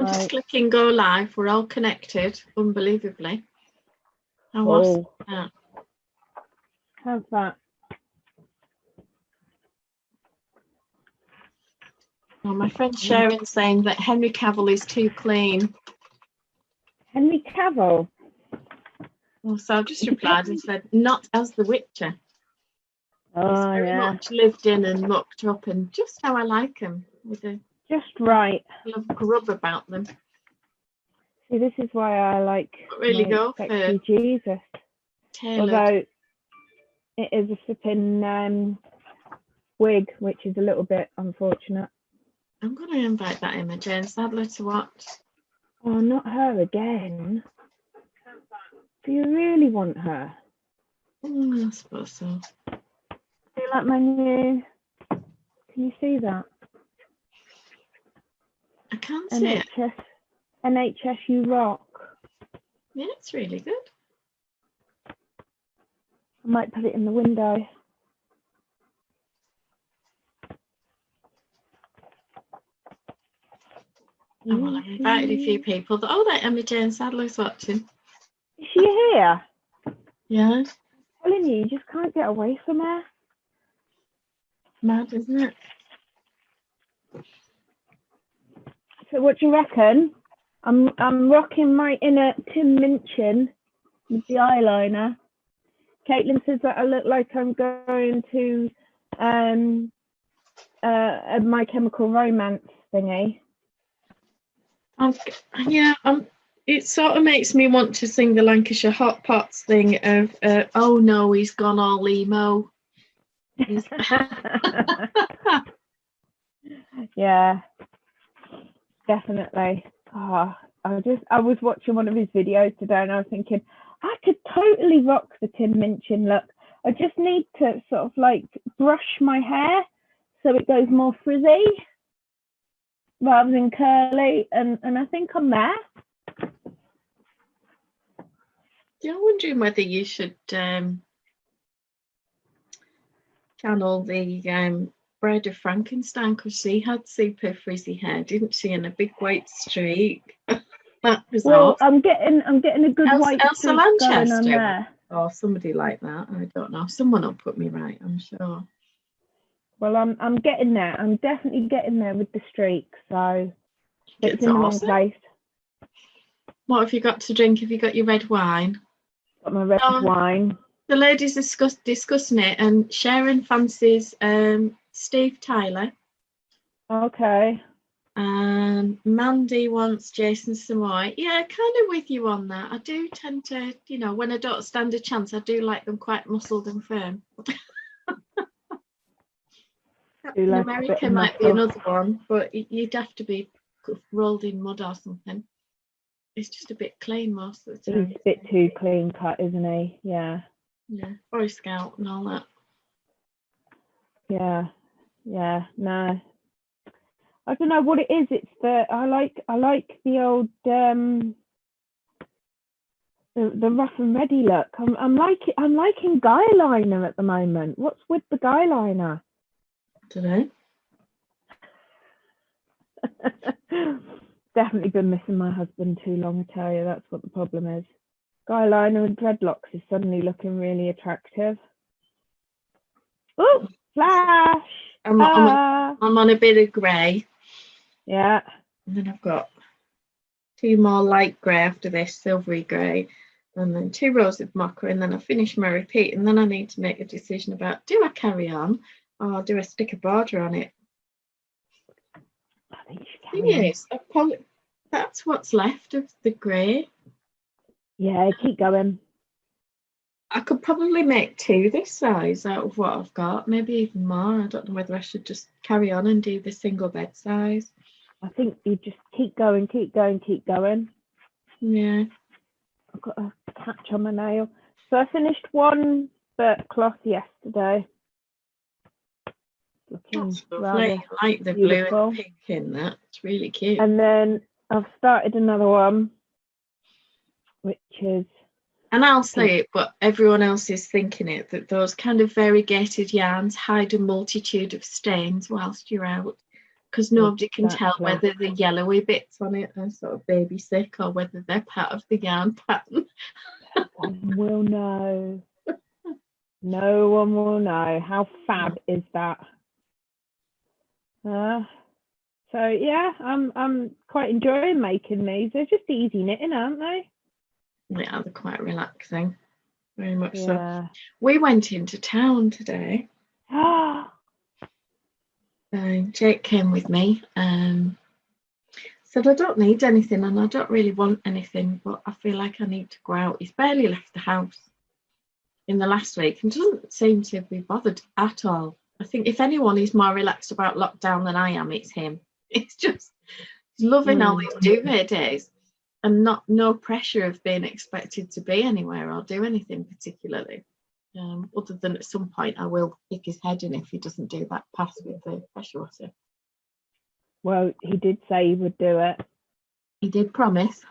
I'm just clicking go live. We're all connected, unbelievably. How awesome is that? How's that? Oh, my friend Sharon saying that Henry Cavill is too clean. Henry Cavill? Oh, so I've just replied and said, not as the Witcher. Oh, He's very much lived in and mucked up, and just how I like him, with a just right of grub about them. See, this is why I like really go for Jesus. Tailored. Although it is a flipping wig, which is a little bit unfortunate. I'm going to invite that Imogen and Sadler to watch. Oh, not her again. Do you really want her? I suppose so. Do you like my new? Can you see that? I can't see it. NHS You Rock. Yeah, it's really good. I might put it in the window. Oh, well, I've invited a few people. That Emma Jane Sadler's watching. Is she here? Yeah. I'm telling you, you just can't get away from her. Mad, isn't it? So what do you reckon? I'm rocking my inner Tim Minchin with the eyeliner. Caitlin says that I look like I'm going to a My Chemical Romance thingy. It sort of makes me want to sing the Lancashire Hot Pots thing of, oh no, he's gone all emo. Yeah, definitely. Oh, I was watching one of his videos today and I was thinking, I could totally rock the Tim Minchin look. I just need to sort of like brush my hair so it goes more frizzy rather than curly, and I think I'm there. Yeah, I'm wondering whether you should channel the Bride of Frankenstein, because she had super frizzy hair, didn't she, and a big white streak. That was awesome. I'm getting a good white streak going on there. Or somebody like that. I don't know. Someone will put me right, I'm sure. Well, I'm getting there. I'm definitely getting there with the streak. So it's in the wrong place. What have you got to drink? Have you got your red wine? Got my red wine. The ladies discussing it, and Sharon fancies Steve Tyler. Okay. And Mandy wants Jason Samoy. Yeah, kind of with you on that. I do tend to, when I don't stand a chance, I do like them quite muscled and firm. Captain America might be another one, but you'd have to be rolled in mud or something. It's just a bit clean most of the time. He's a bit too clean cut, isn't he? Yeah. Yeah, Boy Scout and all that. Yeah, no. I don't know what it is. It's I like the old the rough and ready look. I'm liking guy liner at the moment. What's with the guy liner? Today. Definitely been missing my husband too long, I tell you. That's what the problem is. Guy liner and dreadlocks is suddenly looking really attractive. Oh, flash! I'm on a bit of grey. Yeah. And then I've got 2 more light grey after this, silvery grey, and then 2 rows of mocha, and then I finish my repeat, and then I need to make a decision about, do I carry on or do I stick a border on it? I think you should carry on. That's what's left of the grey. Yeah, keep going. I could probably make 2 this size out of what I've got, maybe even more. I don't know whether I should just carry on and do the single bed size. I think you just keep going. Yeah. I've got a catch on my nail. So I finished one burp cloth yesterday. That's lovely. I like the blue and pink in that. It's really cute. And then I've started another one, which is... And I'll say it, but everyone else is thinking it, that those kind of variegated yarns hide a multitude of stains whilst you're out. because nobody can tell Exactly. whether the yellowy bits on it are sort of baby sick or whether they're part of the yarn pattern. One will know. No one will know. How fab is that? So yeah, I'm quite enjoying making these. They're just easy knitting, aren't they? Yeah, they're quite relaxing. Very much so. Yeah. We went into town today. Jake came with me. Said I don't need anything and I don't really want anything, but I feel like I need to go out. He's barely left the house in the last week and doesn't seem to be bothered at all. I think if anyone is more relaxed about lockdown than I am, it's him. It's just he's loving all these duvet days and no pressure of being expected to be anywhere or do anything particularly. Other than at some point I will kick his head in if he doesn't do that pass with the pressure washer. Well, he did say he would do it. He did promise.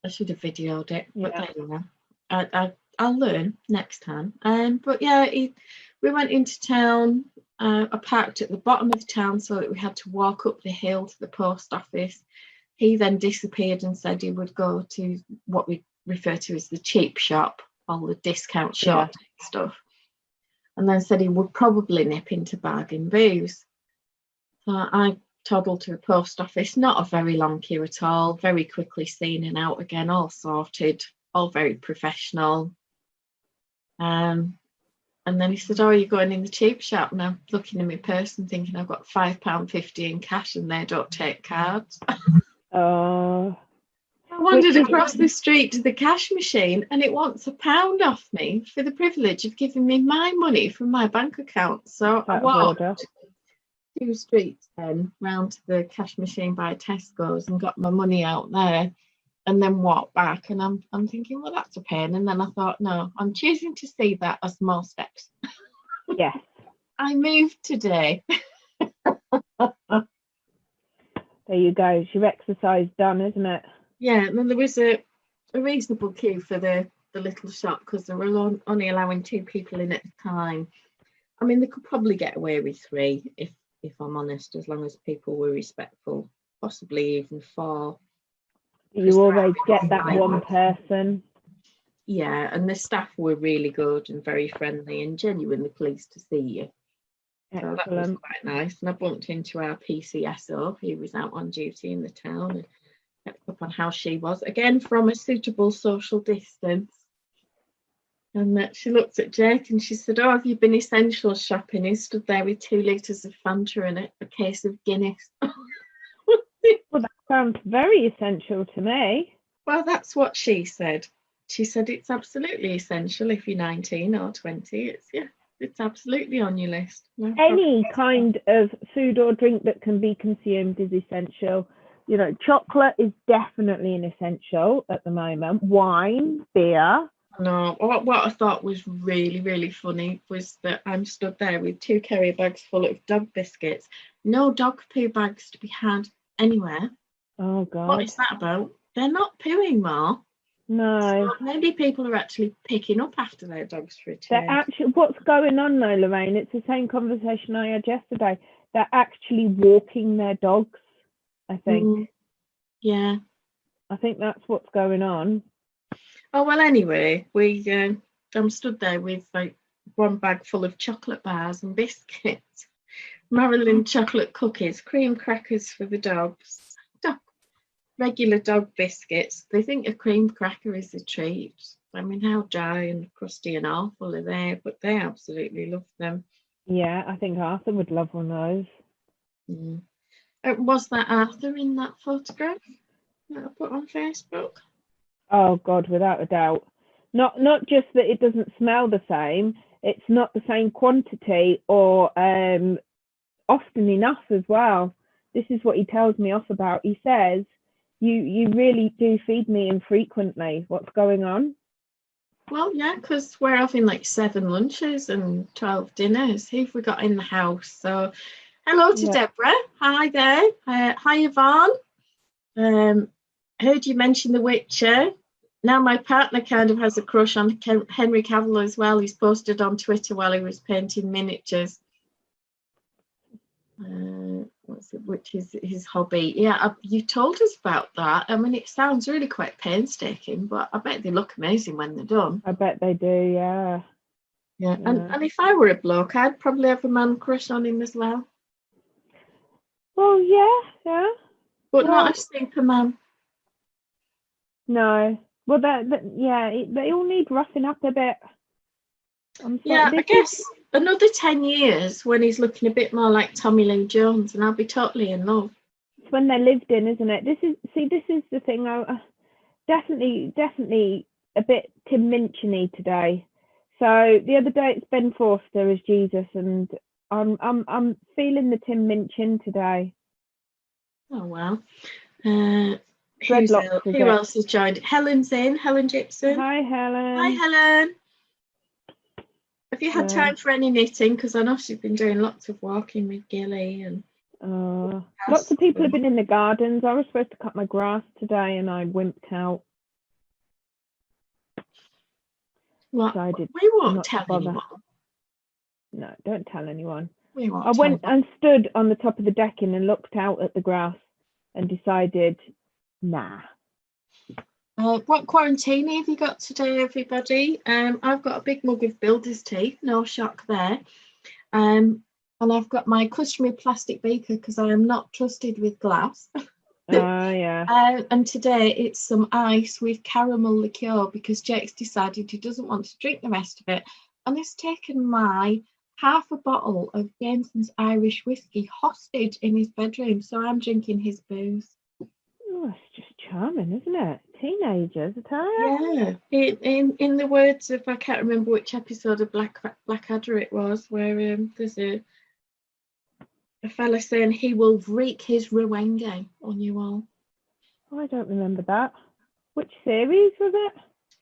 I should have videoed it, but Yeah. there you go. I'll learn next time. But yeah, we went into town. I parked at the bottom of the town so that we had to walk up the hill to the post office. He then disappeared and said he would go to what we refer to as the cheap shop, all the discount shop stuff, and then said he would probably nip into Bargain Booze. So I toddled to the post office, not a very long queue at all, very quickly seen and out again, all sorted, all very professional. And then he said, oh, you're going in the cheap shop? And I'm looking in my purse and thinking I've got £5.50 in cash and they don't take cards. Oh. I wandered across the street to the cash machine and it wants £1 off me for the privilege of giving me my money from my bank account. So I walked 2 streets then round to the cash machine by Tesco's and got my money out there and then walked back, and I'm thinking, well, that's a pain. And then I thought, no, I'm choosing to see that as small steps. Yes. I moved today. There you go. It's your exercise done, isn't it? Yeah, and then there was a reasonable queue for the little shop because they were only allowing 2 people in at a time. I mean, they could probably get away with 3 if I'm honest, as long as people were respectful, possibly even 4. You always get that one person. Yeah, and the staff were really good and very friendly and genuinely pleased to see you. Excellent. So that was quite nice. And I bumped into our PCSO, who was out on duty in the town, and checked up on how she was, again from a suitable social distance. And she looked at Jake and she said, oh, have you been essentials shopping? He stood there with 2 litres of Fanta and a case of Guinness. Well, that sounds very essential to me. Well, that's what she said. She said it's absolutely essential if you're 19 or 20. It's absolutely on your list. No Any problem. kind of food or drink that can be consumed is essential. You know, chocolate is definitely an essential at the moment. Wine, beer. No, what I thought was really, really funny was that I'm stood there with 2 carrier bags full of dog biscuits. No dog poo bags to be had anywhere. Oh, God. What is that about? They're not pooing more. No. So maybe people are actually picking up after their dogs for a change. They're actually, what's going on though, Loraine? It's the same conversation I had yesterday. They're actually walking their dogs, I think. Yeah. I think that's what's going on. Oh, well, anyway, I'm stood there with like 1 bag full of chocolate bars and biscuits, Maryland chocolate cookies, cream crackers for the dogs, regular dog biscuits. They think a cream cracker is a treat. I mean, how dry and crusty and awful are they? But they absolutely love them. Yeah, I think Arthur would love one of those. Was that Arthur in that photograph that I put on Facebook? Oh, God, without a doubt. Not just that it doesn't smell the same, it's not the same quantity or often enough as well. This is what he tells me off about. He says, you really do feed me infrequently. What's going on? Well, yeah, because we're having like 7 lunches and 12 dinners. Who have we got in the house? So, hello to Deborah. Hi there. Hi, Yvonne. Heard you mention The Witcher. Now my partner kind of has a crush on Henry Cavill as well. He's posted on Twitter while he was painting miniatures. What which is his hobby. Yeah, you told us about that. I mean, it sounds really quite painstaking, but I bet they look amazing when they're done. I bet they do, yeah. Yeah, and if I were a bloke, I'd probably have a man crush on him as well. Well, yeah. But not a Superman. No. Well, they all need roughing up a bit. Yeah, I guess another 10 years when he's looking a bit more like Tommy Lee Jones, and I'll be totally in love. It's when they lived in, isn't it? This is the thing. I definitely a bit Tim Minchin-y today. So the other day it's Ben Forster as Jesus, and I'm feeling the Tim Minchin today. Oh well. Who else has joined? Helen's in. Helen Gibson. Hi, Helen. Hi, Helen. Have you had time for any knitting? Because I know she's been doing lots of walking with Gilly and. Lots of people have been in the gardens. I was supposed to cut my grass today, and I wimped out. Well, we won't tell anyone. No, don't tell anyone. I went and stood on the top of the decking and looked out at the grass and decided, nah. What quarantine have you got today, everybody? I've got a big mug of builder's tea, no shock there. And I've got my customary plastic beaker because I am not trusted with glass. Yeah. And today it's some ice with caramel liqueur because Jake's decided he doesn't want to drink the rest of it, and has taken my half a bottle of Jameson's Irish whiskey hostage in his bedroom, so I'm drinking his booze. Oh, it's just charming, isn't it? Teenagers, I tell you. Yeah. In the words of, I can't remember which episode of Blackadder it was, where there's a fella saying he will wreak his Rwenge on you all. I don't remember that. Which series was it?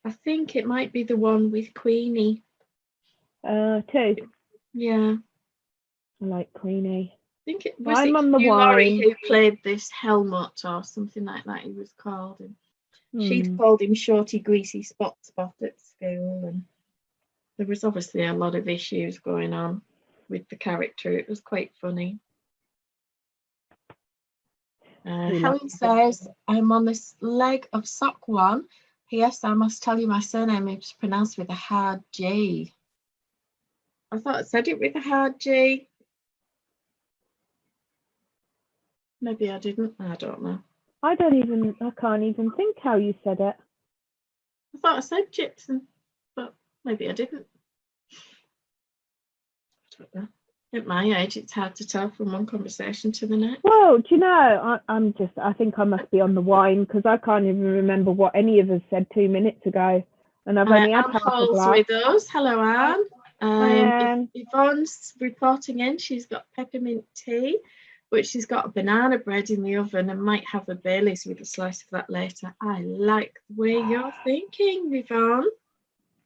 I think it might be the one with Queenie. 2. Yeah. I like Queenie. I think it was on the Hugh wine. Laurie who played this Helmut or something like that he was called. And she'd called him Shorty Greasy Spot at school. And there was obviously a lot of issues going on with the character. It was quite funny. Helen says, I'm on this leg of sock 1. P.S. I must tell you my surname is pronounced with a hard G. I thought I said it with a hard G. Maybe I didn't. I don't know. I can't even think how you said it. I thought I said Gypsum, but maybe I didn't. I don't know. At my age, it's hard to tell from one conversation to the next. Well, do you know, I think I must be on the wine because I can't even remember what any of us said 2 minutes ago. And I've only had half a glass. With us. Hello, Anne. Hi, Anne. Yvonne's reporting in. She's got peppermint tea, but she's got a banana bread in the oven and might have a Baileys with a slice of that later. I like the way you're thinking, Yvonne.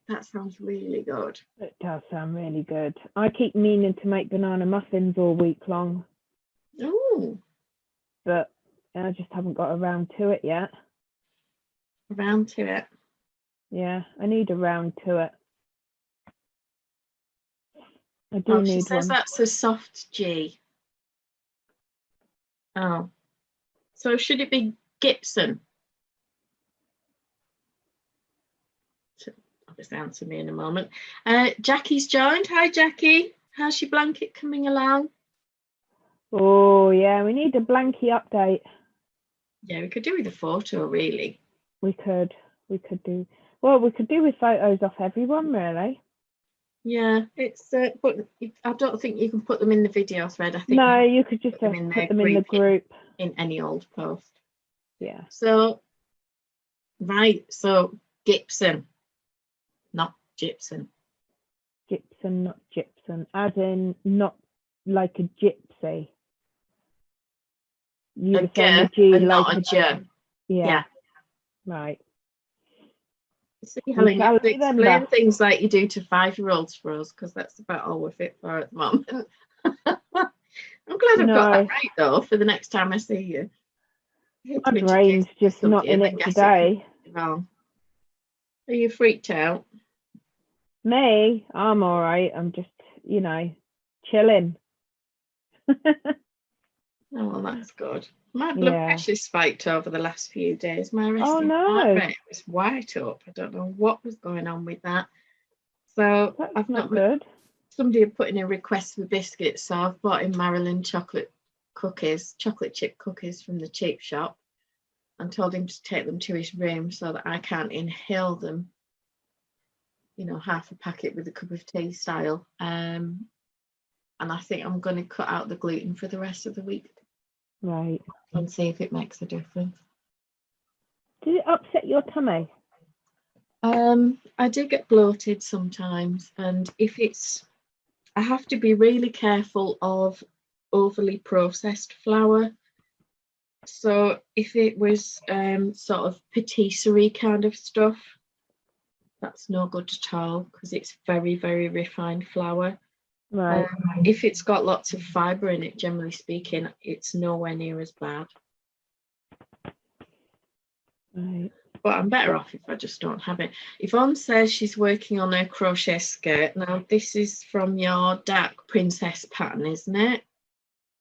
That sounds really good. It does sound really good. I keep meaning to make banana muffins all week long. Oh. But I just haven't got around to it yet. Around to it? Yeah, I need around to it. I do need one. She says that's a soft G. Oh. So should it be Gibson? Obviously answer me in a moment. Jackie's joined. Hi, Jackie. How's your blanket coming along? Oh, yeah, we need a blankie update. Yeah, we could do with a photo, really. We could do. Well, we could do with photos off everyone, really. Yeah, it's but I don't think you can put them in the video thread. I think no, you could just put them in the group in any old post. Yeah. So, right. So Gibson, not Gypsum. Gypsum, not gypsum, as in not like a gypsy. You were saying a G, like a J. Yeah. Right. See, Helen, you have to explain things like you do to 5-year-olds for us, because that's about all we're fit for at the moment. I'm glad I've got that right, though, for the next time I see you. My brain's just not in it today. Are you freaked out? Me? I'm all right. I'm just, chilling. Oh, well, that's good. My blood pressure spiked over the last few days. My resting heart rate was right up. I don't know what was going on with that. So That's not good. Somebody had put in a request for biscuits, so I've bought in Marilyn chocolate chip cookies from the cheap shop, and told him to take them to his room so that I can't inhale them. You know, half a packet with a cup of tea style. And I think I'm going to cut out the gluten for the rest of the week. Right. And see if it makes a difference. Did it upset your tummy? I do get bloated sometimes, and I have to be really careful of overly processed flour. So if it was sort of patisserie kind of stuff, that's no good at all because it's very, very refined flour. Right. If it's got lots of fibre in it, generally speaking, it's nowhere near as bad. Right. But I'm better off if I just don't have it. Yvonne says she's working on her crochet skirt. Now, this is from your dark princess pattern, isn't it?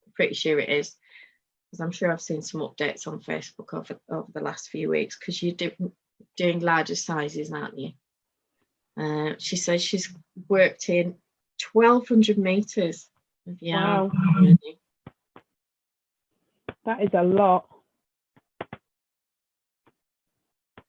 I'm pretty sure it is, because I'm sure I've seen some updates on Facebook over the last few weeks, because you're doing larger sizes, aren't you? She says she's worked in 1,200 metres of yarn. Wow. That is a lot.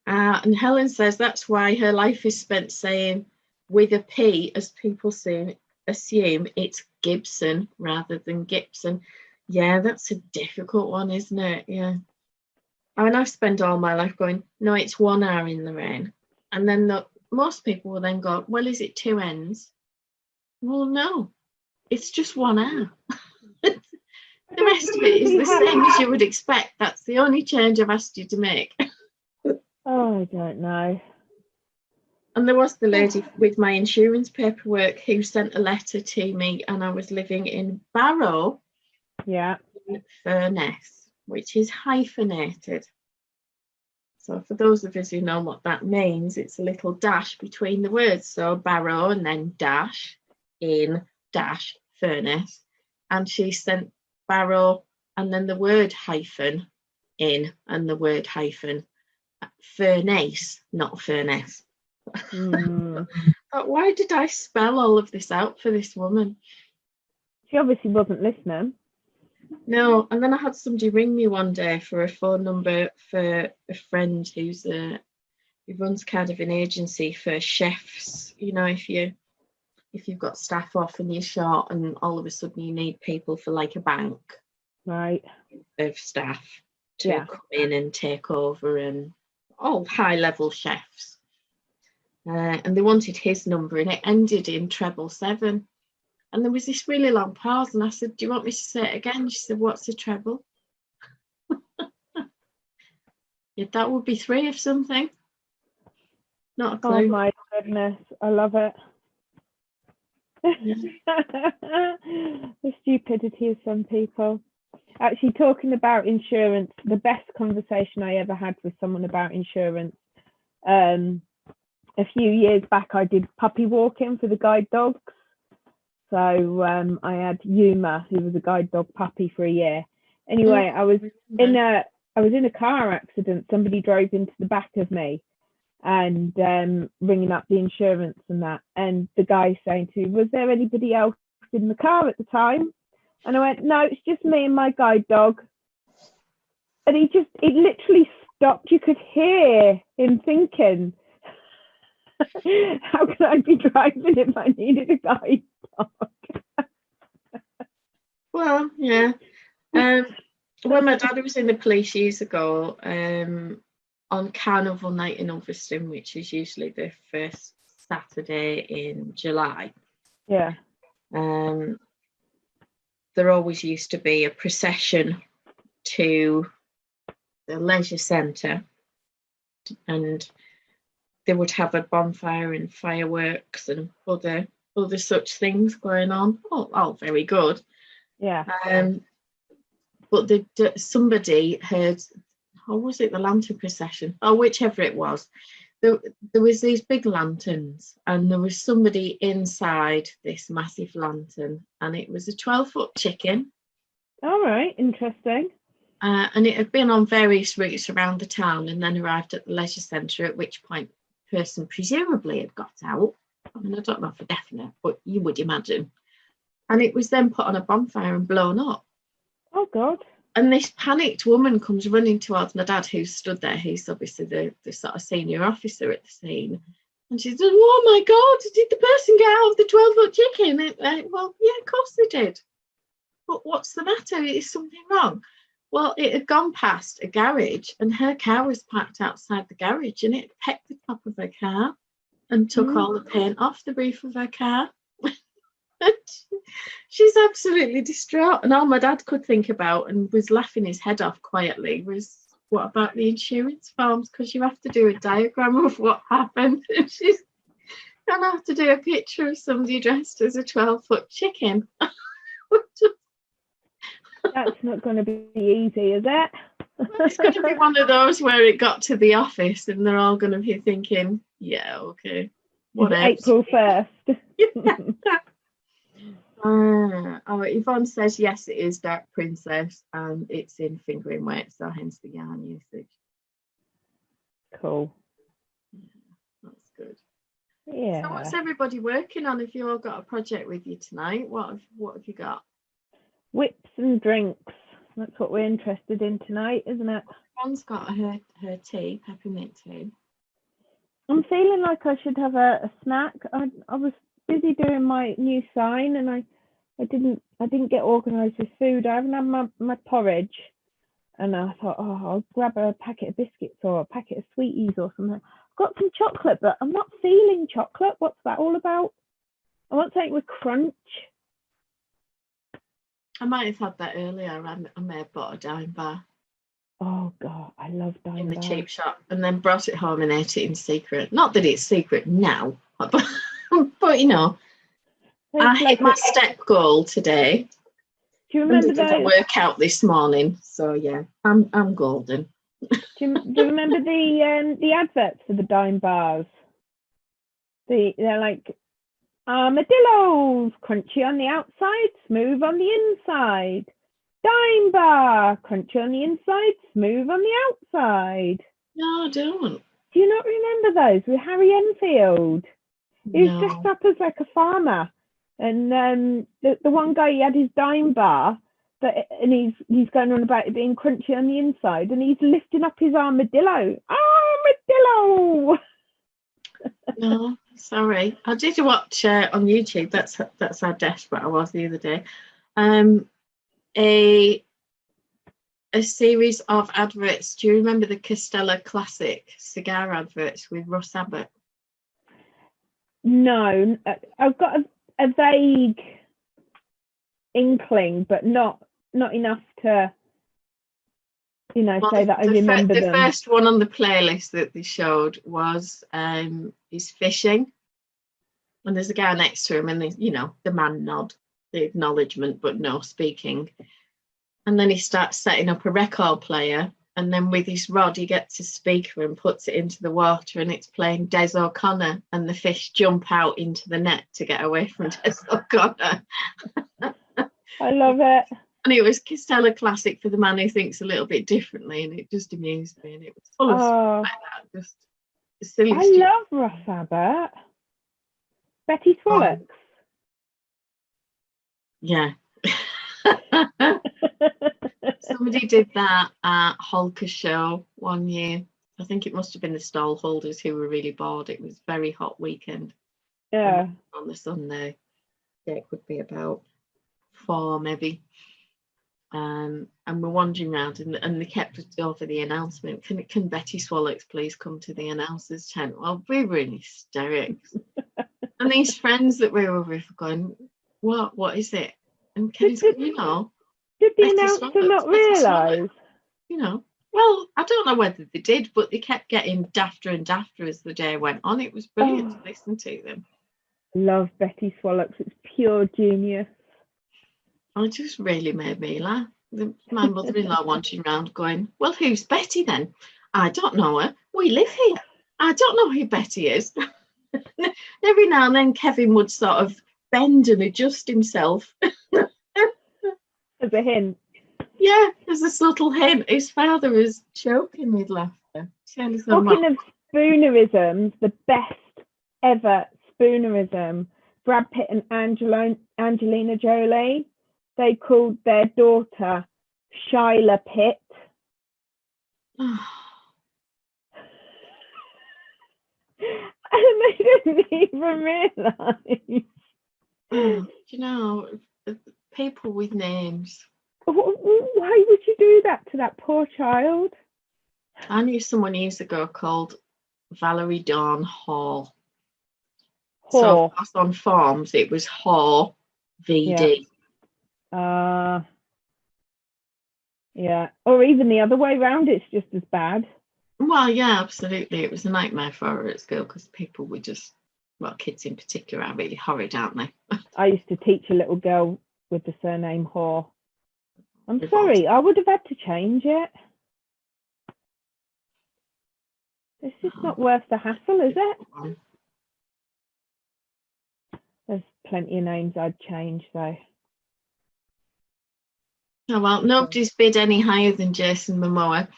And Helen says that's why her life is spent saying with a P, as people assume it's Gibson rather than Gibson. Yeah, that's a difficult one, isn't it? Yeah. I mean, I've spent all my life going, no, it's 1 hour in Loraine. And then most people will then go, well, is it 2 ends? Well, no, it's just 1 hour. The rest of it is the same as you would expect. That's the only change I've asked you to make. Oh, I don't know. And there was the lady with my insurance paperwork who sent a letter to me, and I was living in Barrow, in Furness, which is hyphenated. So for those of us who know what that means, it's a little dash between the words. So Barrow and then dash in dash Furness. And she sent Barrow and then the word hyphen in and the word hyphen. Furnace, not Furness. But why did I spell all of this out for this woman? She obviously wasn't listening. No, and then I had somebody ring me one day for a phone number for a friend who runs kind of an agency for chefs. You know, if you've got staff off and you're short and all of a sudden you need people for like a bank, right, of staff to come in and take over, and all high-level chefs. And they wanted his number, and it ended in 777. And there was this really long pause, and I said, do you want me to say it again? She said, what's the treble? Yeah, that would be 3 of something. Not a clue. Oh my goodness, I love it. Yeah. The stupidity of some people. Actually, talking about insurance, the best conversation I ever had with someone about insurance. A few years back, I did puppy walking for the guide dogs. So I had Yuma, who was a guide dog puppy for a year. Anyway, I was in a car accident. Somebody drove into the back of me, and ringing up the insurance and that. And the guy saying to me, was there anybody else in the car at the time? And I went, no, it's just me and my guide dog. And it literally stopped. You could hear him thinking, how can I be driving if I needed a guide dog? Well, yeah. When my dad was in the police years ago, on Carnival Night in Ulverston, which is usually the first Saturday in July. Yeah. There always used to be a procession to the leisure centre, and they would have a bonfire and fireworks and other such things going on. All very good. Yeah. But somebody heard, or was it the lantern procession? Or whichever it was. There was these big lanterns, and there was somebody inside this massive lantern, and it was a 12-foot chicken All right, interesting. And it had been on various routes around the town and then arrived at the leisure centre, at which point the person presumably had got out. I mean, I don't know for definite, but you would imagine. And it was then put on a bonfire and blown up. Oh, God. And this panicked woman comes running towards my dad, who stood there. He's obviously the sort of senior officer at the scene. And she said, oh, my God, did the person get out of the 12-foot chicken? Well, yeah, of course they did. But what's the matter? Is something wrong? Well, it had gone past a garage and her car was parked outside the garage and it pecked the top of her car and took all the paint off the roof of her car. She's absolutely distraught. And all my dad could think about and was laughing his head off quietly was, what about the insurance forms? Because you have to do a diagram of what happened. And she's going to have to do a picture of somebody dressed as a 12-foot chicken. That's not going to be easy, is it? It's going to be one of those where it got to the office and they're all going to be thinking, yeah, okay, what else? April 1st. Oh, Yvonne says, yes, it is Dark Princess and it's in fingering weight, so hence the yarn usage. Cool. Yeah, that's good. Yeah. So what's everybody working on? Have you all got a project with you tonight? What have you got? Whips and drinks. That's what we're interested in tonight, isn't it? Yvonne's got her tea, peppermint tea. I'm feeling like I should have a snack. I was busy doing my new sign and I didn't get organised with food. I haven't had my porridge. And I thought, oh, I'll grab a packet of biscuits or a packet of sweeties or something. I've got some chocolate, but I'm not feeling chocolate. What's that all about? I want something with crunch. I might have had that earlier. I may have bought a dime bar. Oh, God, I love dime in the bars. cheap shop and then brought it home and ate it in secret. Not that it's secret now, but you know, I hit my step goal today. Do you remember those? Did a workout this morning, so yeah, I'm golden. Do you remember the adverts for the dime bars? They're like armadillos, crunchy on the outside, smooth on the inside. Dime bar, crunchy on the inside, smooth on the outside. No, I don't. Do you not remember those with Harry Enfield? He was dressed up as like a farmer, and the one guy, he had his dime bar, and he's going on about it being crunchy on the inside, and he's lifting up his armadillo. Armadillo. No, sorry. I did watch on YouTube. That's how desperate I was the other day. A series of adverts. Do you remember the Castella Classic cigar adverts with Russ Abbott? No, I've got a vague inkling, but not enough to, say that I remember them. The first one on the playlist that they showed was he's fishing, and there's a guy next to him, and the man nod, the acknowledgement, but no speaking. And then he starts setting up a record player, and then with his rod he gets a speaker and puts it into the water, and it's playing Des O'Connor, and the fish jump out into the net to get away from Des O'Connor. I love it. And it was Castella Classic for the man who thinks a little bit differently, and it just amused me, and it was full of stuff like that, just silly I stuff. love Russ Abbott. Betty Swallocks. Yeah. Somebody did that at Holker's show one year. I think it must have been the stall holders who were really bored. It was a very hot weekend. Yeah. On the Sunday. Yeah, it could be about 4 maybe. And we're wandering around and they kept over the announcement. Can Betty Swallocks please come to the announcer's tent? Well, we were in hysterics. And these friends that we were with were going, what is it? And Kenny's going, Did the announcer not realise? Well, I don't know whether they did, but they kept getting dafter and dafter as the day went on. It was brilliant to listen to them. Love Betty Swallocks. It's pure genius. It just really made me laugh. My mother-in-law wandering around going, well, who's Betty then? I don't know her. We live here. I don't know who Betty is. Every now and then Kevin would sort of bend and adjust himself. As a hint. Yeah, there's this little hint. His father was choking with laughter. Talking of spoonerisms, the best ever spoonerism, Brad Pitt and Angelina Jolie, they called their daughter Shyla Pitt. And they didn't even realise. Oh, you know, people with names. Why would you do that to that poor child? I knew someone years ago called Valerie Dawn Hall. So of course on forms it was Haw VD. Yeah. Or even the other way around, it's just as bad. Well, yeah, absolutely. It was a nightmare for her at school because people were just, well, kids in particular are really horrid, aren't they? I used to teach a little girl with the surname Haw. I'm sorry, I would have had to change it. It's just not worth the hassle, is it? There's plenty of names I'd change, though. Oh, well, nobody's bid any higher than Jason Momoa.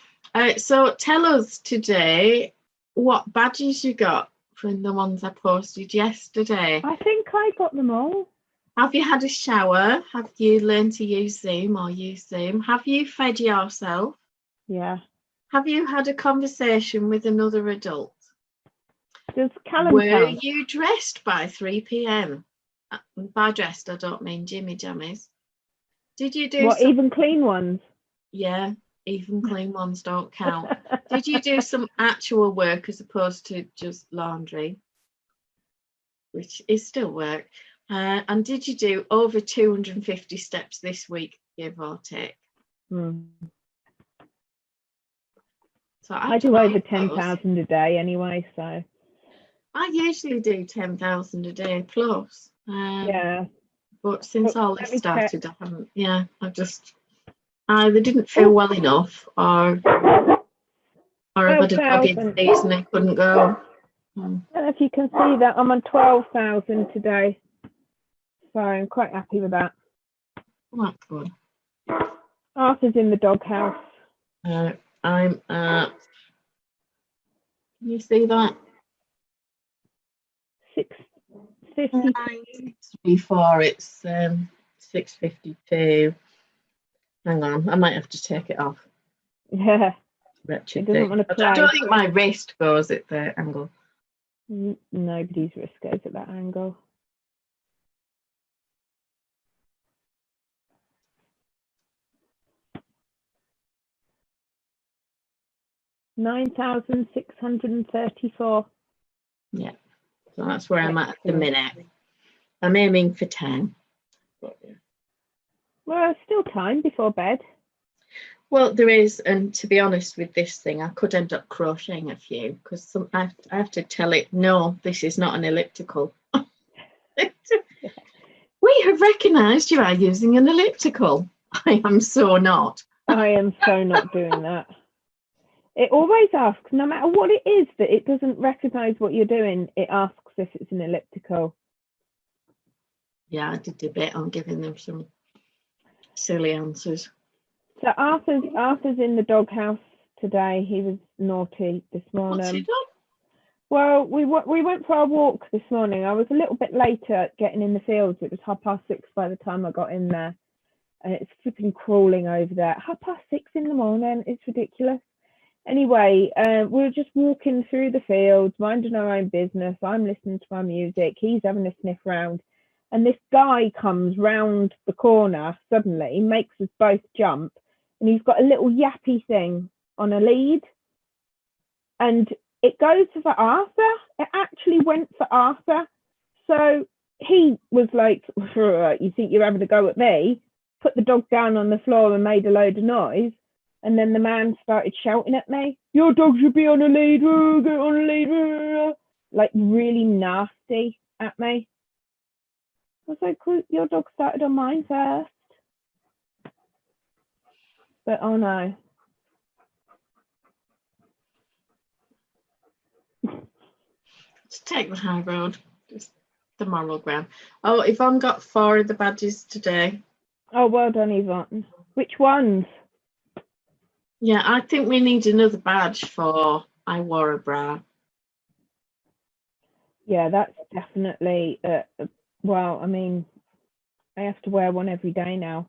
So tell us today what badges you got from the ones I posted yesterday. I think I got them all. Have you had a shower? Have you learned to use Zoom or use Zoom? Have you fed yourself? Yeah. Have you had a conversation with another adult? Were you dressed by 3 p.m? By dressed, I don't mean Jimmy Jammies. Did you do even clean ones? Yeah, even clean ones don't count. Did you do some actual work as opposed to just laundry, which is still work? And did you do over 250 steps this week, give or take? So I do over 10,000 a day anyway, so. I usually do 10,000 a day plus. Yeah. But since all this started, I haven't. Yeah, I either didn't feel well enough, or I've had a dog in season and couldn't go. I don't know if you can see that I'm on 12,000 today, so I'm quite happy with that. Oh, that's good. Arthur's in the doghouse. I'm at. Can you see that? 650. Before it's 6:52. Hang on, I might have to take it off. Yeah. Wretched doesn't want to play. I don't think my wrist goes at the angle. Nobody's wrist goes at that angle. $9,634. Yeah, so that's where I'm at the minute. I'm aiming for 10. But, yeah. Well, still time before bed. Well, there is, and to be honest with this thing, I could end up crocheting a few because I have to tell it, no, this is not an elliptical. We have recognised you are using an elliptical. I am so not. I am so not doing that. It always asks, no matter what it is, that it doesn't recognise what you're doing, it asks if it's an elliptical. Yeah, I did a bit on giving them some silly answers. So Arthur's in the doghouse today. He was naughty this morning. What's he done? Well, we went for our walk this morning. I was a little bit later getting in the fields. It was 6:30 by the time I got in there. And it's flipping crawling over there. 6:30 in the morning. It's ridiculous. Anyway, we were just walking through the fields, minding our own business. I'm listening to my music. He's having a sniff round. And this guy comes round the corner suddenly, makes us both jump. And he's got a little yappy thing on a lead. And it goes for Arthur. It actually went for Arthur. So he was like, you think you're having a go at me? Put the dog down on the floor and made a load of noise. And then the man started shouting at me, your dog should be on a lead, get on a lead. Like really nasty at me. I was like, your dog started on mine first. But oh no. Just take the high road, just the moral ground. Oh, Yvonne got 4 of the badges today. Oh, well done, Yvonne. Which ones? Yeah, I think we need another badge for I wore a bra. Yeah, that's definitely, well, I mean, I have to wear one every day now.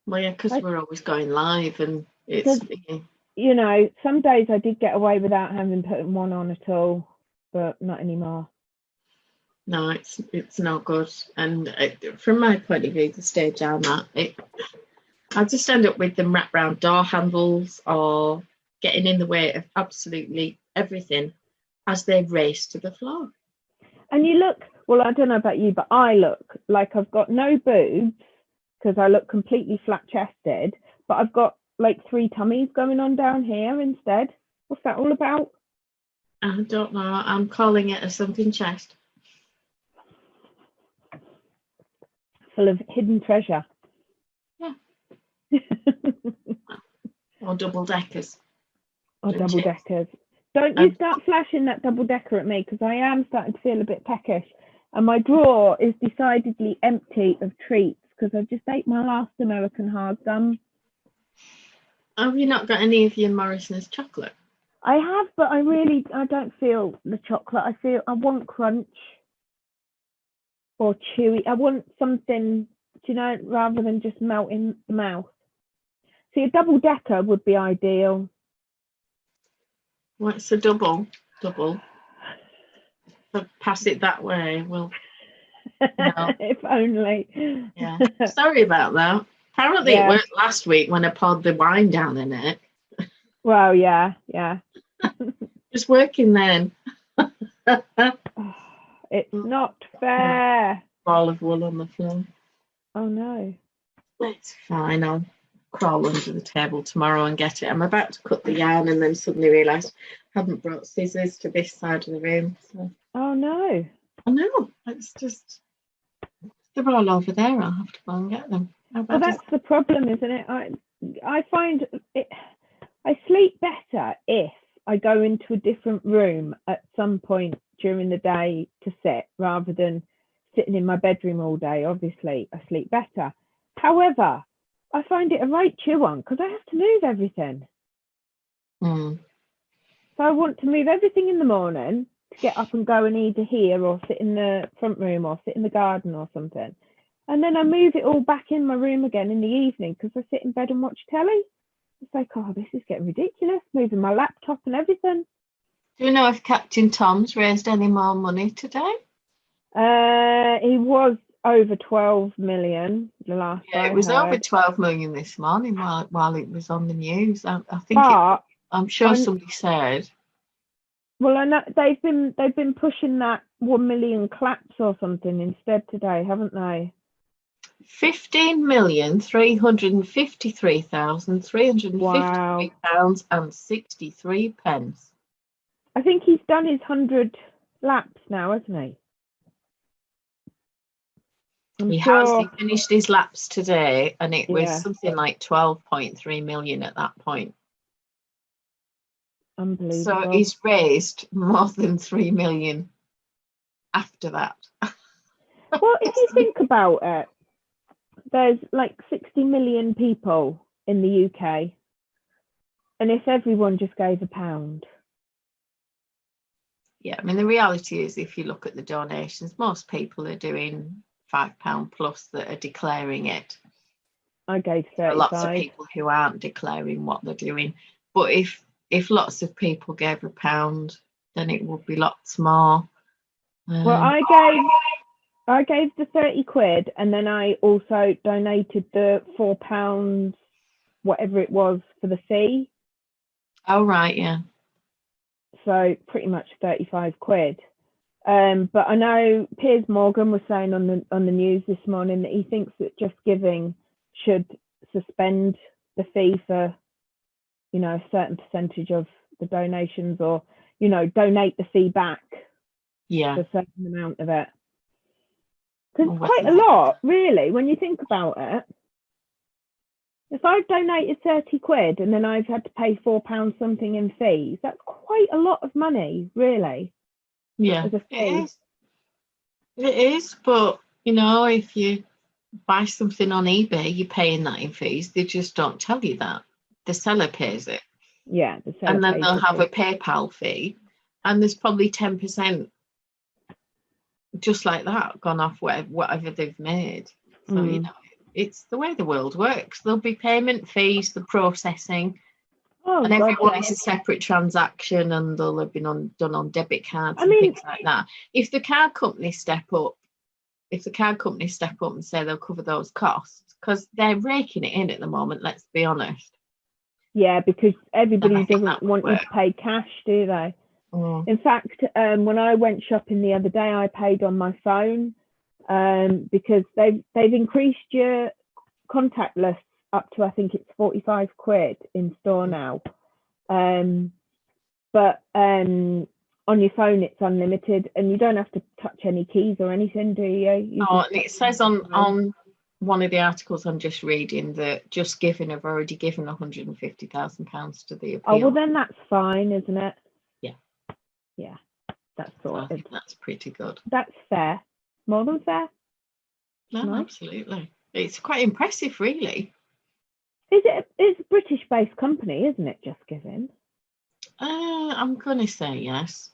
Well, yeah, because we're always going live and it's... You know, some days I did get away without having put one on at all, but not anymore. No, it's not good. And from my point of view, the stage I'm at, I just end up with them wrapped around door handles or getting in the way of absolutely everything as they race to the floor. And you look, well, I don't know about you, but I look like I've got no boobs because I look completely flat chested, but I've got like 3 tummies going on down here instead. What's that all about? I don't know. I'm calling it a sunken chest. Full of hidden treasure. Yeah. Or double deckers. Or double deckers. Don't you start flashing that double decker at me, because I am starting to feel a bit peckish. And my drawer is decidedly empty of treats because I just ate my last American hard gum. Have you not got any of your Morrison's chocolate? I have, but I don't feel the chocolate. I want crunch or chewy. I want something, you know, rather than just melt in the mouth. See, a double decker would be ideal. What's a double? Double. So pass it that way. Well, no. If only. Yeah. Sorry about that. Apparently it worked last week when I poured the wine down in it. Well, yeah. Just working then. It's not fair. Ball of wool on the floor. Oh no. It's fine. I'll crawl under the table tomorrow and get it. I'm about to cut the yarn and then suddenly realised I hadn't brought scissors to this side of the room. So. Oh no. I know. It's just, they're all over there. I'll have to go and get them. Well, that's the problem, isn't it? I find it. I sleep better if I go into a different room at some point during the day to sit, rather than sitting in my bedroom all day. Obviously, I sleep better. However, I find it a right chew on because I have to move everything. So I want to move everything in the morning to get up and go and either here or sit in the front room or sit in the garden or something. And then I move it all back in my room again in the evening because I sit in bed and watch telly. It's like, oh, this is getting ridiculous, moving my laptop and everything. Do you know if Captain Tom's raised any more money today? He was over 12 million the last time. Yeah, it was over 12 million this morning while it was on the news. I think I'm sure somebody said. Well, I know they've been pushing that 1 million claps or something instead today, haven't they? 15,353,353 pounds and 63 pence. I think he's done his 100 laps now, hasn't he? He finished his laps today, and it was something like 12.3 million at that point. Unbelievable. So he's raised more than 3 million after that. Well, if you think about it, there's like 60 million people in the UK, and if everyone just gave £1. Yeah, I mean, the reality is, if you look at the donations, most people are doing £5 plus that are declaring it. I gave 35. Lots of people who aren't declaring what they're doing. But if lots of people gave £1, then it would be lots more. Well, I gave the 30 quid, and then I also donated the £4, whatever it was, for the fee. Oh, right, yeah. So pretty much 35 quid. But I know Piers Morgan was saying on the news this morning that he thinks that Just Giving should suspend the fee for, you know, a certain percentage of the donations, or, you know, donate the fee back. Yeah. For a certain amount of it. Because it's quite a lot, really, when you think about it. If I've donated 30 quid and then I've had to pay £4 something in fees, that's quite a lot of money, really. Yeah, it is. It is, but, you know, if you buy something on eBay, you're paying that in fees. They just don't tell you that. The seller pays it. Yeah, the seller And then pays they'll the have fee. a PayPal fee. And there's probably 10% just like that gone off whatever they've made. So, you know, it's the way the world works. There'll be payment fees, the processing, and everyone is a separate transaction, and they'll have been done on debit cards and things like that. If the card companies step up and say they'll cover those costs, because they're raking it in at the moment, let's be honest. Yeah, because everybody doesn't want you to pay cash, do they? In fact, when I went shopping the other day, I paid on my phone because they've increased your contact list up to, I think it's 45 quid in store now. But on your phone, it's unlimited, and you don't have to touch any keys or anything, do you? And it says on one of the articles I'm just reading that Just Giving have already given £150,000 to the appeal. Oh, well, then that's fine, isn't it? Yeah, that's sorted. I think that's pretty good. That's fair. More than fair. No, nice. Absolutely. It's quite impressive, really. It's a British-based company, isn't it, Just Giving? I'm going to say yes.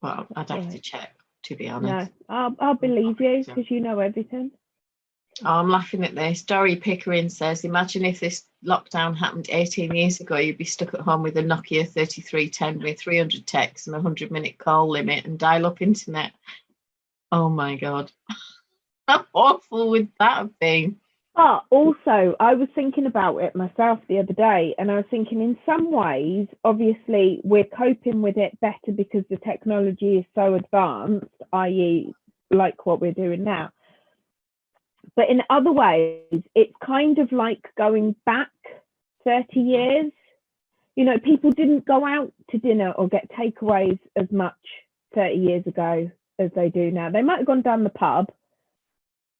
Well, I'd have to check, to be honest. No, I'll believe you, because you know everything. Oh, I'm laughing at this. Dory Pickering says, imagine if this lockdown happened 18 years ago, you'd be stuck at home with a Nokia 3310 with 300 texts and a 100-minute call limit and dial-up internet. Oh, my God. How awful would that have been? But also, I was thinking about it myself the other day, and I was thinking in some ways, obviously, we're coping with it better because the technology is so advanced, i.e. like what we're doing now. But in other ways, it's kind of like going back 30 years. You know, people didn't go out to dinner or get takeaways as much 30 years ago as they do now. They might have gone down the pub,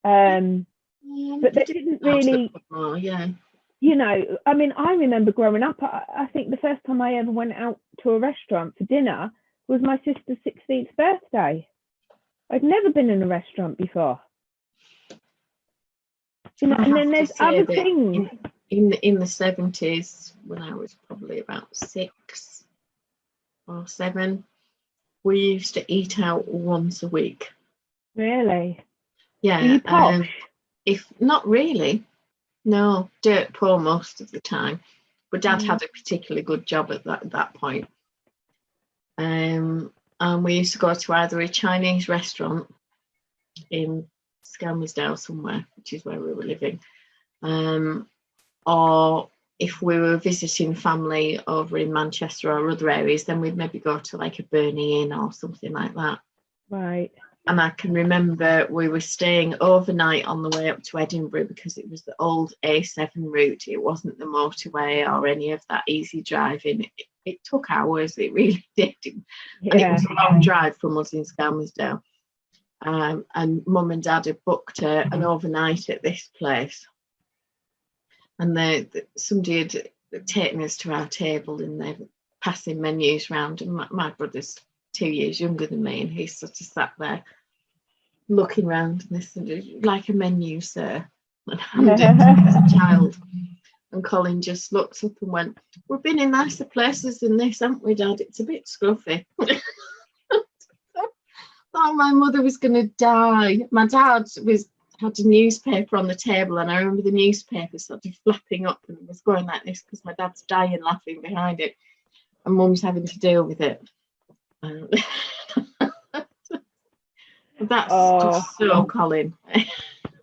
but they didn't really, you know, I mean, I remember growing up, I think the first time I ever went out to a restaurant for dinner was my sister's 16th birthday. I'd never been in a restaurant before. You know, and then there's other things. In the 70s, when I was probably about 6 or 7, we used to eat out once a week. Really? Yeah. Were you posh? If not really, no, dirt poor most of the time. But Dad had a particularly good job at that point. And we used to go to either a Chinese restaurant in Skelmersdale somewhere, which is where we were living, or if we were visiting family over in Manchester or other areas, then we'd maybe go to like a Burney Inn or something like that. Right. And I can remember we were staying overnight on the way up to Edinburgh because it was the old A7 route. It wasn't the motorway or any of that easy driving. It took hours, it really did. And it was a long drive from us in Skelmersdale. And Mum and Dad had booked an overnight at this place, and somebody had taken us to our table and they're passing menus round, and my brother's 2 years younger than me, and he sort of sat there looking round and listening, like a menu, sir, and handed it to the child. And Colin just looked up and went, we've been in nicer places than this, haven't we, Dad? It's a bit scruffy. Oh, my mother was going to die. My dad had a newspaper on the table, and I remember the newspaper sort of flapping up and was going like this because my dad's dying laughing behind it, and Mum's having to deal with it. That's just so Colin.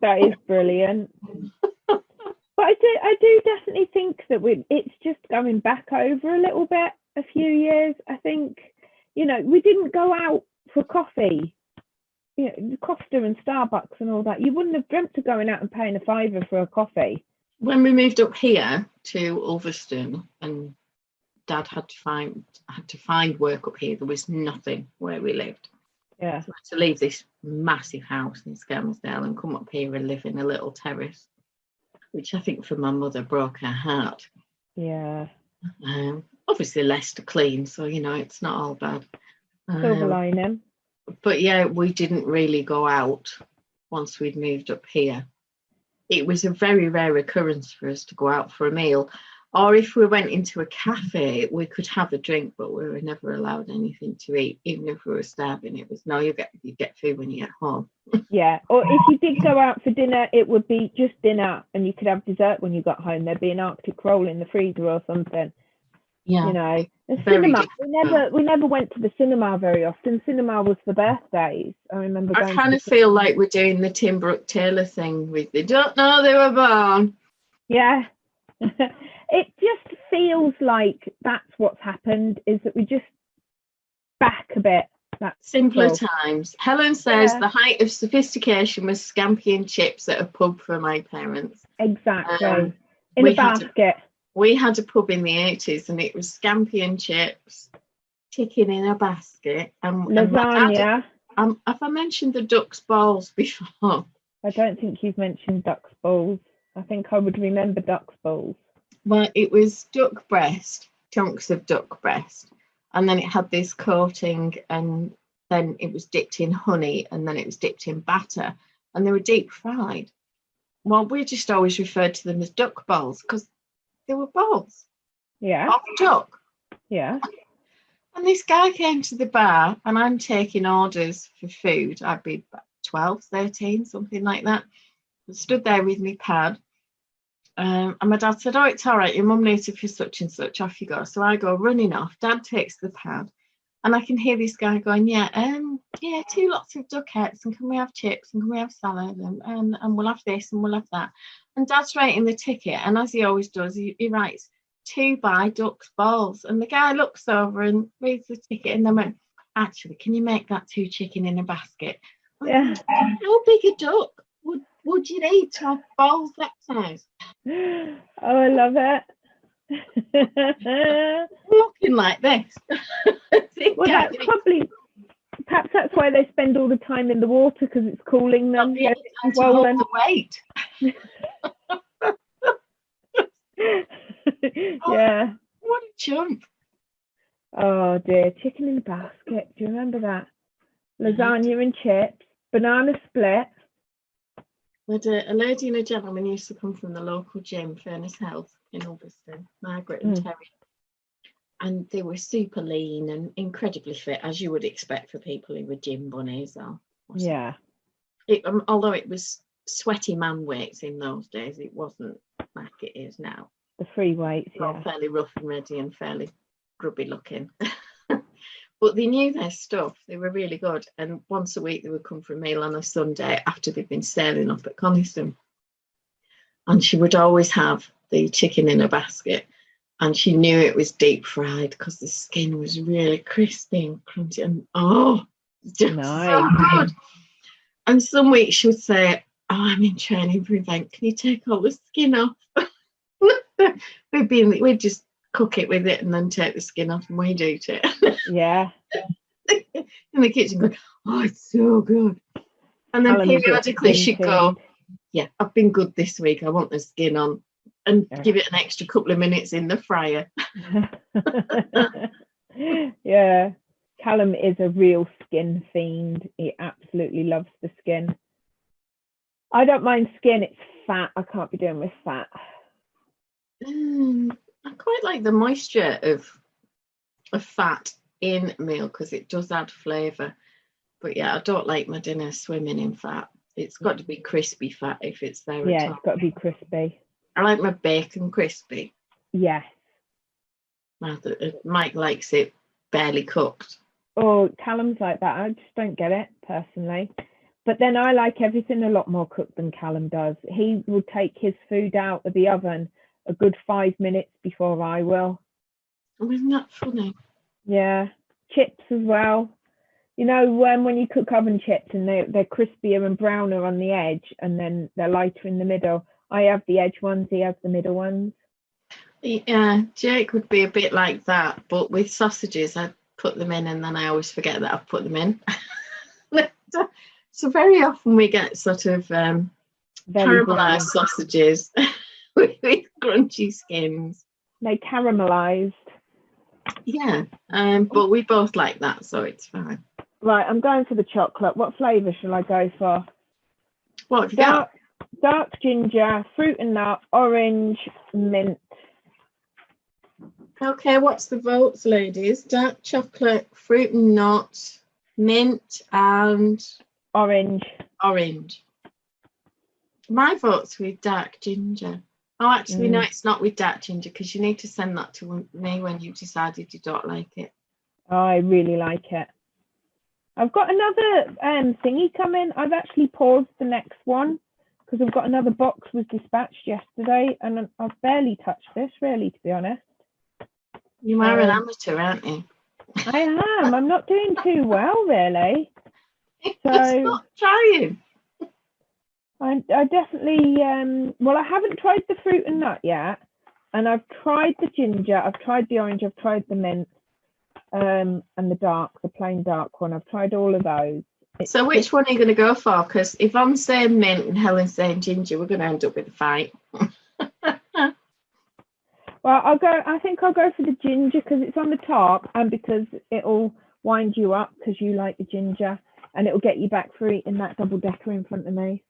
That is brilliant. But I do definitely think that it's just going back over a little bit, a few years. I think, you know, we didn't go out for coffee, you know, Costa and Starbucks and all that. You wouldn't have dreamt of going out and paying £5 for a coffee. When we moved up here to Ulverston, and Dad had to find work up here, there was nothing where we lived. Yeah. So we had to leave this massive house in Skelmersdale and come up here and live in a little terrace, which I think for my mother broke her heart. Yeah. Obviously less to clean, so you know it's not all bad. Silver lining. But yeah, we didn't really go out once we'd moved up here. It was a very rare occurrence for us to go out for a meal, or if we went into a cafe, we could have a drink, but we were never allowed anything to eat, even if we were starving. It was, no, you get food when you get home. Yeah, or if you did go out for dinner, it would be just dinner, and you could have dessert when you got home. There'd be an Arctic roll in the freezer or something. Yeah, you know. The very cinema, we never went to the cinema very often. Cinema was for birthdays. I remember going. I kind of feel like we're doing the Tim Brooke Taylor thing with they don't know they were born. Yeah. It just feels like that's what's happened, is that we just back a bit. That's Simpler cool. times. Helen says the height of sophistication was scampi and chips at a pub for my parents. Exactly. In a basket. We had a pub in the 80s and it was scampi and chips, chicken in a basket. And lasagna. Have I mentioned the duck's balls before? I don't think you've mentioned duck's balls. I think I would remember duck's balls. Well, it was duck breast, chunks of duck breast. And then it had this coating, and then it was dipped in honey, and then it was dipped in batter, and they were deep fried. Well, we just always referred to them as duck balls because they were balls. Yeah. Of duck. Yeah. And this guy came to the bar, and I'm taking orders for food. I'd be 12, 13, something like that. I stood there with my pad. And my dad said, oh, it's all right, your mum needs it for such and such, off you go. So I go running off. Dad takes the pad, and I can hear this guy going, yeah, 2 lots of duckettes, and can we have chips, and can we have salad, and we'll have this, and we'll have that. And Dad's writing the ticket, and as he always does, he writes 2 by duck's balls. And the guy looks over and reads the ticket, and then went, actually, can you make that 2 chicken in a basket? Yeah. How big a duck would you need to have balls that size? Oh, I love it. Looking like this. Well, that's perhaps that's why they spend all the time in the water, because it's cooling them. Yeah, and to hold the weight. Yeah. What a chump. Oh dear, chicken in a basket. Do you remember that? Lasagna and chips, banana split. But a lady and a gentleman used to come from the local gym, Furnace Health in Ulverston, Margaret and Terry. And they were super lean and incredibly fit, as you would expect for people who were gym bunnies. Yeah. Although it was sweaty man weights in those days, it wasn't like it is now. The free weights, yeah. Fairly rough and ready and fairly grubby looking. But they knew their stuff. They were really good. And once a week they would come for a meal on a Sunday after they'd been sailing up at Coniston. And she would always have the chicken in a basket. And she knew it was deep fried because the skin was really crispy and crunchy. And just nice. So good. And some weeks she would say, oh, I'm in training for event. Can you take all the skin off? We'd just cook it with it and then take the skin off and we'd eat it. Yeah. In the kitchen going, oh, it's so good. And then periodically she'd go, yeah, I've been good this week. I want the skin on. And give it an extra couple of minutes in the fryer. Yeah. Callum is a real skin fiend. He absolutely loves the skin. I don't mind skin. It's fat. I can't be doing with fat. I quite like the moisture of fat in meal because it does add flavour. But yeah, I don't like my dinner swimming in fat. It's got to be crispy fat if it's there. Yeah, it's got to be crispy. I like my bacon crispy. Yes. Mike likes it barely cooked. Oh, Callum's like that. I just don't get it personally. But then I like everything a lot more cooked than Callum does. He will take his food out of the oven a good 5 minutes before I will. Oh, isn't that funny? Yeah. Chips as well. You know, when you cook oven chips and they're crispier and browner on the edge and then they're lighter in the middle. I have the edge ones, he has the middle ones. Yeah, Jake would be a bit like that, but with sausages, I put them in and then I always forget that I've put them in. So very often we get sort of caramelised sausages with crunchy skins. They caramelised. Yeah, but we both like that, so it's fine. Right, I'm going for the chocolate. What flavour shall I go for? What have you got? Dark ginger, fruit and nut, orange, mint. Okay, what's the votes, ladies? Dark chocolate, fruit and nut, mint, and Orange. Orange. My vote's with dark ginger. Oh, actually, no, it's not with dark ginger because you need to send that to me when you've decided you don't like it. I really like it. I've got another thingy coming. I've actually paused the next one because I've got another box was dispatched yesterday and I've barely touched this, really, to be honest. You are an amateur, aren't you? I am. I'm not doing too well, really. So stop trying. I definitely, well, I haven't tried the fruit and nut yet. And I've tried the ginger, I've tried the orange, I've tried the mint, and the plain dark one. I've tried all of those. So which one are you going to go for? Because if I'm saying mint and Helen's saying ginger, we're going to end up with a fight. Well, I think I'll go for the ginger because it's on the top and because it'll wind you up because you like the ginger and it'll get you back for eating that double decker in front of me.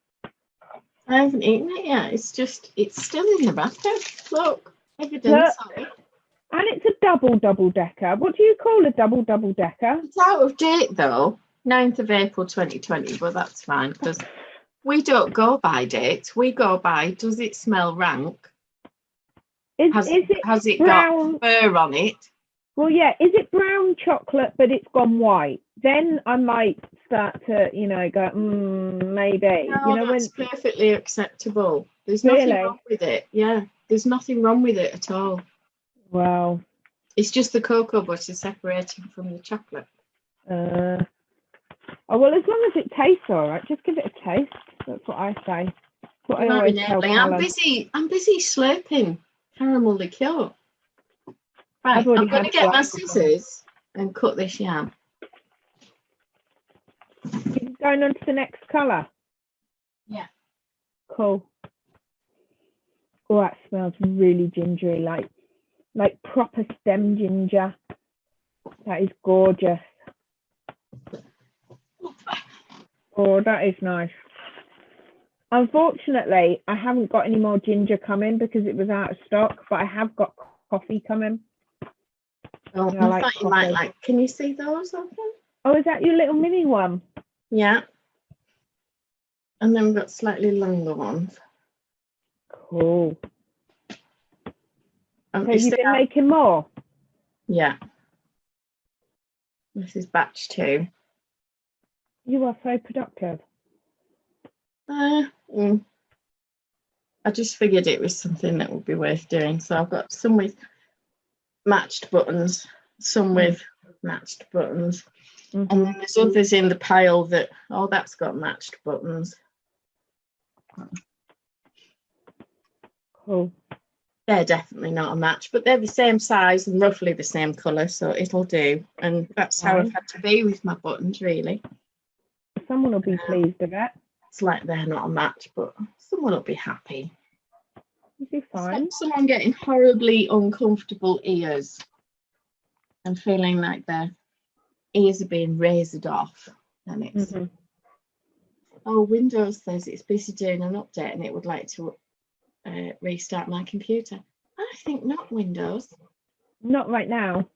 I haven't eaten it yet. It's still in the wrapper. Look, evidence of it. And it's a double decker. What do you call a double decker? It's out of date though. 9th of April 2020, but that's fine because we don't go by dates. We go by, does it smell rank? Has it brown? Got fur on it? Well, yeah. Is it brown chocolate, but it's gone white? Then I might start to, go, maybe. No, that's perfectly acceptable. There's nothing wrong with it. Yeah, there's nothing wrong with it at all. Wow. It's just the cocoa butter separating from the chocolate. Oh, well, as long as it tastes all right, just give it a taste. That's what I say. That's what I always tell Callum. I'm busy slurping caramel liqueur. Right, I'm going to get my scissors and cut this yarn. You're going on to the next colour? Yeah. Cool. Oh, that smells really gingery, like proper stem ginger. That is gorgeous. Oh, that is nice. Unfortunately, I haven't got any more ginger coming because it was out of stock, but I have got coffee coming. Oh, I thought you might like. Can you see those? Okay. Oh, is that your little mini one? Yeah. And then we've got slightly longer ones. Cool. So you've been making more? Yeah. This is batch 2. You are so productive. I just figured it was something that would be worth doing. So I've got some with matched buttons, some with matched buttons. And then there's others in the pile that, that's got matched buttons. Cool. They're definitely not a match, but they're the same size and roughly the same colour, so it'll do. And that's how I've had to be with my buttons, really. Someone will be pleased with it. It's like they're not a match, but someone will be happy. You'll be fine. It's like someone getting horribly uncomfortable ears and feeling like their ears are being razored off. And it's, Windows says it's busy doing an update and it would like to restart my computer. I think not, Windows. Not right now.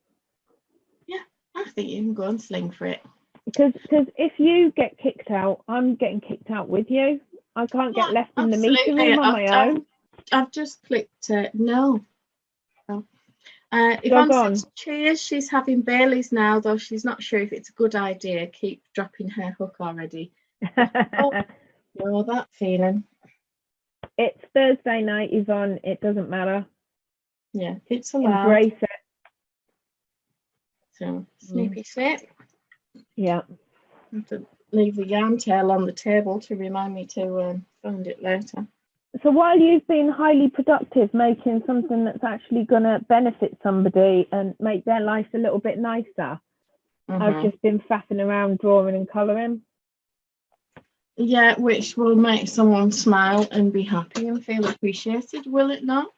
Yeah, I think you can go and sling for it. Because if you get kicked out, I'm getting kicked out with you. I can't get left in the meeting room on my own. I've just clicked no. Yvonne says, cheers, she's having Baileys now, though she's not sure if it's a good idea. Keep dropping her hook already. Know that feeling. It's Thursday night, Yvonne. It doesn't matter. Yeah, it's allowed. Embrace it. So, snoopy snip. Yeah. I have to leave the yarn tail on the table to remind me to find it later. So while you've been highly productive making something that's actually going to benefit somebody and make their life a little bit nicer, I've just been faffing around drawing and colouring. Yeah, which will make someone smile and be happy and feel appreciated, will it not?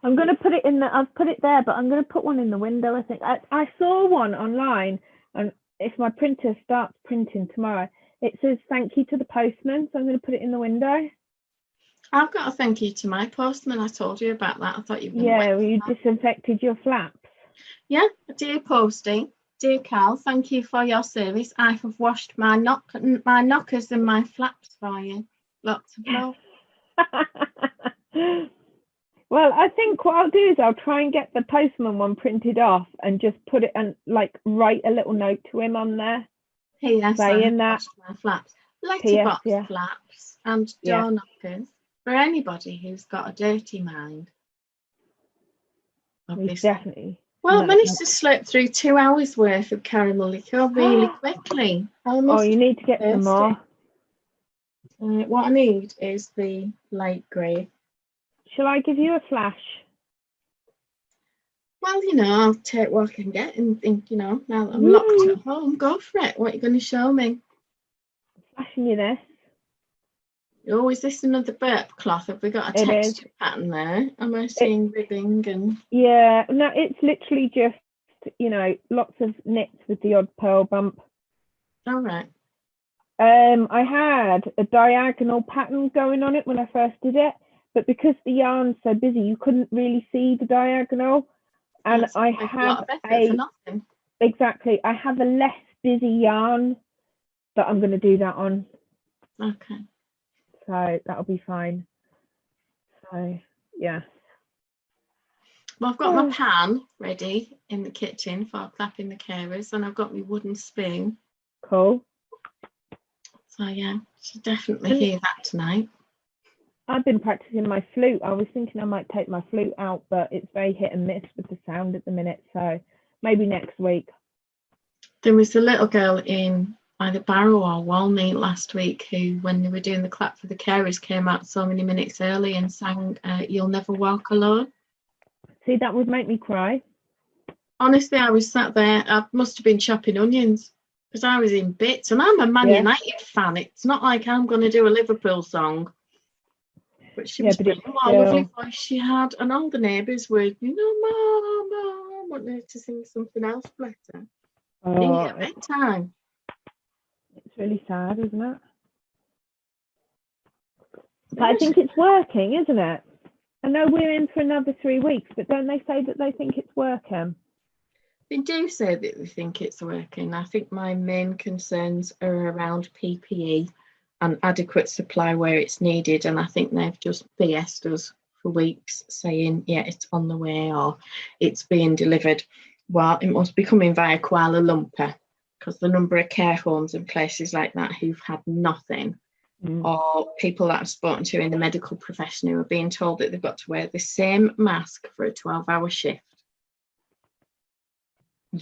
I'm going to put it in I've put it there, but I'm going to put one in the window, I think. I saw one online, and if my printer starts printing tomorrow, It says thank you to the postman, so I'm going to put it in the window. I've got a thank you to my postman. I told you about that. I thought you were going to Yeah, well, you disinfected your flaps. Yeah, dear Posty, dear Cal, thank you for your service. I have washed my knockers and my flaps for you. Lots of love. Well, I think what I'll do is I'll try and get the postman one printed off and just put it and like write a little note to him on there. P.S. Saying that washed my flaps. Letterbox yeah. flaps and door knockers for anybody who's got a dirty mind. Obviously. Definitely. Well, I managed to slip through 2 hours worth of caramel liqueur really quickly. Oh, you need to get some more. What I need is the light grey. Shall I give you a flash? Well, you know, I'll take what I can get and think, you know, now that I'm locked at home, go for it. What are you going to show me? Flashing you this. Oh, is this another burp cloth? Have we got a texture pattern there? Am I seeing ribbing and... Yeah, no, it's literally just, you know, lots of knits with the odd pearl bump. All right. I had a diagonal pattern going on it when I first did it, but because the yarn's so busy, you couldn't really see the diagonal. And I have I have a less busy yarn that I'm going to do that on. Okay. So that'll be fine. So yeah. Well, I've got my pan ready in the kitchen for clapping the carers, and I've got my wooden spoon. Cool. So yeah, should definitely hear that tonight. I've been practicing my flute. I was thinking I might take my flute out, but it's very hit and miss with the sound at the minute. So maybe next week. There was a little girl in either Barrow or Walney last week who, when they were doing the clap for the carers, came out so many minutes early and sang You'll Never Walk Alone. See, that would make me cry. Honestly, I was sat there. I must have been chopping onions because I was in bits. And I'm a Man United fan. It's not like I'm going to do a Liverpool song. But she was brilliant. What a lovely voice she had. And all the neighbours were, you know, Mum, wanting her to sing something else, bless her. Nearly at bedtime. It's really sad, isn't it? But I think it's working, isn't it? I know we're in for another 3 weeks, but don't they say that they think it's working? They do say that they think it's working. I think my main concerns are around PPE and adequate supply where it's needed, and I think they've just BS'd us for weeks saying, yeah, it's on the way or it's being delivered. Well, it must be coming via Kuala Lumpur, because the number of care homes and places like that who've had nothing, or people that I've spoken to in the medical profession who are being told that they've got to wear the same mask for a 12-hour shift.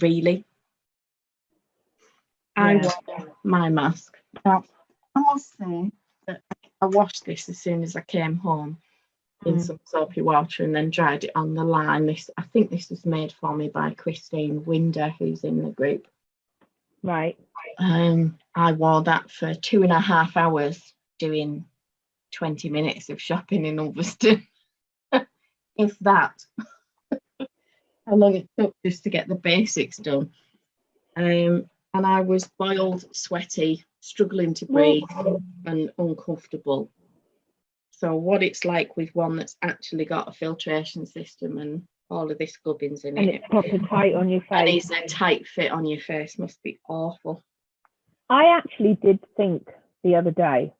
Really? Yeah. I wore my mask. Now, I must say that I washed this as soon as I came home in some soapy water and then dried it on the line. I think this was made for me by Christine Winder, who's in the group. Right. I wore that for 2.5 hours doing 20 minutes of shopping in Ulverston. If that. How long it took just to get the basics done. And I was boiled, sweaty, struggling to breathe and uncomfortable. So what it's like with one that's actually got a filtration system and all of this gubbins in it. And it's proper tight on your face. And it's a tight fit on your face. Must be awful. I actually did think the other day,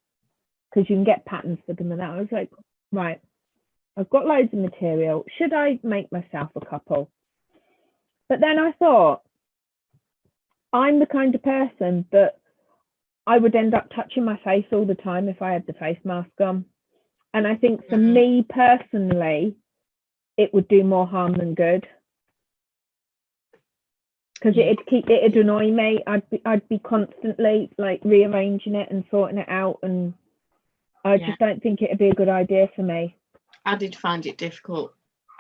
because you can get patterns for them and that, I was like, right, I've got loads of material. Should I make myself a couple? But then I thought, I'm the kind of person that I would end up touching my face all the time if I had the face mask on. And I think for me personally, it would do more harm than good. Because it'd annoy me. I'd be constantly like rearranging it and sorting it out, and I just don't think it'd be a good idea for me. I did find it difficult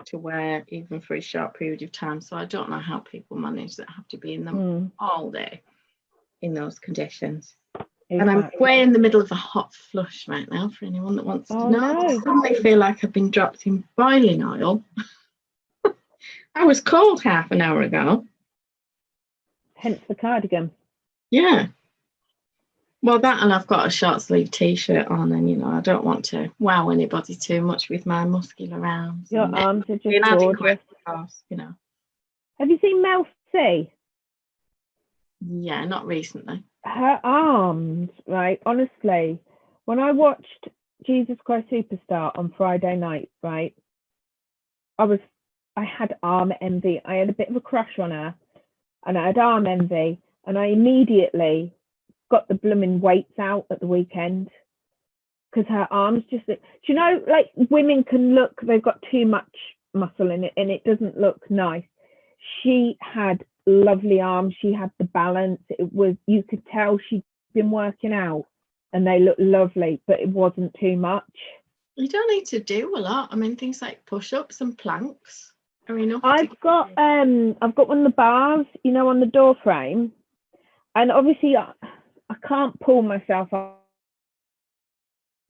to wear even for a short period of time, so I don't know how people manage that have to be in them all day in those conditions. Exactly. And I'm way in the middle of a hot flush right now for anyone that wants to know. I suddenly feel like I've been dropped in boiling oil. I was cold half an hour ago. Hence the cardigan. Yeah. Well, that, and I've got a short sleeve t-shirt on, and you know, I don't want to wow anybody too much with my muscular arms. Your And arms are just inadequate, gorgeous. of course, you know. Have you seen Mel C? Yeah, not recently. Her arms, right? Honestly, when I watched Jesus Christ Superstar on Friday night, right, I had arm envy. I had a bit of a crush on her, and I had arm envy, and I immediately got the blooming weights out at the weekend because her arms just, do you know, like women can look, they've got too much muscle in it and it doesn't look nice. She had lovely arms. She had the balance. It was, you could tell she'd been working out, and they looked lovely, but it wasn't too much. You don't need to do a lot. I mean, things like push-ups and planks are enough. I've got one of the bars, you know, on the door frame, and obviously I can't pull myself up.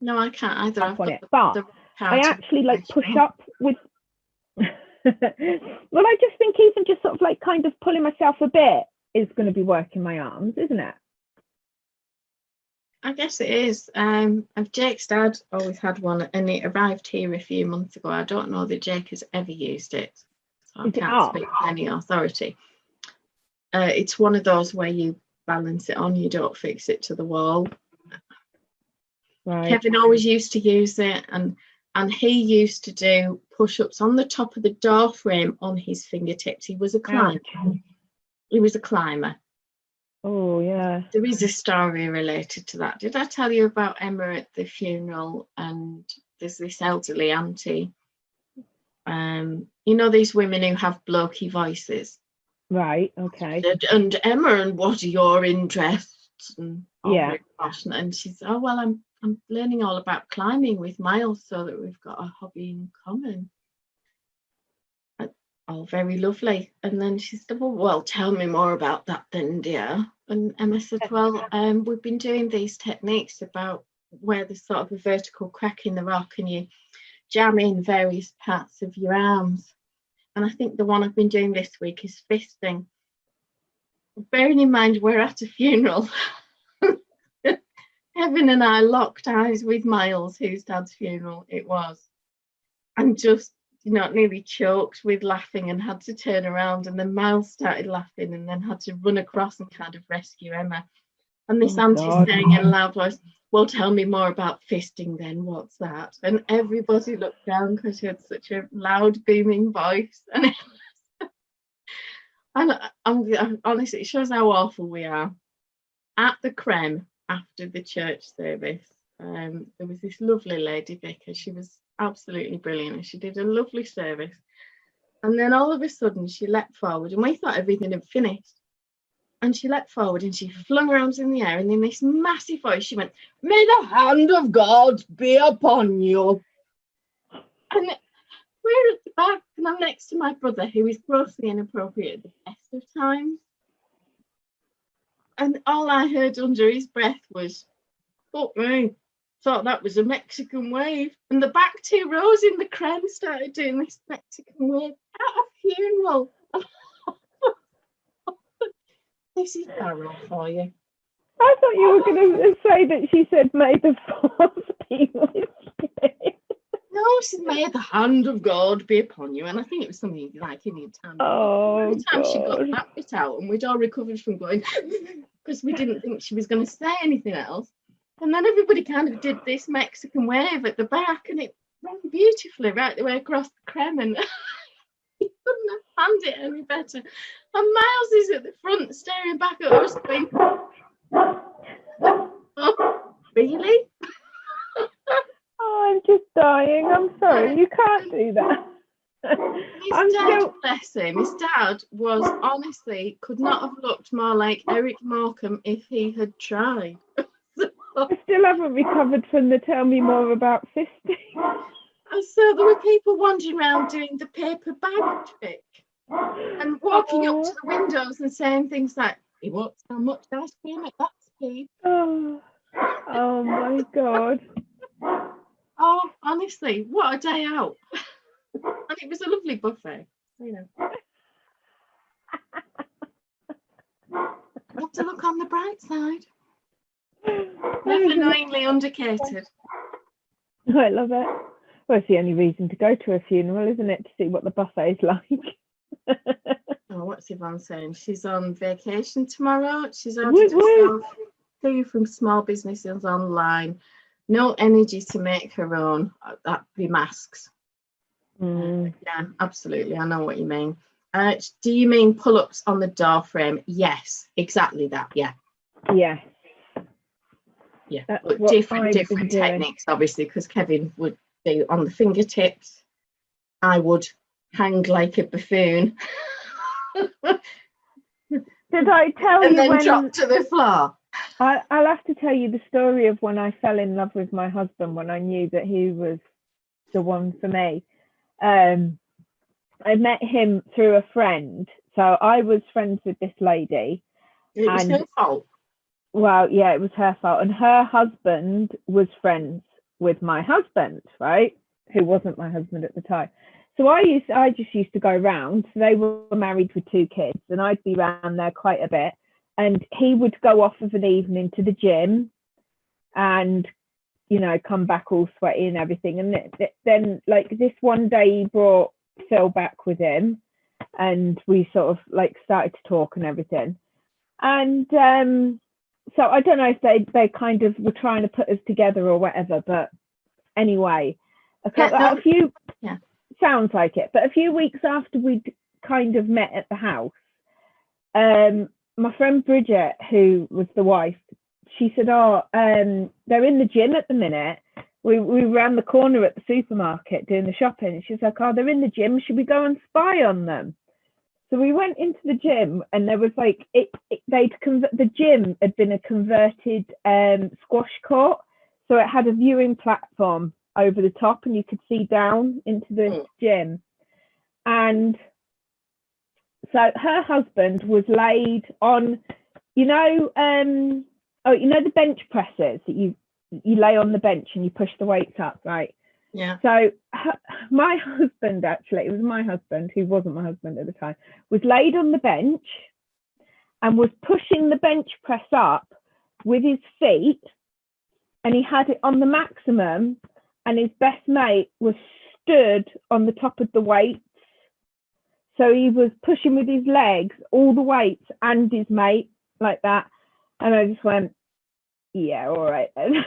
No, I can't either. I've On it, but I actually like push up with. Well, I just think even just sort of like kind of pulling myself a bit is going to be working my arms, isn't it? I guess it is. Jake's dad always had one, and it arrived here a few months ago. I don't know that Jake has ever used it, so I can't speak with any authority. It's one of those where you balance it on, you don't fix it to the wall. Right. Kevin always used to use it, and he used to do push-ups on the top of the door frame on his fingertips. He was a climber. He was a climber. Oh, yeah. There is a story related to that. Did I tell you about Emma at the funeral? And there's this elderly auntie. You know, these women who have blokey voices. Right, okay. And Emma, and what are your interests? And yeah. Passionate. And she's, oh, well, I'm learning all about climbing with Miles so that we've got a hobby in common. Oh, very lovely. And then she said, well, tell me more about that then, dear. And Emma said, well, we've been doing these techniques about where there's sort of a vertical crack in the rock and you jam in various parts of your arms. And I think the one I've been doing this week is fisting. Bearing in mind we're at a funeral. Evan and I locked eyes with Miles, whose dad's funeral it was, and just, you know, nearly choked with laughing and had to turn around, and then Miles started laughing and then had to run across and kind of rescue Emma. And this auntie saying in a loud voice, well, tell me more about fisting then, what's that? And everybody looked down because she had such a loud, booming voice. And honestly, it shows how awful we are. At the creme, after the church service, there was this lovely lady vicar. She was absolutely brilliant, and she did a lovely service. And then all of a sudden she leapt forward, and we thought everything had finished. And she leapt forward and she flung her arms in the air, and in this massive voice she went, may the hand of God be upon you. And we're at the back, and I'm next to my brother, who is grossly inappropriate at the best of times. And all I heard under his breath was, fuck me, thought that was a Mexican wave. And the back two rows in the creme started doing this Mexican wave at a funeral. This is barrel for you. I thought you were going to say that she said, may the force be with you. No, she said, may the hand of God be upon you. And I think it was something like in the Italian. Oh, every time she got that bit out, and we'd all recovered from going, because we didn't think she was going to say anything else. And then everybody kind of did this Mexican wave at the back, and it ran beautifully right the way across the creme, and he couldn't have planned it any better. And Miles is at the front staring back at us going, oh, really? Oh, I'm just dying. I'm sorry. You can't do that. His dad, bless him, his dad was honestly, could not have looked more like Eric Morecambe if he had tried. I still haven't recovered from the tell me more about fisting. And so there were people wandering around doing the paper bag trick and walking up to the windows and saying things like, he won't sell much ice cream at that speed. Oh my God. Oh, honestly, what a day out. And it was a lovely buffet, you know. Have to look on the bright side. Never annoyingly undercated. I love it. Well, it's the only reason to go to a funeral, isn't it? To see what the buffet is like. Oh, what's Yvonne saying? She's on vacation tomorrow. She's Woo, ordered woo. herself food from small businesses online. No energy to make her own. That'd be masks. Yeah, absolutely. I know what you mean. Do you mean pull-ups on the door frame? Yes, exactly that. Yeah. Yeah. Yeah. That's But what different I've been doing. techniques, obviously, because Kevin would do on the fingertips. I would hang like a buffoon. Did I tell and you then when drop to the floor? I'll have to tell you the story of when I fell in love with my husband, when I knew that he was the one for me. I met him through a friend. So I was friends with this lady. It was her fault. Well, yeah, it was her fault. And her husband was friends with my husband, right? Who wasn't my husband at the time. So I just used to go round. So they were married with 2 kids, and I'd be around there quite a bit. And he would go off of an evening to the gym and, you know, come back all sweaty and everything. And then, like, this one day he brought Phil back with him, and we sort of like started to talk and everything. And so I don't know if they kind of were trying to put us together or whatever, but anyway, sounds like it. But a few weeks after we'd kind of met at the house, my friend Bridget, who was the wife, she said, they're in the gym at the minute. We ran the corner at the supermarket doing the shopping. And she's like, they're in the gym. Should we go and spy on them? So we went into the gym, and there was like, the gym had been a converted squash court. So it had a viewing platform over the top, and you could see down into the gym. And so her husband was laid on, you know the bench presses that you lay on the bench and you push the weights up, right? Yeah. So my husband, actually, it was my husband, who wasn't my husband at the time, was laid on the bench and was pushing the bench press up with his feet, and he had it on the maximum, and his best mate was stood on the top of the weights. So he was pushing with his legs all the weights and his mate like that. And I just went, yeah, all right then.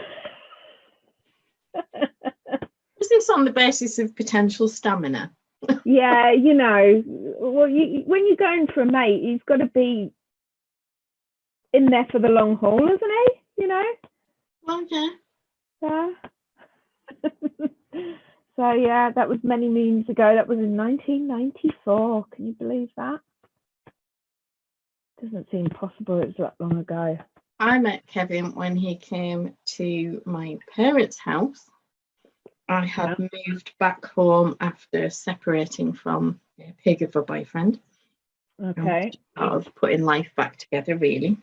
Was this on the basis of potential stamina? Yeah, you know, well, when you're going for a mate, he's got to be in there for the long haul, isn't he? You know? Well, yeah. So yeah, that was many moons ago. That was in 1994. Can you believe that? Doesn't seem possible it was that long ago. I met Kevin when he came to my parents' house. I had moved back home after separating from a pig of a boyfriend. Okay. I was putting life back together, really.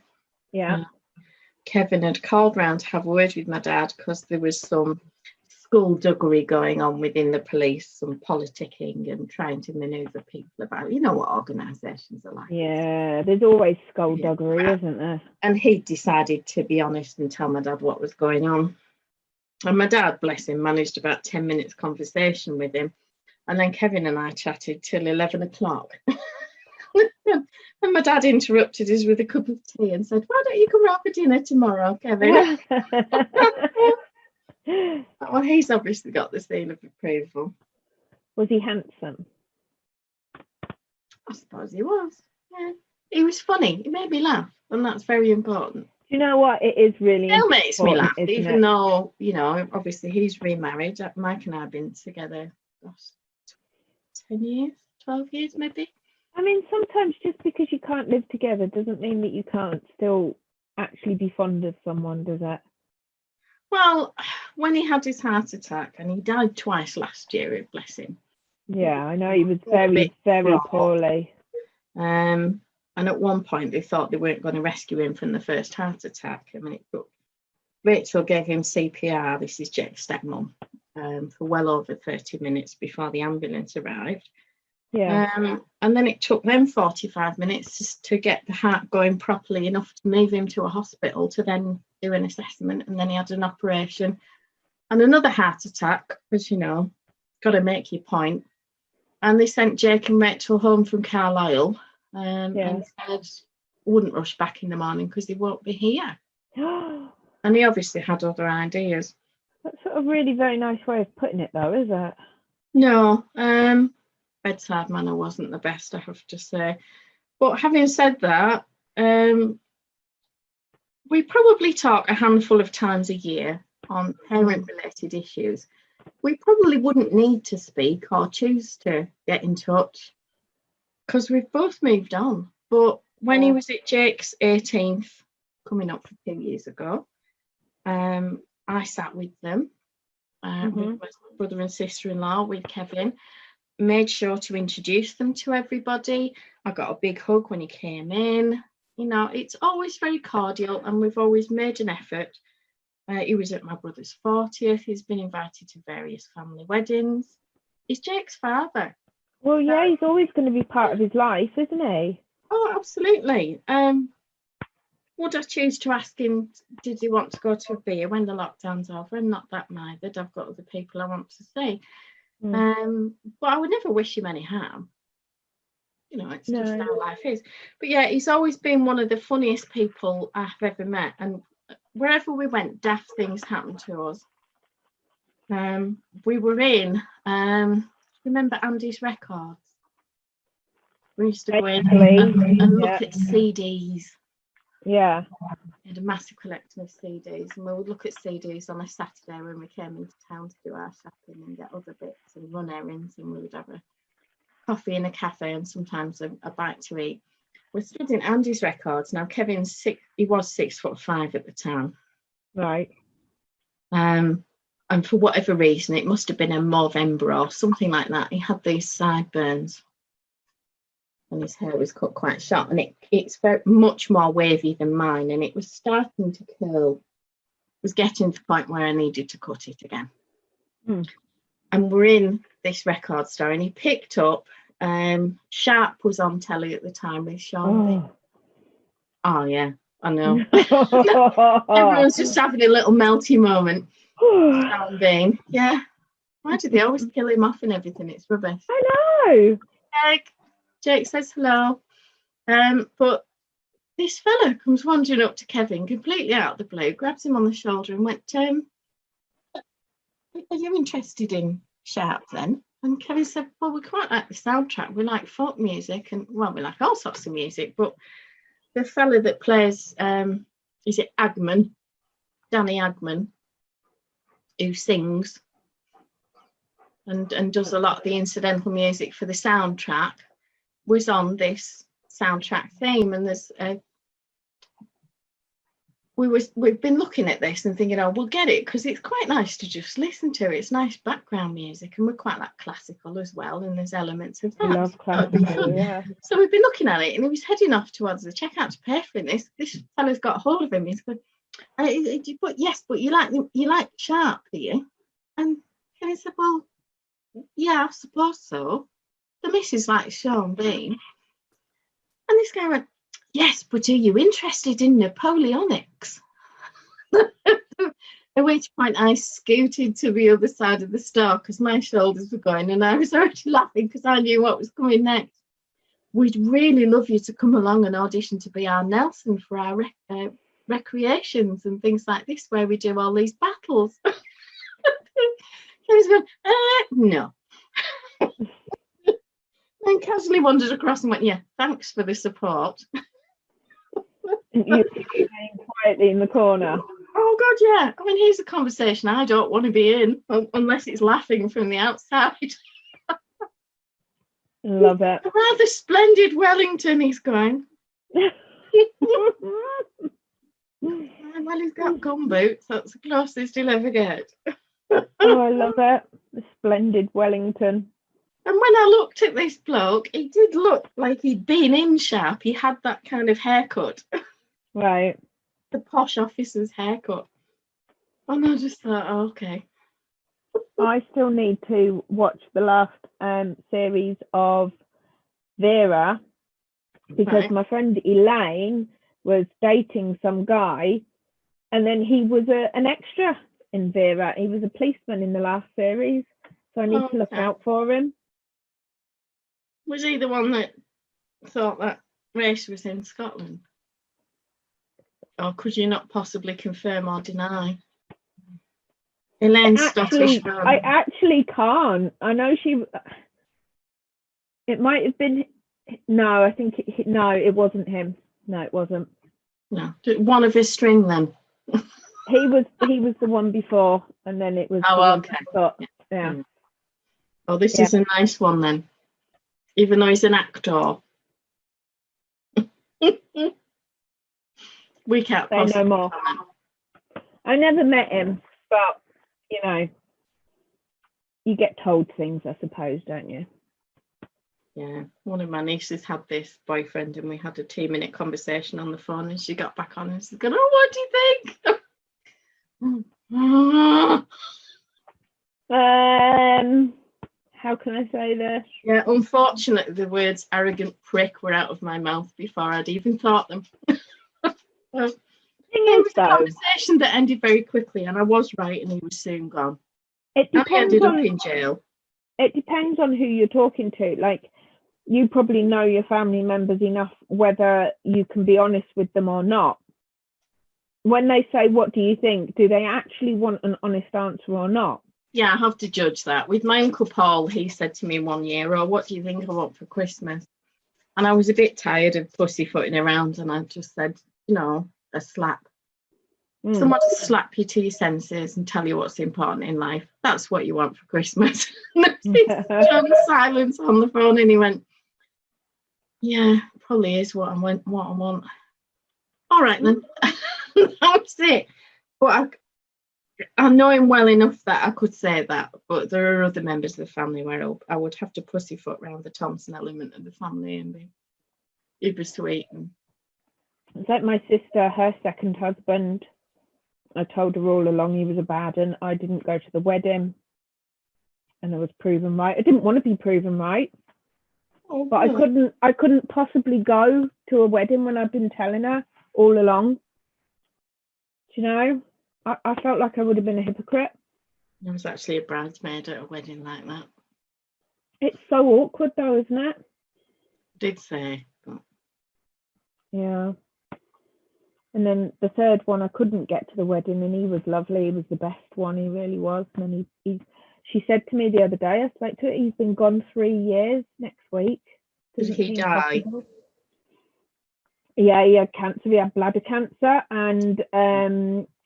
Yeah. Kevin had called round to have a word with my dad because there was some skullduggery going on within the police, some politicking and trying to manoeuvre people about, you know what organisations are like. Yeah, there's always skullduggery, isn't there? And he decided to be honest and tell my dad what was going on. And my dad, bless him, managed about 10 minutes conversation with him. And then Kevin and I chatted till 11 o'clock. And my dad interrupted us with a cup of tea and said, why don't you come round for dinner tomorrow, Kevin? Well, he's obviously got the seal of approval. Was he handsome? I suppose he was. Yeah. He was funny. He made me laugh. And that's very important. You know what? It is really Still makes me laugh, even it? though, you know, obviously he's remarried. Mike and I have been together, 10 years, 12 years maybe. I mean, sometimes just because you can't live together doesn't mean that you can't still actually be fond of someone, does it? Well, when he had his heart attack, and he died twice last year, bless him. Yeah, I know he was very, very poorly. And at one point they thought they weren't going to rescue him from the first heart attack. I mean, Rachel gave him CPR, this is Jake's stepmom, for well over 30 minutes before the ambulance arrived. Yeah. And then it took them 45 minutes to get the heart going properly enough to move him to a hospital to then do an assessment, and then he had an operation and another heart attack, because, you know, got to make your point. And they sent Jake and Rachel home from Carlisle, and said wouldn't rush back in the morning because they won't be here. And he obviously had other ideas. That's sort of really very nice way of putting it, though, is it? No, bedside manner wasn't the best, I have to say. But having said that, we probably talk a handful of times a year on parent-related issues. We probably wouldn't need to speak or choose to get in touch because we've both moved on. But when he was at Jake's 18th, coming up for 2 years ago, I sat with them, with my brother and sister-in-law, with Kevin, made sure to introduce them to everybody. I got a big hug when he came in. You know, it's always very cordial, and we've always made an effort. He was at my brother's 40th. He's been invited to various family weddings. He's Jake's father. Well, yeah, he's always going to be part of his life, isn't he? Oh, absolutely. Would I choose to ask him, did he want to go to a beer when the lockdown's over? I'm not that minded. I've got other people I want to see. But I would never wish him any harm. You know, it's just how life is. But yeah, he's always been one of the funniest people I've ever met. And wherever we went, daft things happened to us. We were in, remember Andy's Records? We used to go in and look at CDs. Yeah. He had a massive collection of CDs, and we would look at CDs on a Saturday when we came into town to do our shopping and get other bits and run errands, and we would have a coffee in a cafe and sometimes a bite to eat. We're stood in Andy's Records. Now, Kevin's he was 6'5" at the time. Right. And for whatever reason, it must have been a Movember or something like that, he had these sideburns. And his hair was cut quite short, and it's very much more wavy than mine, and it was starting to curl. It was getting to the point where I needed to cut it again. And we're in this record store, and he picked up Sharp was on telly at the time with Sean Bean. Oh yeah, I know. Everyone's just having a little melty moment. Sean Bean, yeah. Why do they always kill him off and everything? It's rubbish. I know. Jake says hello, but this fella comes wandering up to Kevin completely out of the blue, grabs him on the shoulder and went, are you interested in Sharp then? And Kevin said, well, we quite like the soundtrack. We like folk music, and well, we like all sorts of music, but the fella that plays, is it Agman, Danny Agman, who sings and does a lot of the incidental music for the soundtrack, was on this soundtrack theme. And there's we've been looking at this and thinking, oh, we'll get it because it's quite nice to just listen to. It's nice background music, and we're quite like classical as well, and there's elements of that. I love classical, yeah. So we've been looking at it, and he was heading off towards the checkout to pay for it. This fella's got hold of him. He's going, but you like Sharp, do you? And he said, well, yeah, I suppose so. The missus likes Sean Bean. And this guy went, yes, but are you interested in Napoleonics? At which point I scooted to the other side of the store because my shoulders were going, and I was already laughing because I knew what was coming next. We'd really love you to come along and audition to be our Nelson for our recreations and things like this, where we do all these battles. I was going, no. And casually wandered across and went, yeah, thanks for the support. You're staying quietly in the corner. Oh God, yeah. I mean, here's a conversation I don't want to be in unless it's laughing from the outside. Love it. A rather splendid Wellington, he's going. Well, he's got gum boots. That's the closest he'll ever get. Oh, I love it. The splendid Wellington. And when I looked at this bloke, he did look like he'd been in Sharp. He had that kind of haircut. Right. The posh officer's haircut. And I just thought, oh, okay. I still need to watch the last series of Vera, because my friend Elaine was dating some guy And then he was an extra in Vera. He was a policeman in the last series, so I need to look out for him. Was he the one that thought that race was in Scotland? Or could you not possibly confirm or deny? Elaine's Scottish. I actually can't. I know she. It might have been. No, I think no, it wasn't him. No, it wasn't. No, one of his string then. He was the one before, and then it was. Oh, okay. Yeah. Oh, this is a nice one then, even though he's an actor. We can't say no more. I never met him, but you know, you get told things, I suppose, don't you? Yeah, one of my nieces had this boyfriend, and we had a 2-minute conversation on the phone, and she got back on and she's going, "Oh, what do you think?" How can I say this? Yeah, unfortunately, the words "arrogant prick" were out of my mouth before I'd even thought them. It was a conversation that ended very quickly, and I was right, and he was soon gone. It depends. And he ended up in jail. It depends on who you're talking to. Like, you probably know your family members enough whether you can be honest with them or not. When they say, "What do you think?" do they actually want an honest answer or not? Yeah, I have to judge that. With my Uncle Paul, he said to me one year, "Oh, what do you think I want for Christmas?" And I was a bit tired of pussyfooting around, and I just said, a slap. Someone to slap you to your senses and tell you what's important in life. That's what you want for Christmas. John silence on the phone, and he went, "Yeah, probably is what I want. All right then." That was it. But I know him well enough that I could say that. But there are other members of the family where I would have to pussyfoot around the Thompson element of the family and be uber sweet. It's like my sister, her second husband. I told her all along he was a bad one. I didn't go to the wedding, and I was proven right. I didn't want to be proven right, but I couldn't possibly go to a wedding when I'd been telling her all along. Do you know? I felt like I would have been a hypocrite. I was actually a bridesmaid at a wedding like that. It's so awkward though, isn't it? Did say. But... Yeah. And then the third one, I couldn't get to the wedding, and he was lovely. He was the best one. He really was. And then she said to me the other day, I spoke to her, he's been gone 3 years next week. Did he die? Possible. Yeah, he had cancer. He had bladder cancer, and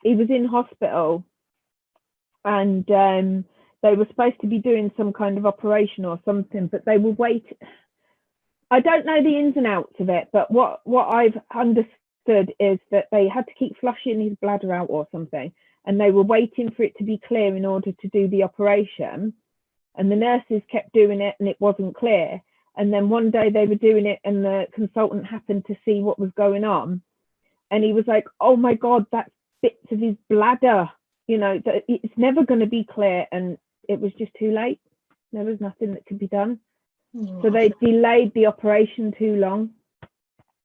he was in hospital. And they were supposed to be doing some kind of operation or something, but they were waiting. I don't know the ins and outs of it, but what I've understood is that they had to keep flushing his bladder out or something, and they were waiting for it to be clear in order to do the operation, and the nurses kept doing it and it wasn't clear. And then one day they were doing it, and the consultant happened to see what was going on, and he was like, "Oh my god, that's bits of his bladder, that it's never going to be clear." And it was just too late. There was nothing that could be done. So they delayed the operation too long.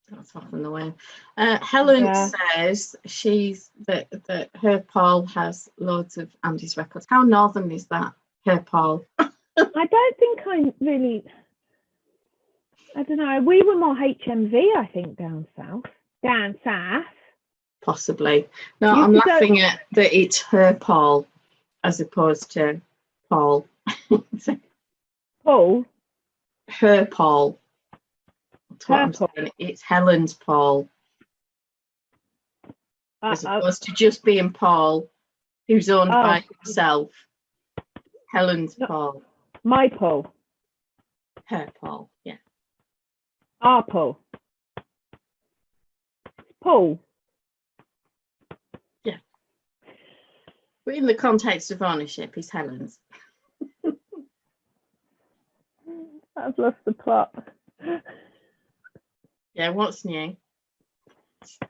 That's often the way. Helen says that her Paul has loads of Andy's records. How northern is that, her Paul? I don't think I don't know. We were more HMV, I think, down south. Possibly. No, I'm laughing at that it's her Paul as opposed to Paul. Paul? Her Paul. That's what I'm saying. It's Helen's Paul. As opposed to just being Paul, who's owned by himself. Helen's Paul. My Paul. Her Paul, yeah. Our Paul. Paul. Yeah. But in the context of ownership, it's Helen's. I've lost the plot. Yeah, what's new?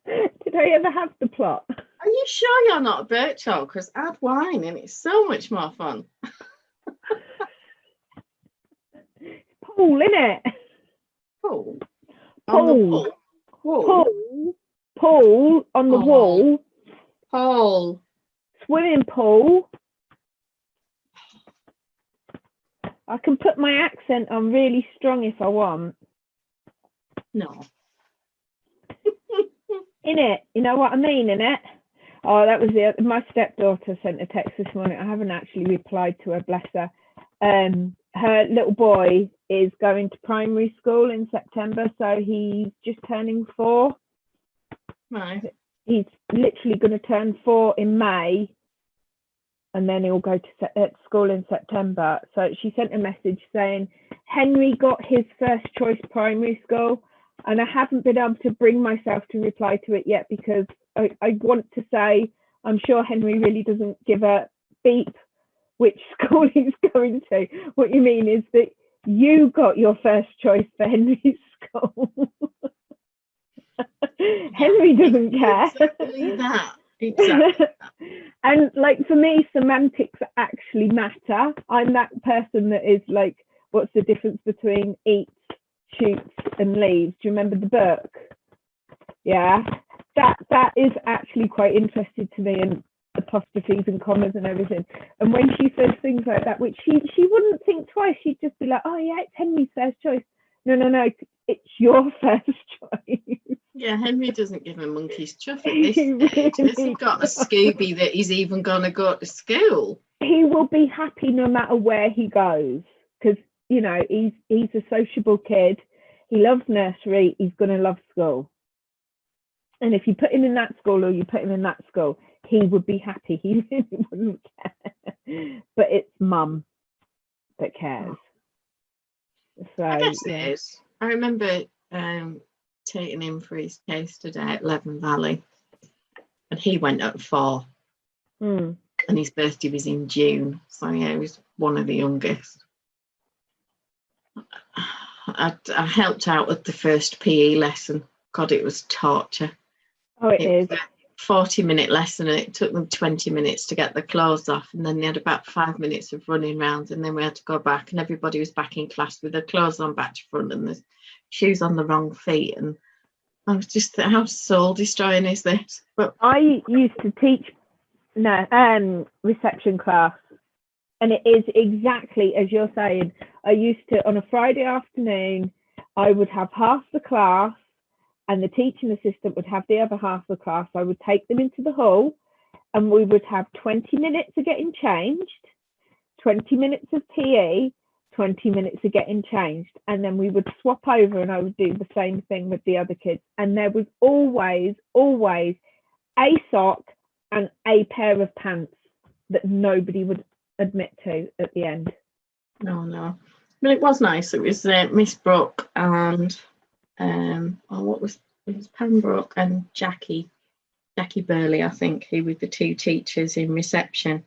Did I ever have the plot? Are you sure you're not a Birchall? Because add wine and it's so much more fun. Paul, innit? Paul. Paul on the wall Paul. Swimming pool. I can put my accent on really strong if I want. No. Innit? You know what I mean, innit? Oh, that was my stepdaughter sent a text this morning. I haven't actually replied to her, bless her. Her little boy is going to primary school in September, so he's just turning 4. Right. He's literally going to turn 4 in May, and then he'll go to school in September. So she sent a message saying Henry got his first choice primary school, and I haven't been able to bring myself to reply to it yet because I want to say I'm sure Henry really doesn't give a beep which school he's going to. What you mean is that you got your first choice for Henry's school. Henry doesn't care. Exactly that. Exactly. And like for me, semantics actually matter. I'm that person that is like, what's the difference between eats, shoots, and leaves? Do you remember the book? Yeah, that is actually quite interesting to me, and apostrophes and commas and everything. And when she says things like that, which she wouldn't think twice, she'd just be like, oh yeah, it's Henry's first choice. No, it's your first choice. Yeah, Henry doesn't give a monkey's chuff at this stage. Has he got a Scooby that he's even going to go to school? He will be happy no matter where he goes because, you know, he's a sociable kid. He loves nursery. He's going to love school. And if you put him in that school or you put him in that school, he would be happy. He really wouldn't care. But it's mum that cares. So, I guess yeah. it is. I remember taking him for his taste today at Leven Valley, and he went at 4. And his birthday was in June, so yeah, he was one of the youngest. I helped out at the first PE lesson. God, it was torture. Oh, it is. Was a 40-minute lesson, and it took them 20 minutes to get the clothes off, and then they had about 5 minutes of running around, and then we had to go back, and everybody was back in class with their clothes on back to front and the shoes on the wrong feet, and I was just how soul destroying is this? But I used to teach reception class, and it is exactly as you're saying. I used to, on a Friday afternoon, I would have half the class and the teaching assistant would have the other half of the class. I would take them into the hall and we would have 20 minutes of getting changed, 20 minutes of PE, 20 minutes of getting changed, and then we would swap over and I would do the same thing with the other kids. And there was always a sock and a pair of pants that nobody would admit to at the end. No. But it was nice. It was Miss Brooke and it was Pembroke and Jackie Burley, I think, who were the 2 teachers in reception.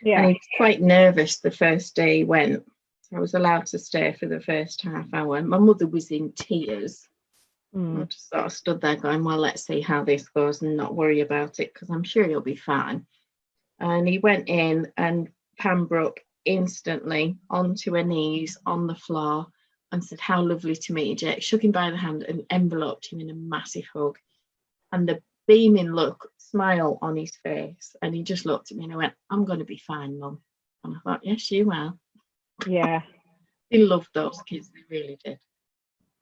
Yeah. And he was quite nervous the first day he went. I was allowed to stay for the first half hour. My mother was in tears. I just sort of stood there going, well, let's see how this goes and not worry about it because I'm sure he'll be fine. And he went in and Pembroke instantly onto her knees on the floor and said, how lovely to meet you, Jake. Shook him by the hand and enveloped him in a massive hug. And the beaming smile on his face. And he just looked at me and I went, I'm going to be fine, Mum. And I thought, yes, you are. Yeah. He loved those kids. They really did.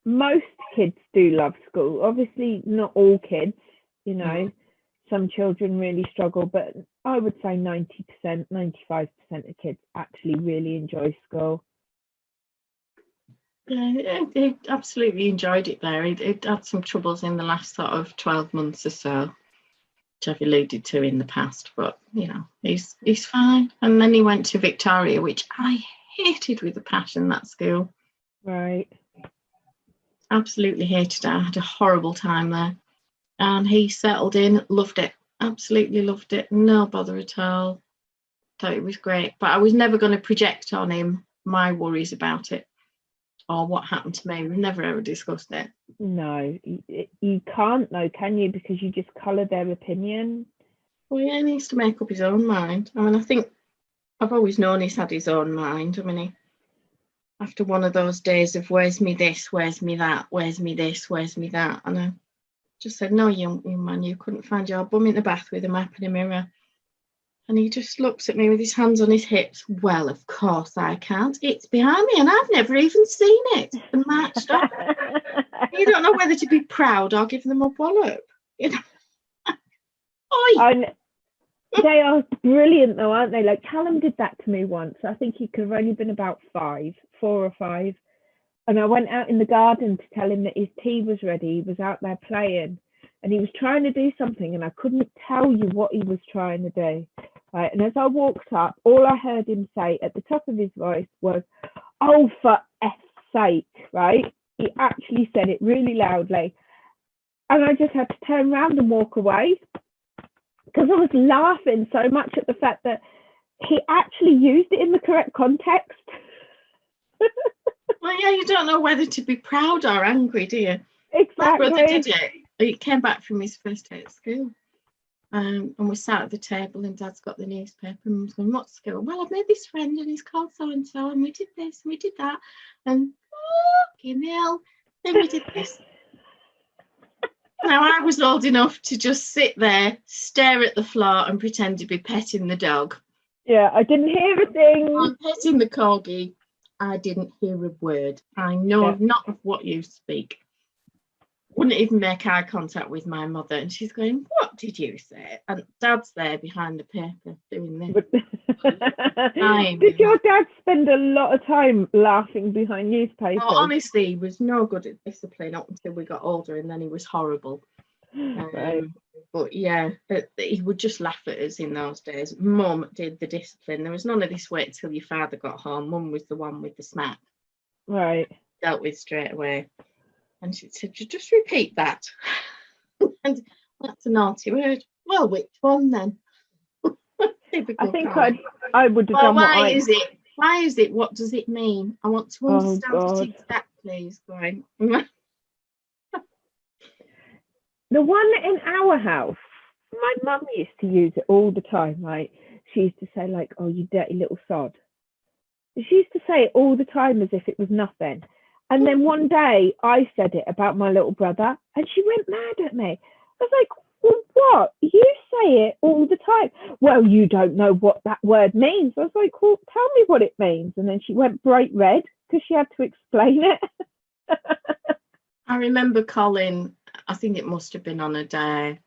Most kids do love school. Obviously, not all kids, you know. Some children really struggle, but I would say 90%, 95% of kids actually really enjoy school. Yeah, he absolutely enjoyed it there. He'd had some troubles in the last sort of 12 months or so, which I've alluded to in the past, but, you know, he's fine. And then he went to Victoria, which I hated with a passion, that school. Right. Absolutely hated it. I had a horrible time there. And he settled in, loved it, absolutely loved it. No bother at all. Thought it was great. But I was never going to project on him my worries about it or what happened to me. We've never ever discussed it. No, you can't though, can you? Because you just colour their opinion. Well, yeah, he needs to make up his own mind. I mean, I think I've always known he's had his own mind. I mean, after one of those days of where's me this, where's me that, where's me this, where's me that, and I just said, no, young man, you couldn't find your bum in the bath with a map and a mirror. And he just looks at me with his hands on his hips. Well, of course I can't. It's behind me and I've never even seen it and marched off. You don't know whether to be proud or give them a wallop. You know? And they are brilliant though, aren't they? Like Callum did that to me once. I think he could have only been about 4 or 5. And I went out in the garden to tell him that his tea was ready. He was out there playing and he was trying to do something and I couldn't tell you what he was trying to do. Right. And as I walked up, all I heard him say at the top of his voice was, "Oh, for F's sake," right? He actually said it really loudly. And I just had to turn around and walk away because I was laughing so much at the fact that he actually used it in the correct context. Well, yeah, you don't know whether to be proud or angry, do you? Exactly. My brother did it. He came back from his first day at school. And we sat at the table and Dad's got the newspaper and Mum's going, "What school?" "Well, I've made this friend and he's called so-and-so and we did this and we did that. And fucking hell, then we did this." Now, I was old enough to just sit there, stare at the floor and pretend to be petting the dog. Yeah, I didn't hear a thing. I'm petting the corgi. I didn't hear a word. I know not of what you speak. Wouldn't even make eye contact with my mother. And she's going, "What did you say?" And Dad's there behind the paper doing this. Did your dad spend a lot of time laughing behind newspapers? Oh, honestly, he was no good at discipline up until we got older and then he was horrible. Right. But yeah, he would just laugh at us in those days. Mum did the discipline. There was none of this wait till your father got home. Mum was the one with the smack. Right. Dealt with straight away. And she said, "You just repeat that." And that's a naughty word. Well, which one then? I think I would have done why is it? Why is it? What does it mean? I want to understand it exactly. Is going. The one in our house, my mum used to use it all the time, right? She used to say like, "Oh, you dirty little sod." She used to say it all the time as if it was nothing. And then one day I said it about my little brother and she went mad at me. I was like, "Well, what? You say it all the time." "Well, you don't know what that word means." I was like, "Well, tell me what it means." And then she went bright red because she had to explain it. I remember Colin, I think it must have been on a day,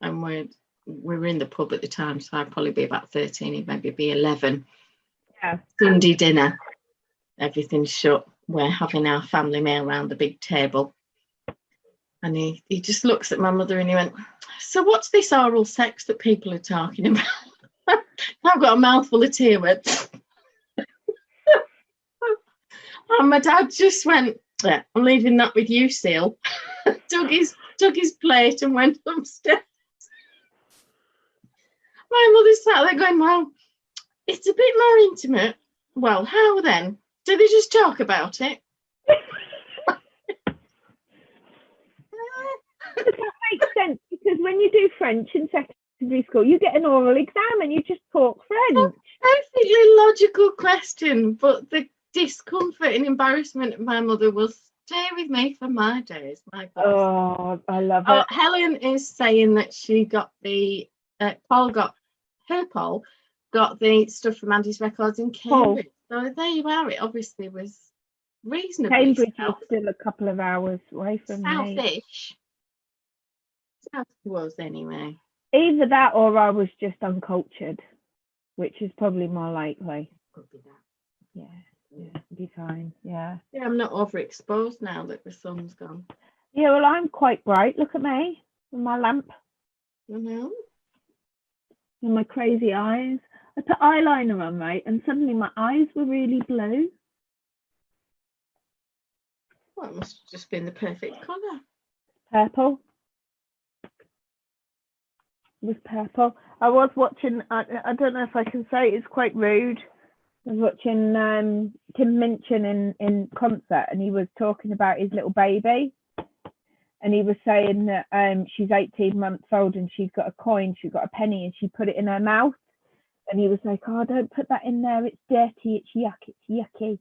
and we were in the pub at the time, so I'd probably be about 13, he'd maybe be 11. Yeah. Sunday dinner, everything's shut. We're having our family meal around the big table. And he just looks at my mother and he went, "So what's this oral sex that people are talking about?" I've got a mouthful of tea with. And my dad just went, "Yeah, I'm leaving that with you, Seal." took his plate and went upstairs. My mother sat there going, "Well, it's a bit more intimate." "Well, how then? Do they just talk about it?" That makes sense because when you do French in secondary school, you get an oral exam and you just talk French. Perfectly logical question, but the discomfort and embarrassment of my mother will stay with me for my days. My goodness. Oh, I love it. Helen is saying that she got the Paul got the stuff from Andy's Records in Cambridge. So there you are. It obviously was reasonably Cambridge is still a couple of hours away from me. Southish. South was anyway. Either that or I was just uncultured, which is probably more likely. Could be that. Yeah, it'd be fine. Yeah. Yeah, I'm not overexposed now that the sun's gone. Yeah, well, I'm quite bright. Look at me with my lamp. You know? And my crazy eyes. I put eyeliner on, right, and suddenly my eyes were really blue. Well, it must have just been the perfect colour. Purple. It was purple. I was watching, I don't know if I can say it's quite rude. I was watching Tim Minchin in concert and he was talking about his little baby. And he was saying that she's 18 months old and she's got a coin, she's got a penny and she put it in her mouth. And he was like, "Oh, don't put that in there. It's dirty. It's yucky,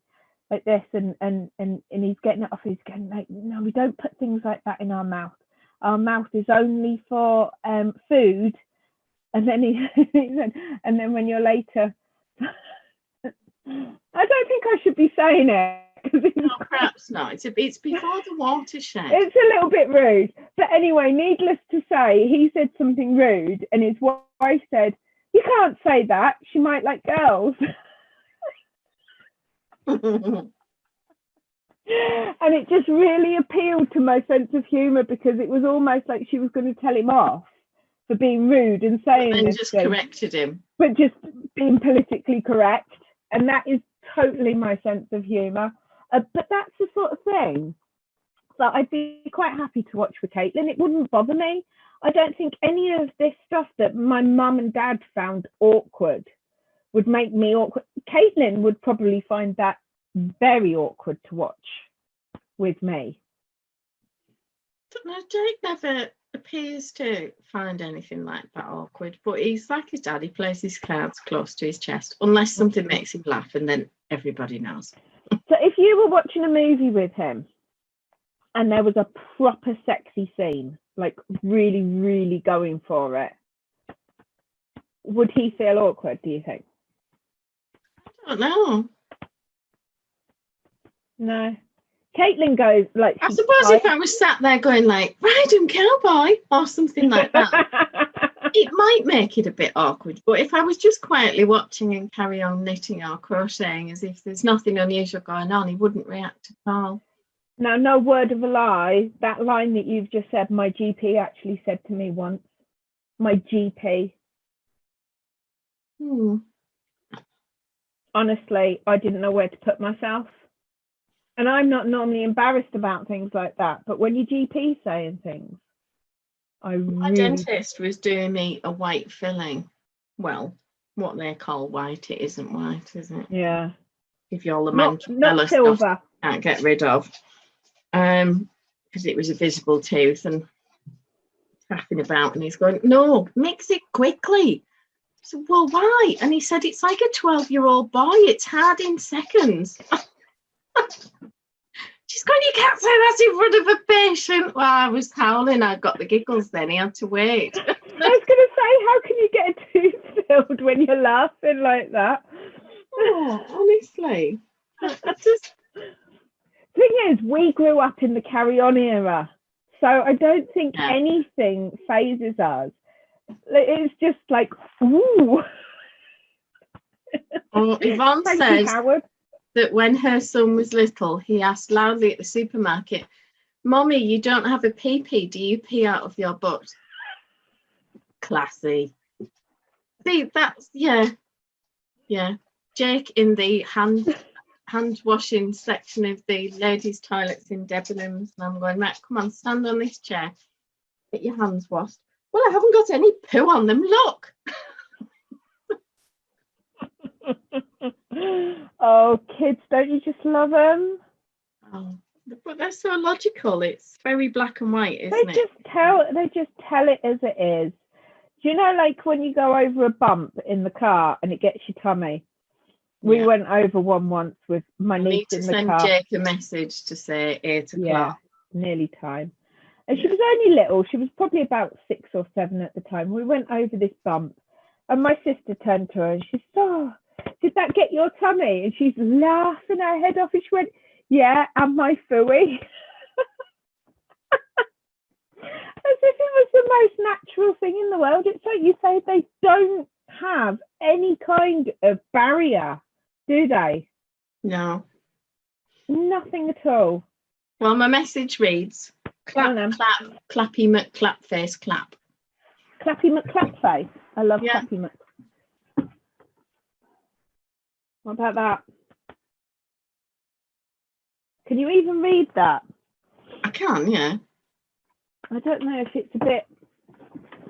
like this." And he's getting it off. He's going like, "No, we don't put things like that in our mouth." our mouth is only for food. And then he said, and then when you're later, I don't think I should be saying it. No, perhaps not. It's before the watershed. It's a little bit rude. But anyway, needless to say, he said something rude and his wife said, you can't say that. She might like girls. And it just really appealed to my sense of humour because it was almost like she was going to tell him off for being rude and saying and this just thing, corrected him. but just being politically correct. And that is totally my sense of humour. But that's the sort of thing that I'd be quite happy to watch with Caitlin. It wouldn't bother me. I don't think any of this stuff that my mum and dad found awkward would make me awkward. Caitlin would probably find that very awkward to watch with me. No, Jake never appears to find anything like that awkward, but he's like his dad. He plays his cards close to his chest unless something makes him laugh, and then everybody knows. So if you were watching a movie with him and there was a proper sexy scene, like really, really going for it, would he feel awkward, do you think? I don't know. No. Caitlin goes like... I suppose if I was sat there going like, ride 'em cowboy or something like that, it might make it a bit awkward. But if I was just quietly watching and carry on knitting or crocheting as if there's nothing unusual going on, he wouldn't react at all. Now, no word of a lie, that line that you've just said, my GP actually said to me once. My GP. Honestly, I didn't know where to put myself. And I'm not normally embarrassed about things like that. But when your GP's saying things, My dentist was doing me a white filling. Well, what they call white, it isn't white, is it? Yeah. If you're the not silver. Stuff can't get rid of. Because it was a visible tooth and tapping about, and he's going, no, mix it quickly. So, well, why? And he said, it's like a 12-year-old boy. It's hard in seconds. She's going, you can't say that in front of a patient. Well, I was howling. I got the giggles then. He had to wait. I was going to say, how can you get a tooth filled when you're laughing like that? Oh, honestly. I just... Thing is, we grew up in the carry-on era. So I don't think anything phases us. It's just like, ooh. Oh, Yvonne says... Howard. That when her son was little, he asked loudly at the supermarket, Mommy, you don't have a pee-pee. Do you pee out of your butt? Classy. See, that's, yeah. Jake in the hand washing section of the ladies' toilets in Debenhams. And I'm going, Matt, come on, stand on this chair. Get your hands washed. Well, I haven't got any poo on them. Look. Oh, kids, don't you just love them? Oh, but they're so logical. It's very black and white, isn't They just tell it as it is. Do you know, like when you go over a bump in the car and it gets your tummy? We went over one once with my niece in the car. I need to send Jake a message to say 8 o'clock. Yeah, nearly time. And she was only little. She was probably about 6 or 7 at the time. We went over this bump and my sister turned to her and she said, oh, did that get your tummy? And she's laughing her head off and she went, yeah, and my fooey. As if it was the most natural thing in the world. It's like you say, they don't have any kind of barrier, do they? No. Nothing at all. Well, my message reads, clap, clappy McClap face, clap. Clappy McClap face. I love Clappy Mc. What about that? Can you even read that? I can, yeah. I don't know if it's a bit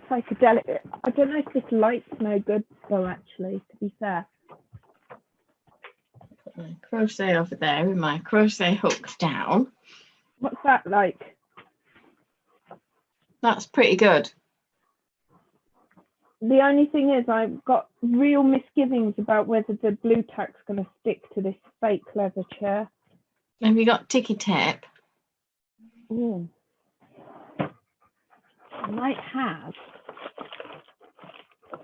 psychedelic. I don't know if this light's no good though, actually, to be fair. Put my crochet over there with my crochet hook down. What's that like? That's pretty good. The only thing is I've got real misgivings about whether the blue tack's going to stick to this fake leather chair. Have you got ticky tape? Ooh. I might have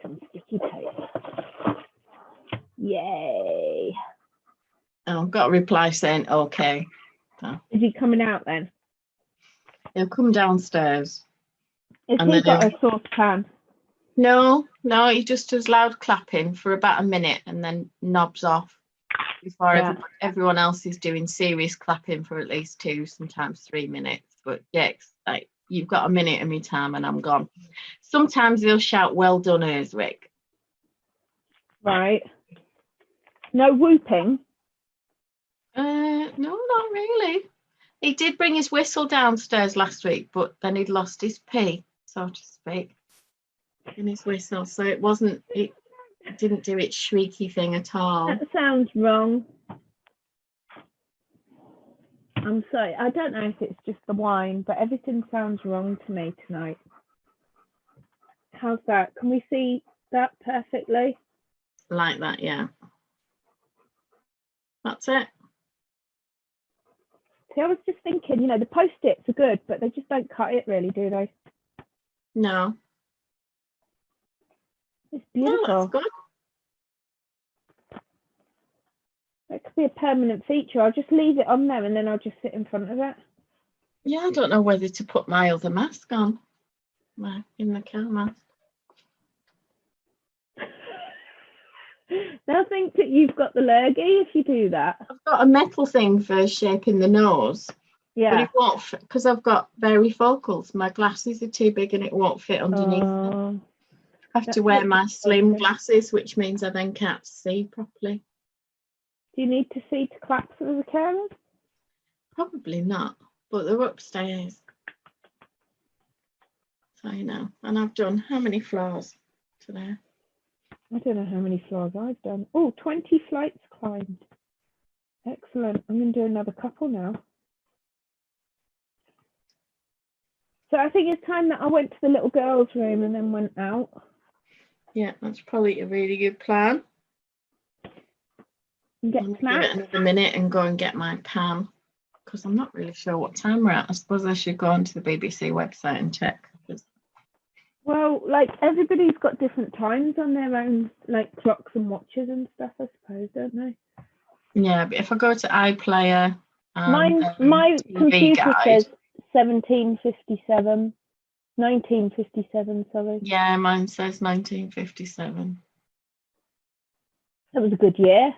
some sticky tape. Yay. Oh, I've got a reply saying okay. So Is he coming out then? he'll come downstairs. Has And he then got a saucepan? No, he just does loud clapping for about a minute and then knobs off before Yeah. everyone else is doing serious clapping for at least 2, sometimes 3 minutes. But yeah, it's like you've got a minute of me time and I'm gone. Sometimes they'll shout, "Well done, Erswick." Right. No whooping? No, not really. He did bring his whistle downstairs last week, but then he'd lost his pee, so to speak, in his whistle. So it didn't do its shrieky thing at all. That sounds wrong. I'm sorry. I don't know if it's just the wine, but everything sounds wrong to me tonight. How's that? Can we see that perfectly? Like that, yeah. That's it. See, I was just thinking, you know, the post-its are good, but they just don't cut it really, do they? No. It's beautiful. No, that's good. It could be a permanent feature. I'll just leave it on there and then I'll just sit in front of it. Yeah, I don't know whether to put my other mask on. In the cow mask. They'll think that you've got the lurgy if you do that. I've got a metal thing for shaping the nose. Yeah. But it won't fit because I've got varifocals. My glasses are too big and it won't fit underneath them. I have to wear my slim glasses, which means I then can't see properly. Do you need to see to clap for the carers? Probably not, but they're upstairs. So, you know, and I've done how many floors today? I don't know how many floors I've done. Oh, 20 flights climbed. Excellent. I'm going to do another couple now. So I think it's time that I went to the little girl's room and then went out. Yeah, that's probably a really good plan. And get I'm going to snacks. give it another minute and go and get my pan because I'm not really sure what time we're at. I suppose I should go onto the BBC website and check. Well, like everybody's got different times on their own, like clocks and watches and stuff, I suppose, don't they? Yeah, but if I go to iPlayer, My TV computer guide, says 1757, 1957, sorry. yeah, mine says 1957. That was a good year.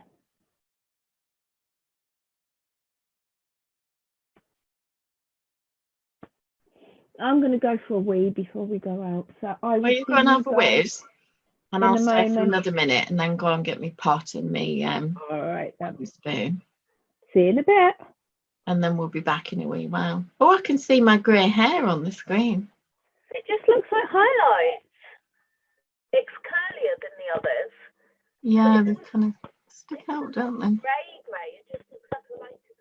I'm going to go for a wee before we go out. So Well, you go and have a whiz, and I'll stay for another minute and then go and get me pot and me all right, spoon. See you in a bit. And then we'll be back in a wee while. Oh, I can see my grey hair on the screen. It just looks like highlights. It's curlier than the others. Yeah, they kind of stick out, don't they? Grey. It just looks like a lighter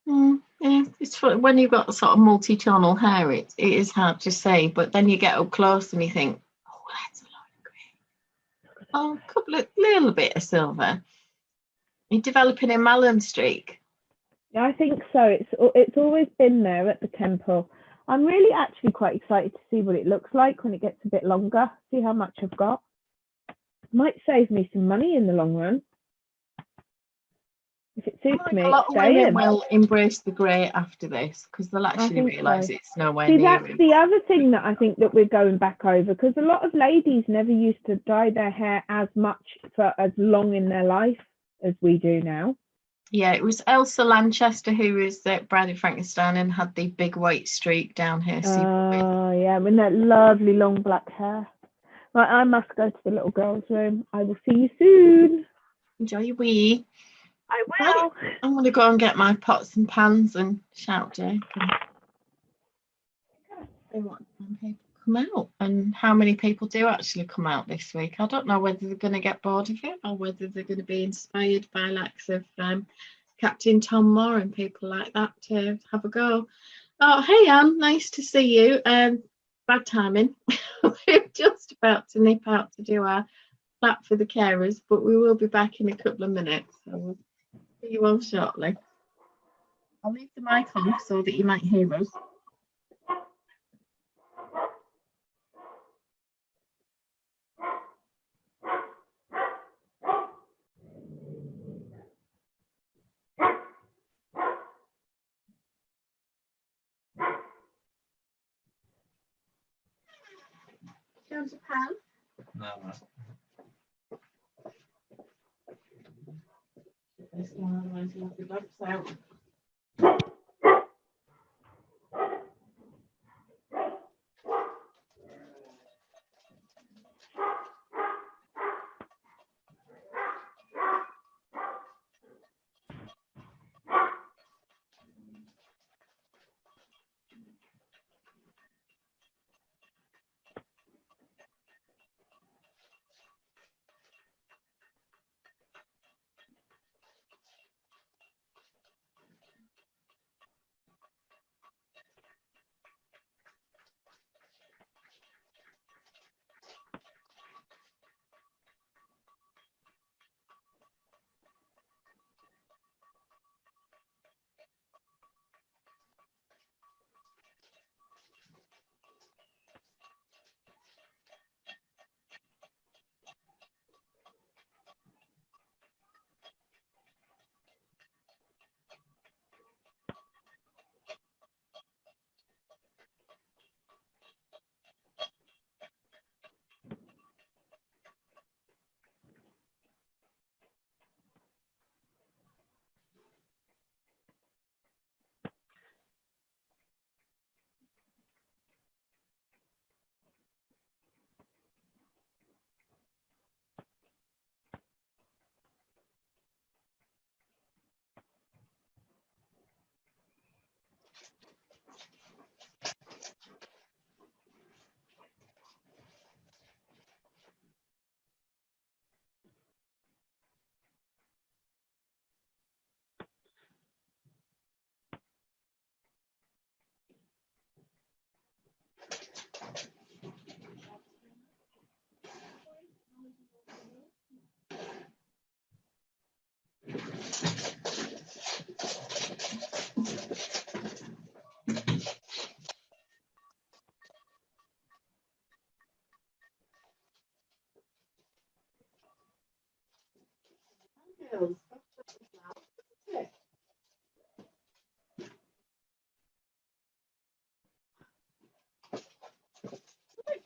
colour. Yeah, it's fun. When you've got sort of multi-channel hair, it is hard to say, but then you get up close and you think, oh, that's a lot of grey. Oh, a couple of little bit of silver. You're developing a Malum streak. Yeah, I think so. It's always been there at the temple. I'm really actually quite excited to see what it looks like when it gets a bit longer. See how much I've got. Might save me some money in the long run. If it suits me, A lot of women will embrace the grey after this because they'll actually realise it's nowhere near. That's the other thing that I think that we're going back over, because a lot of ladies never used to dye their hair as much for as long in their life as we do now. Yeah, it was Elsa Lanchester who was at Bride of Frankenstein and had the big white streak down here. Oh, yeah, with that lovely long black hair. Right, I must go to the little girl's room. I will see you soon. Enjoy your wee. I will. Right. I'm going to go and get my pots and pans and shout, Jake. See what people come out and how many people do actually come out this week. I don't know whether they're going to get bored of it or whether they're going to be inspired by likes of Captain Tom Moore and people like that to have a go. Oh, hey Anne, nice to see you. Bad timing. We're just about to nip out to do our clap for the carers, but we will be back in a couple of minutes. So we'll see you all shortly. I'll leave the mic on so that you might hear us. you want a pen? No. This one, otherwise you'll have the dogs out.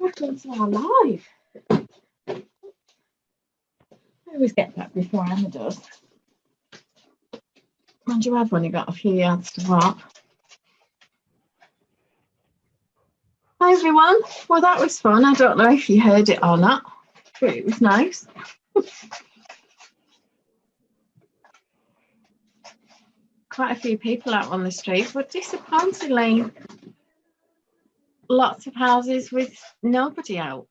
Back onto our live. I always get back before Emma does. And you have only got a few yards to walk. Hi everyone. Well, that was fun. I don't know if you heard it or not, but it was nice. Quite a few people out on the street, but disappointingly, lots of houses with nobody out.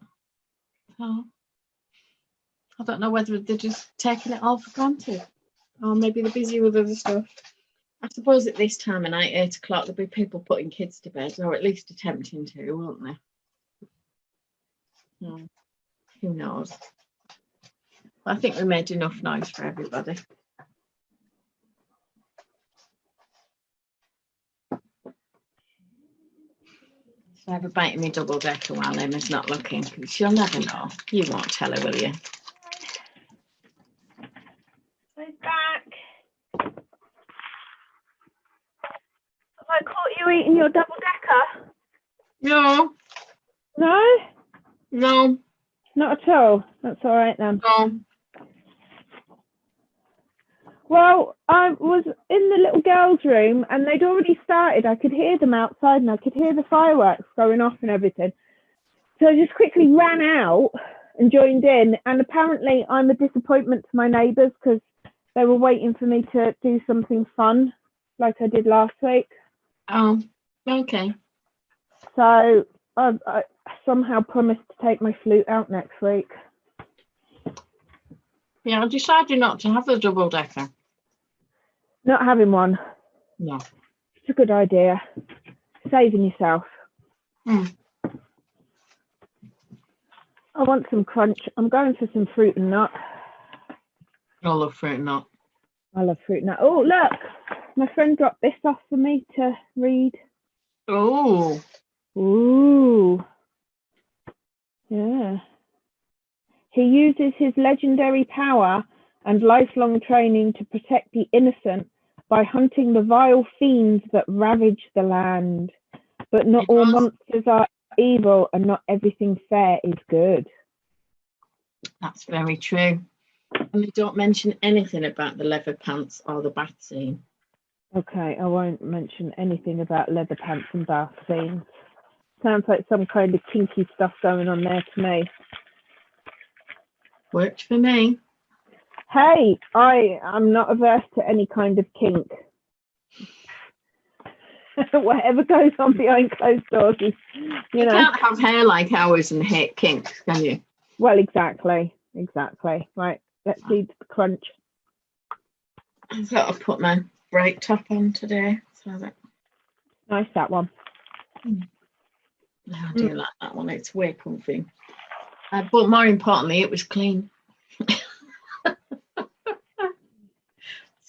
So I don't know whether they're just taking it all for granted, or maybe they're busy with other stuff. I suppose at this time of night, 8 o'clock, there'll be people putting kids to bed, or at least attempting to, won't they? Who knows? I think we made enough noise for everybody. So I have a bite in my double decker while Emma's not looking, because she'll never know. You won't tell her, will you? I'm back. Have I caught you eating your double decker? No. No? No. Not at all. That's all right then. No. Well, I was in the little girls' room and they'd already started. I could hear them outside and I could hear the fireworks going off and everything. So I just quickly ran out and joined in. And apparently I'm a disappointment to my neighbours because they were waiting for me to do something fun like I did last week. Oh, okay. So I somehow promised to take my flute out next week. Yeah, I decided not to have the double decker. Not having one. No. It's a good idea. Saving yourself. Mm. I want some crunch. I'm going for some fruit and nut. I love fruit and nut. I love fruit and nut. Oh, look. My friend dropped this off for me to read. Oh. Ooh. Yeah. He uses his legendary power and lifelong training to protect the innocent by hunting the vile fiends that ravage the land. But not all monsters are evil and not everything fair is good. That's very true. And they don't mention anything about the leather pants or the bath scene. Okay, I won't mention anything about leather pants and bath scenes. Sounds like some kind of kinky stuff going on there to me. Worked for me. Hey, I'm not averse to any kind of kink. Whatever goes on behind closed doors is, you know. Can't have hair like ours and hate kinks, can you? Well, exactly. Right, let's see the crunch. I thought I'd put my bright top on today. So that... Nice, that one. I do like that one. It's way comfy. But more importantly, it was clean. It's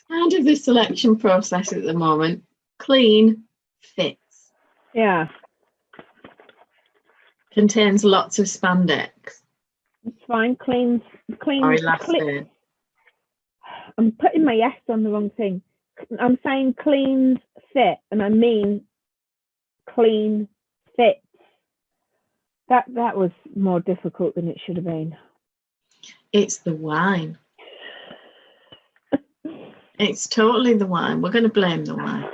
kind of the selection process at the moment. Clean, fits. Yeah. Contains lots of spandex. It's fine. Clean. Or elastic. I'm putting my S on the wrong thing. I'm saying cleans fit, and I mean clean fits. That was more difficult than it should have been. It's the wine. It's totally the wine. We're going to blame the wine.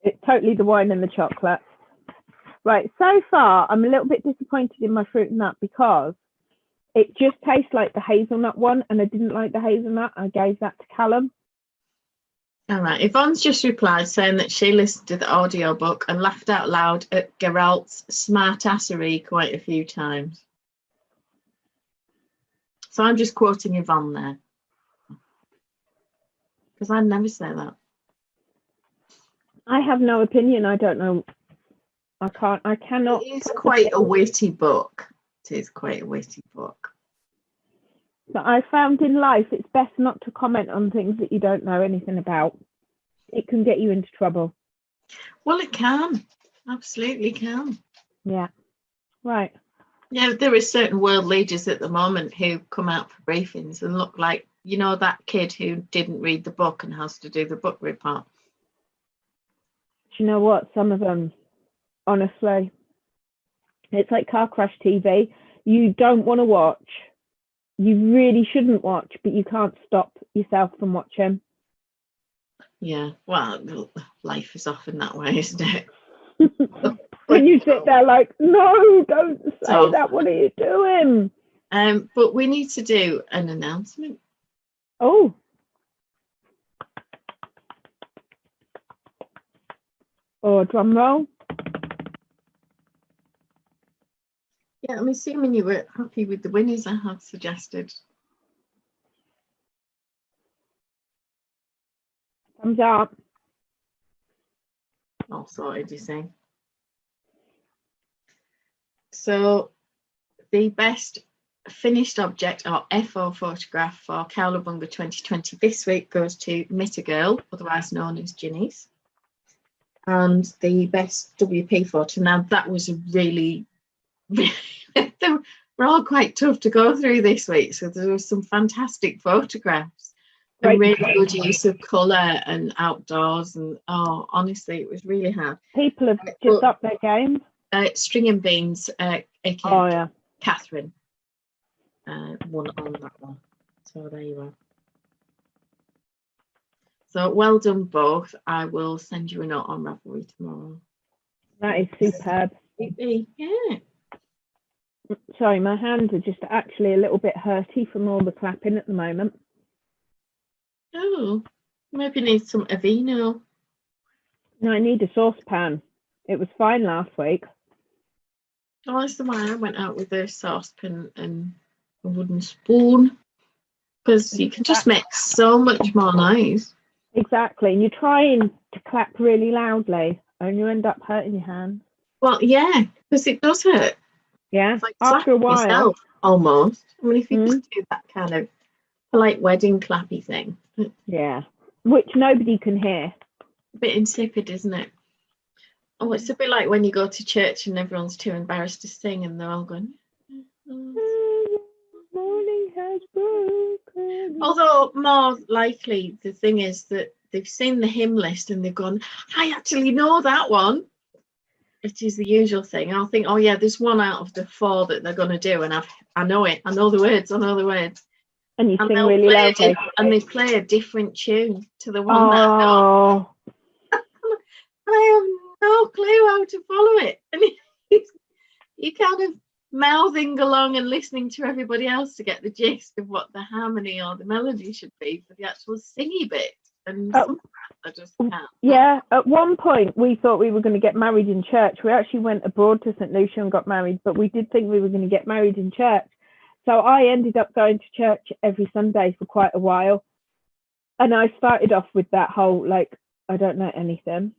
It's totally the wine and the chocolate. Right, so far I'm a little bit disappointed in my fruit and nut because it just tastes like the hazelnut one, and I didn't like the hazelnut. I gave that to Callum. All right. Yvonne's just replied saying that she listened to the audiobook and laughed out loud at Geralt's smartassery quite a few times. So I'm just quoting Yvonne there. Because I never say that. I have no opinion. I don't know. I cannot. It is quite a witty book. It is quite a witty book. But I found in life it's best not to comment on things that you don't know anything about. It can get you into trouble. Well, it can. Absolutely can. Yeah. Right. Yeah, there are certain world leaders at the moment who come out for briefings and look like, you know, that kid who didn't read the book and has to do the book report. Do you know what? Some of them, honestly, it's like car crash TV. You don't want to watch. You really shouldn't watch, but you can't stop yourself from watching. Yeah, well, life is often that way, isn't it? When you sit there like, no, don't say that. What are you doing? But we need to do an announcement. Oh. Or drum roll. Yeah, I'm assuming you were happy with the winners I have suggested. Thumbs up. All sorted, you see. So the best finished object or FO photograph for Cowlabunga2020 this week goes to Mittagirl, otherwise known as Ginny's. And the best WP photo. Now that was a really we're all quite tough to go through this week, so there were some fantastic photographs and really good use of colour and outdoors, and honestly it was really hard. People have just upped their game. Stringnbeans, aka Catherine, won on that one, so there you are. So well done both. I will send you a note on Ravelry tomorrow. That is superb. Yeah. Sorry, my hands are just actually a little bit hurty from all the clapping at the moment. Oh, maybe need some Aveeno. No, I need a saucepan. It was fine last week. Oh, that's the one I went out with a saucepan and a wooden spoon, because you can just make so much more noise. Exactly, and you're trying to clap really loudly and you end up hurting your hands. Well, yeah, because it does hurt. Yeah, it's like after a while. Yourself, almost. I mean, if you just do that kind of polite wedding clappy thing. Yeah, which nobody can hear. A bit insipid, isn't it? Oh, it's a bit like when you go to church and everyone's too embarrassed to sing and they're all going... Morning has broken. Although more likely the thing is that they've seen the hymn list and they've gone, I actually know that one. it is the usual thing. I'll think, oh yeah, there's one out of the 4 that they're going to do, and I know it. I know the words. I know the words. And you And sing they'll really play loudly. and they play a different tune to the one that I have no clue how to follow it. And you kind of mouthing along and listening to everybody else to get the gist of what the harmony or the melody should be for the actual singy bit. And I just can't. Yeah, at one point we thought we were going to get married in church. We actually went abroad to St. Lucia and got married, but we did think we were going to get married in church. So I ended up going to church every Sunday for quite a while. And I started off with that whole, like, I don't know anything,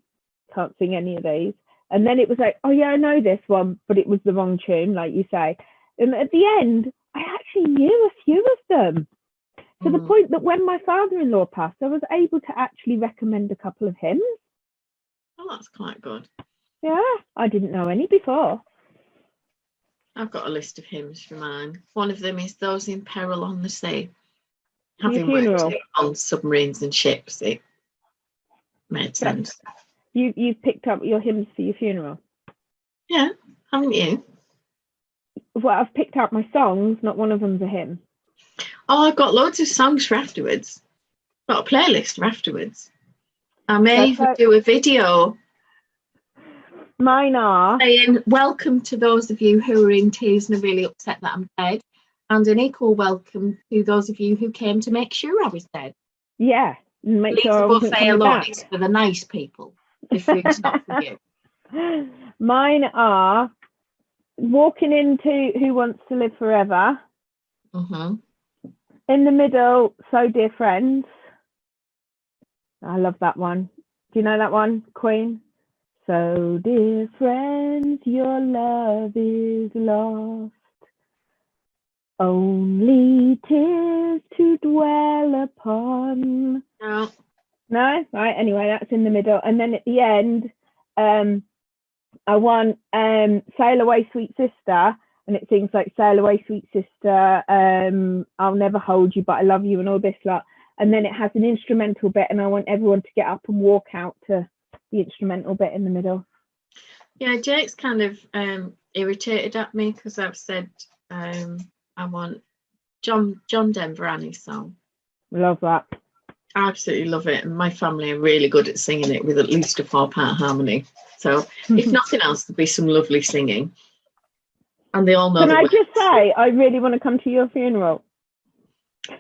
can't sing any of these. And then it was like, oh yeah, I know this one, but it was the wrong tune, like you say. And at the end, I actually knew a few of them. To the point that when my father-in-law passed, I was able to actually recommend a couple of hymns. Oh, that's quite good. Yeah, I didn't know any before. I've got a list of hymns for mine. One of them is Those in Peril on the Sea. Having worked on submarines and ships, it made sense. You've picked up your hymns for your funeral? Yeah, haven't you? Well, I've picked out my songs, not one of them's a hymn. Oh, I've got loads of songs for afterwards. Got a playlist for afterwards. I may even do a video. Mine are saying welcome to those of you who are in tears and are really upset that I'm dead, and an equal welcome to those of you who came to make sure I was dead. Yeah, make Leave sure the buffet alone. It's for the nice people. The food's not for you. Mine are walking into Who Wants to Live Forever. In the middle, So Dear Friends. I love that one. Do you know that one, Queen? So dear friends, your love is lost. Only tears to dwell upon. No. No? Right, anyway, that's in the middle. And then at the end, I want Sail Away Sweet Sister, and it sings like Sail Away Sweet Sister, I'll never hold you, but I love you, and all this lot. And then it has an instrumental bit, and I want everyone to get up and walk out to the instrumental bit in the middle. Yeah, Jake's kind of irritated at me because I've said I want John Denver Annie's song. Love that. I absolutely love it, and my family are really good at singing it with at least a 4-part harmony. So if nothing else, there'll be some lovely singing, and they all know. Can I just say, I really want to come to your funeral.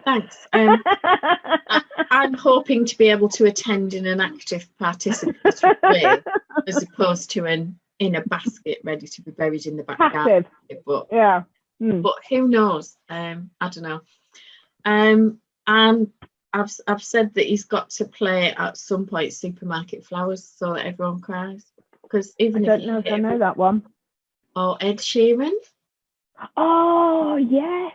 Thanks. I'm hoping to be able to attend in an active participatory way, as opposed to in a basket ready to be buried in the backyard. But yeah, but who knows? I don't know. And I've said that he's got to play at some point Supermarket Flowers so that everyone cries. Because even I don't know if I know that one. Or Ed Sheeran. Oh yes,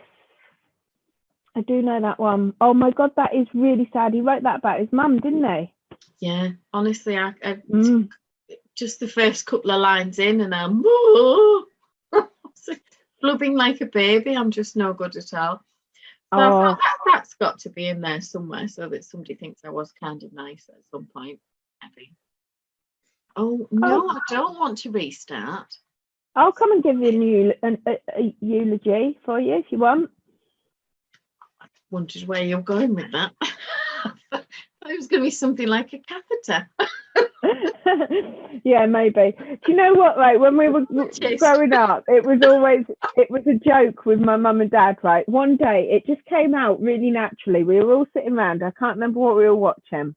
I do know that one. Oh my God, that is really sad. He wrote that about his mum, didn't he? Yeah, honestly, I just the first couple of lines in, and I'm blubbing like a baby. I'm just no good at all. So I thought that's got to be in there somewhere so that somebody thinks I was kind of nice at some point. Maybe. Oh no, I don't want to restart. I'll come and give you a eulogy for you if you want. I wondered where you're going with that. I thought it was going to be something like a catheter. Yeah, maybe. Do you know what? Right, when we were growing up, it was a joke with my mum and dad. Right, one day it just came out really naturally. We were all sitting around. I can't remember what we were watching.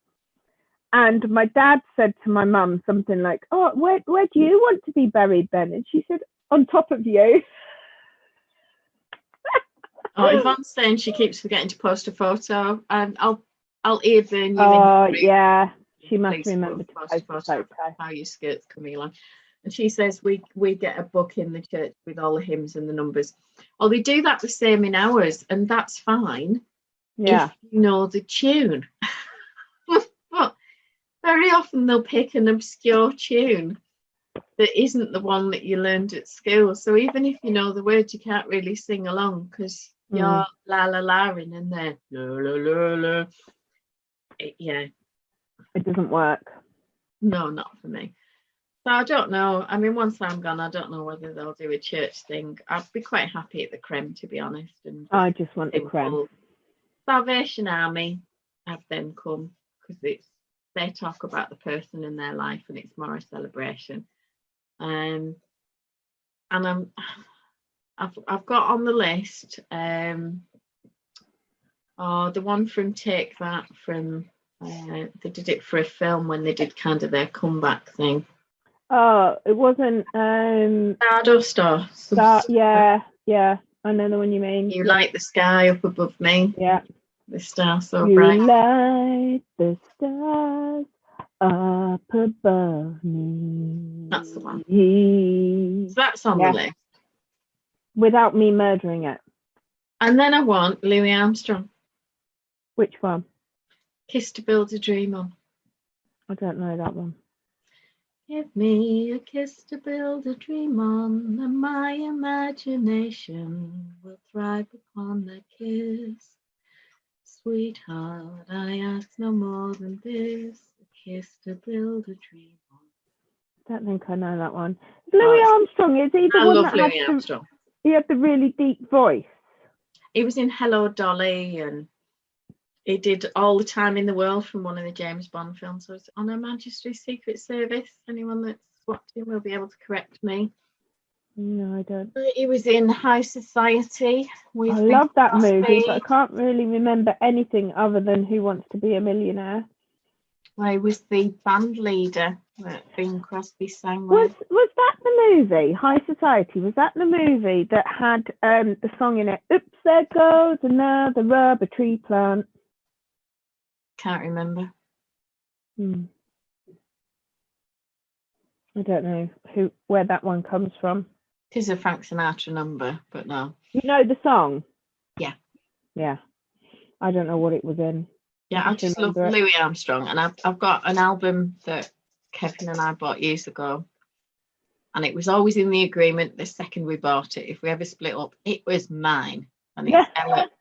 And my dad said to my mum something like, "Oh, where do you want to be buried then?" And she said, "On top of you." Oh, Yvonne's saying she keeps forgetting to post a photo, and I'll ear burn you. Oh yeah, she must remember to post a photo. How your skirt's coming along. And she says we get a book in the church with all the hymns and the numbers. Oh, they do that the same in ours, and that's fine. Yeah, if you know the tune. But very often they'll pick an obscure tune that isn't the one that you learned at school. So even if you know the words, you can't really sing along because you're la la la in there. La la la la. Yeah. It doesn't work. No, not for me. So I don't know. I mean, once I'm gone, I don't know whether they'll do a church thing. I'd be quite happy at the creme, to be honest. And I just want the creme. simple Salvation Army, have them come, because they talk about the person in their life, and it's more a celebration. And I've got on the list the one from Take That, from they did it for a film when they did kind of their comeback thing. Oh, it wasn't Stardust or something. yeah, I know the one you mean. You light the sky up above me. Yeah. The stars so you bright. light the stars up above me. That's the one. So that's on the list. Without me murdering it. And then I want Louis Armstrong. Which one? Kiss to Build a Dream On. I don't know that one. Give me a kiss to build a dream on, and my imagination will thrive upon that kiss. Sweetheart, I ask no more than this, a kiss to build a dream on. I don't think I know that one. Louis Armstrong, is he the I one love that Louis Armstrong. He had the really deep voice? He was in Hello Dolly, and he did All the Time in the World from one of the James Bond films. So it's on Her Majesty's Secret Service. Anyone that's watched him will be able to correct me. No, I don't. He was in High Society. I love that movie, but I can't really remember anything other than Who Wants to Be a Millionaire. Well, he was the band leader that Bing Crosby sang with. Was that the movie, High Society? Was that the movie that had the song in it, Oops, there goes another rubber tree plant? Can't remember. I don't know where that one comes from. It is a Frank Sinatra number, but no. You know the song? Yeah. Yeah. I don't know what it was in. Yeah, I just love Louis Armstrong, and I've got an album that Kevin and I bought years ago, and it was always in the agreement the second we bought it, if we ever split up, it was mine. And it's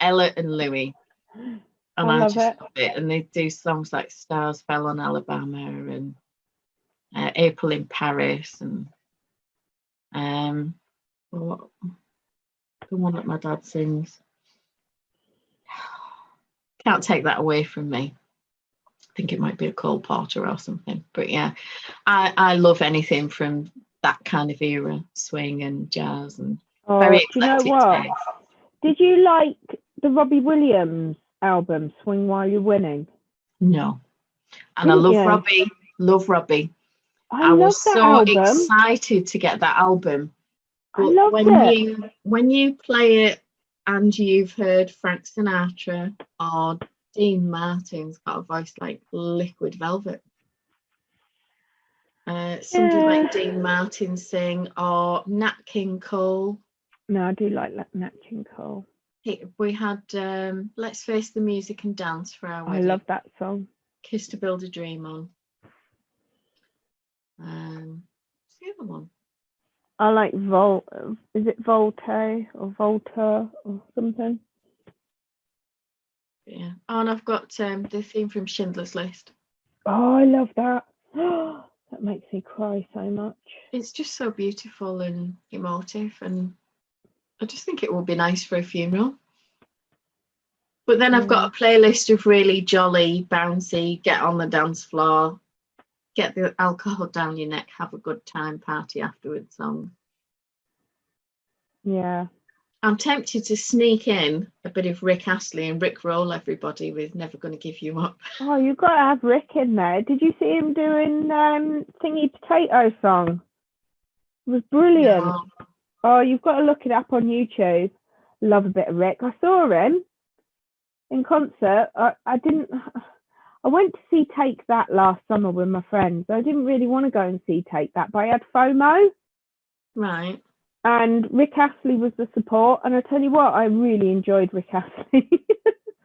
Ella and Louis. And I just love it. And they do songs like Stars Fell on Alabama and April in Paris, and the one that my dad sings. Can't take that away from me. I think it might be a Cole Porter or something. But yeah, I love anything from that kind of era, swing and jazz, and very eclectic. Do you know what? Taste. Did you like the Robbie Williams album, Swing While You're Winning? No. And I love Robbie. I was so excited to get that album. But when you play it and you've heard Frank Sinatra or Dean Martin's got a voice like liquid velvet. Somebody like Dean Martin sing, or Nat King Cole. No, I do like Nat King Cole. We had Let's Face the Music and Dance for our wedding. I love that song. Kiss to Build a Dream On. What's the other one? I like is it Volte or Volta or something? Yeah. Oh, and I've got the theme from Schindler's List. Oh, I love that. That makes me cry so much. It's just so beautiful and emotive, and I just think it would be nice for a funeral. But then I've got a playlist of really jolly, bouncy, get on the dance floor, get the alcohol down your neck, have a good time, party afterwards songs. Yeah. I'm tempted to sneak in a bit of Rick Astley and Rick Roll everybody with Never Gonna Give You Up. Oh, you've got to have Rick in there. Did you see him doing Thingy Potato song? It was brilliant. No. Oh, you've got to look it up on YouTube. Love a bit of Rick. I saw him in concert. I went to see Take That last summer with my friends. I didn't really want to go and see Take That, but I had FOMO. Right. And Rick Astley was the support. And I tell you what, I really enjoyed Rick Astley.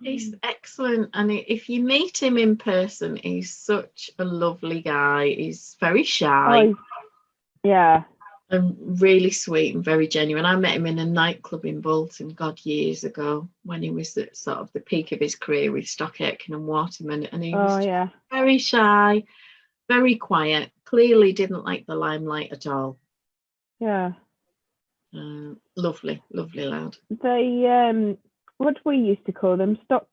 He's excellent. And if you meet him in person, he's such a lovely guy. He's very shy. Yeah. And really sweet and very genuine. I met him in a nightclub in Bolton, God, years ago, when he was at sort of the peak of his career with Stock Aitken and Waterman. And he was very shy, very quiet, Clearly didn't like the limelight at all. Yeah. Lovely lad. They what we used to call them, stock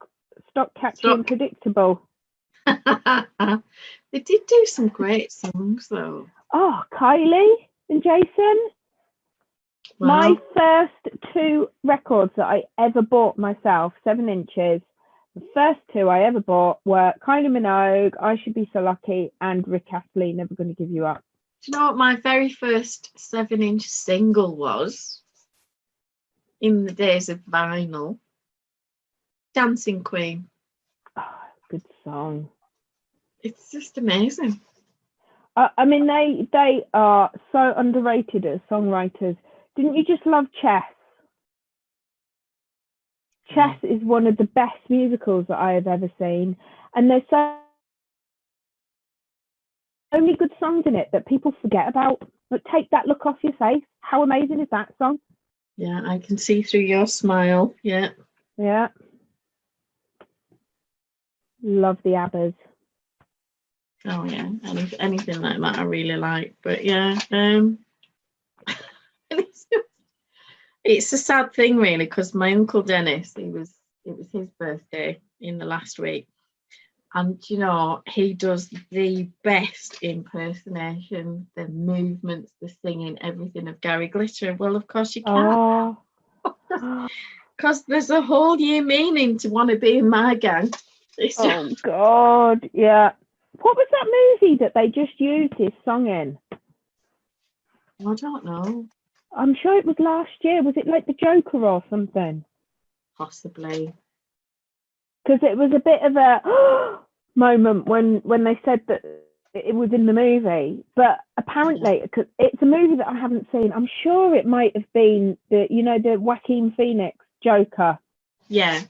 catchy and predictable. They did do some great songs though. Oh, Kylie and Jason. Wow. My first 2 records that I ever bought myself, 7 inches. The first 2 I ever bought were Kylie Minogue, I Should Be So Lucky, and Rick Astley, Never Gonna Give You Up. Do you know what my very first 7-inch single was? In the days of vinyl. Dancing Queen. Oh, good song. It's just amazing. I mean, they are so underrated as songwriters. Didn't you just love Chess? Chess is one of the best musicals that I have ever seen, and there's so many good songs in it that people forget about. But Take That Look Off Your Face. How amazing is that song? Yeah, I can see through your smile. Yeah. Yeah. Love the ABBAs. Oh yeah, anything like that I really like. But yeah, it's a sad thing really, because my uncle Dennis, it was his birthday in the last week, and you know, he does the best impersonation, the movements, the singing, everything of Gary Glitter. Well, of course you can, because there's a whole year meaning to want to be in my gang. Oh God, yeah. What was that movie that they just used his song in? I don't know. I'm sure it was last year. Was it like The Joker or something? Possibly. Because it was a bit of a moment when they said that it was in the movie. But apparently, because it's a movie that I haven't seen, I'm sure it might have been the Joaquin Phoenix Joker. Yeah.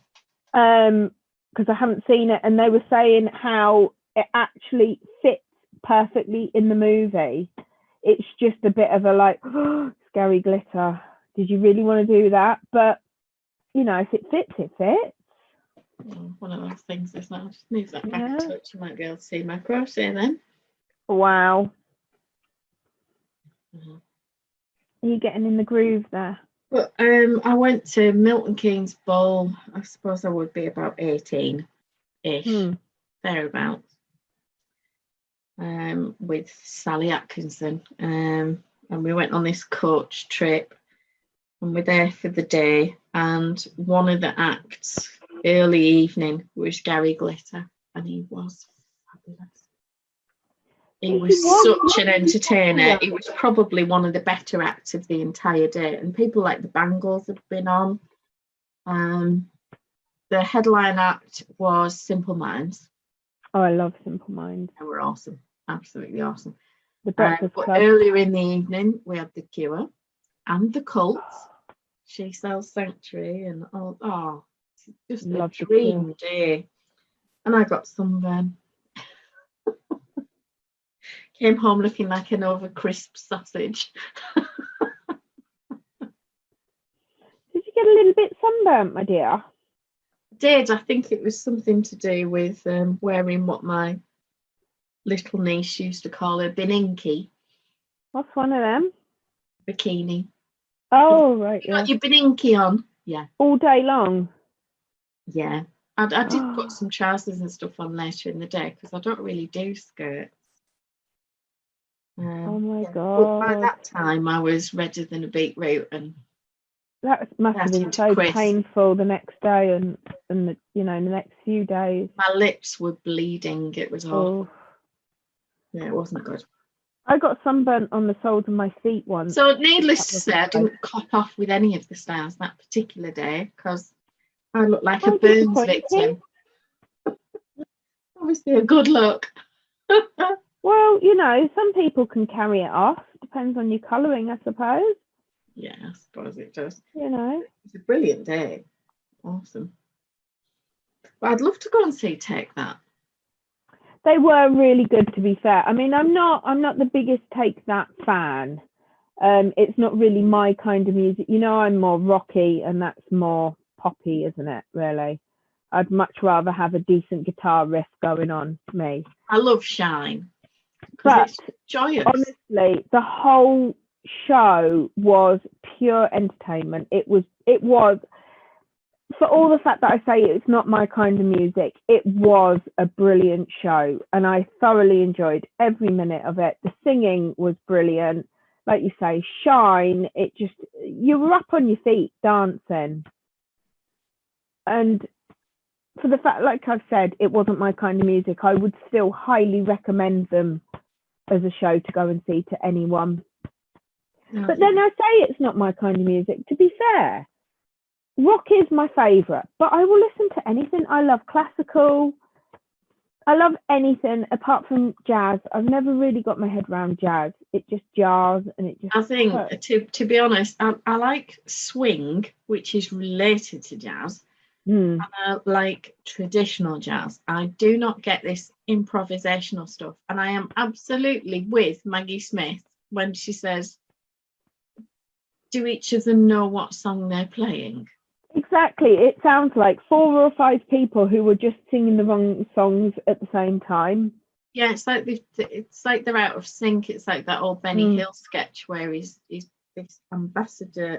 Because I haven't seen it, and they were saying how it actually fits perfectly in the movie. It's just a bit of a like, scary glitter. Did you really want to do that? But you know, if it fits, it fits. One of those things, isn't it? I'll just move that back a touch. You might be able to see my crochet then. Wow. Are you getting in the groove there? But I went to Milton Keynes Ball. I suppose I would be about 18-ish, thereabouts. With Sally Atkinson, and we went on this coach trip, and we're there for the day, and one of the acts early evening was Gary Glitter, and he was fabulous. He was such an entertainer. He was probably one of the better acts of the entire day, and people like the Bangles had been on. The headline act was Simple Minds. Oh, I love Simple Minds. They were awesome. Absolutely awesome. The Breakfast but Club. earlier in the evening, we had The Cure and The Cults. She Sells Sanctuary, and just a dream day. And I got sunburn. Came home looking like an over-crisp sausage. Did you get a little bit sunburnt, my dear? I did. I think it was something to do with wearing what my little niece used to call a bininky. What's one of them? Bikini. Oh, right. You got your bininky on? Yeah. All day long? Yeah. I did put some trousers and stuff on later in the day, because I don't really do skirts. Oh my God. But by that time, I was redder than a beetroot, and that must have been so painful the next day and the, the next few days. My lips were bleeding. It was awful. Yeah, it wasn't good. I got sunburnt on the soles of my feet once. So needless to say, I didn't cop off with any of the styles that particular day, because I looked like a burns victim. Obviously a good look. Well, some people can carry it off. Depends on your colouring, I suppose. Yeah, I suppose it does. It's a brilliant day. Awesome. But I'd love to go and see Take That. They were really good, to be fair. I mean, I'm not the biggest Take That fan. It's not really my kind of music. I'm more rocky, and that's more poppy, isn't it, really? I'd much rather have a decent guitar riff going on, me. I love Shine. because it's joyous. Honestly, the whole show was pure entertainment. It was, for all the fact that I say it's not my kind of music, it was a brilliant show and I thoroughly enjoyed every minute of it. The singing was brilliant. Like you say, Shine, it just, you were up on your feet dancing. And for the fact, like I've said, it wasn't my kind of music, I would still highly recommend them as a show to go and see to anyone. But then I say it's not my kind of music. To be fair, rock is my favourite, but I will listen to anything. I love classical. I love anything apart from jazz. I've never really got my head around jazz. It just jars and it just... I think, to be honest, I like swing, which is related to jazz. And I like traditional jazz. I do not get this improvisational stuff. And I am absolutely with Maggie Smith when she says, do each of them know what song they're playing? Exactly. It sounds like 4 or 5 people who were just singing the wrong songs at the same time. Yeah, it's like they're out of sync. It's like that old Benny Hill sketch where he's this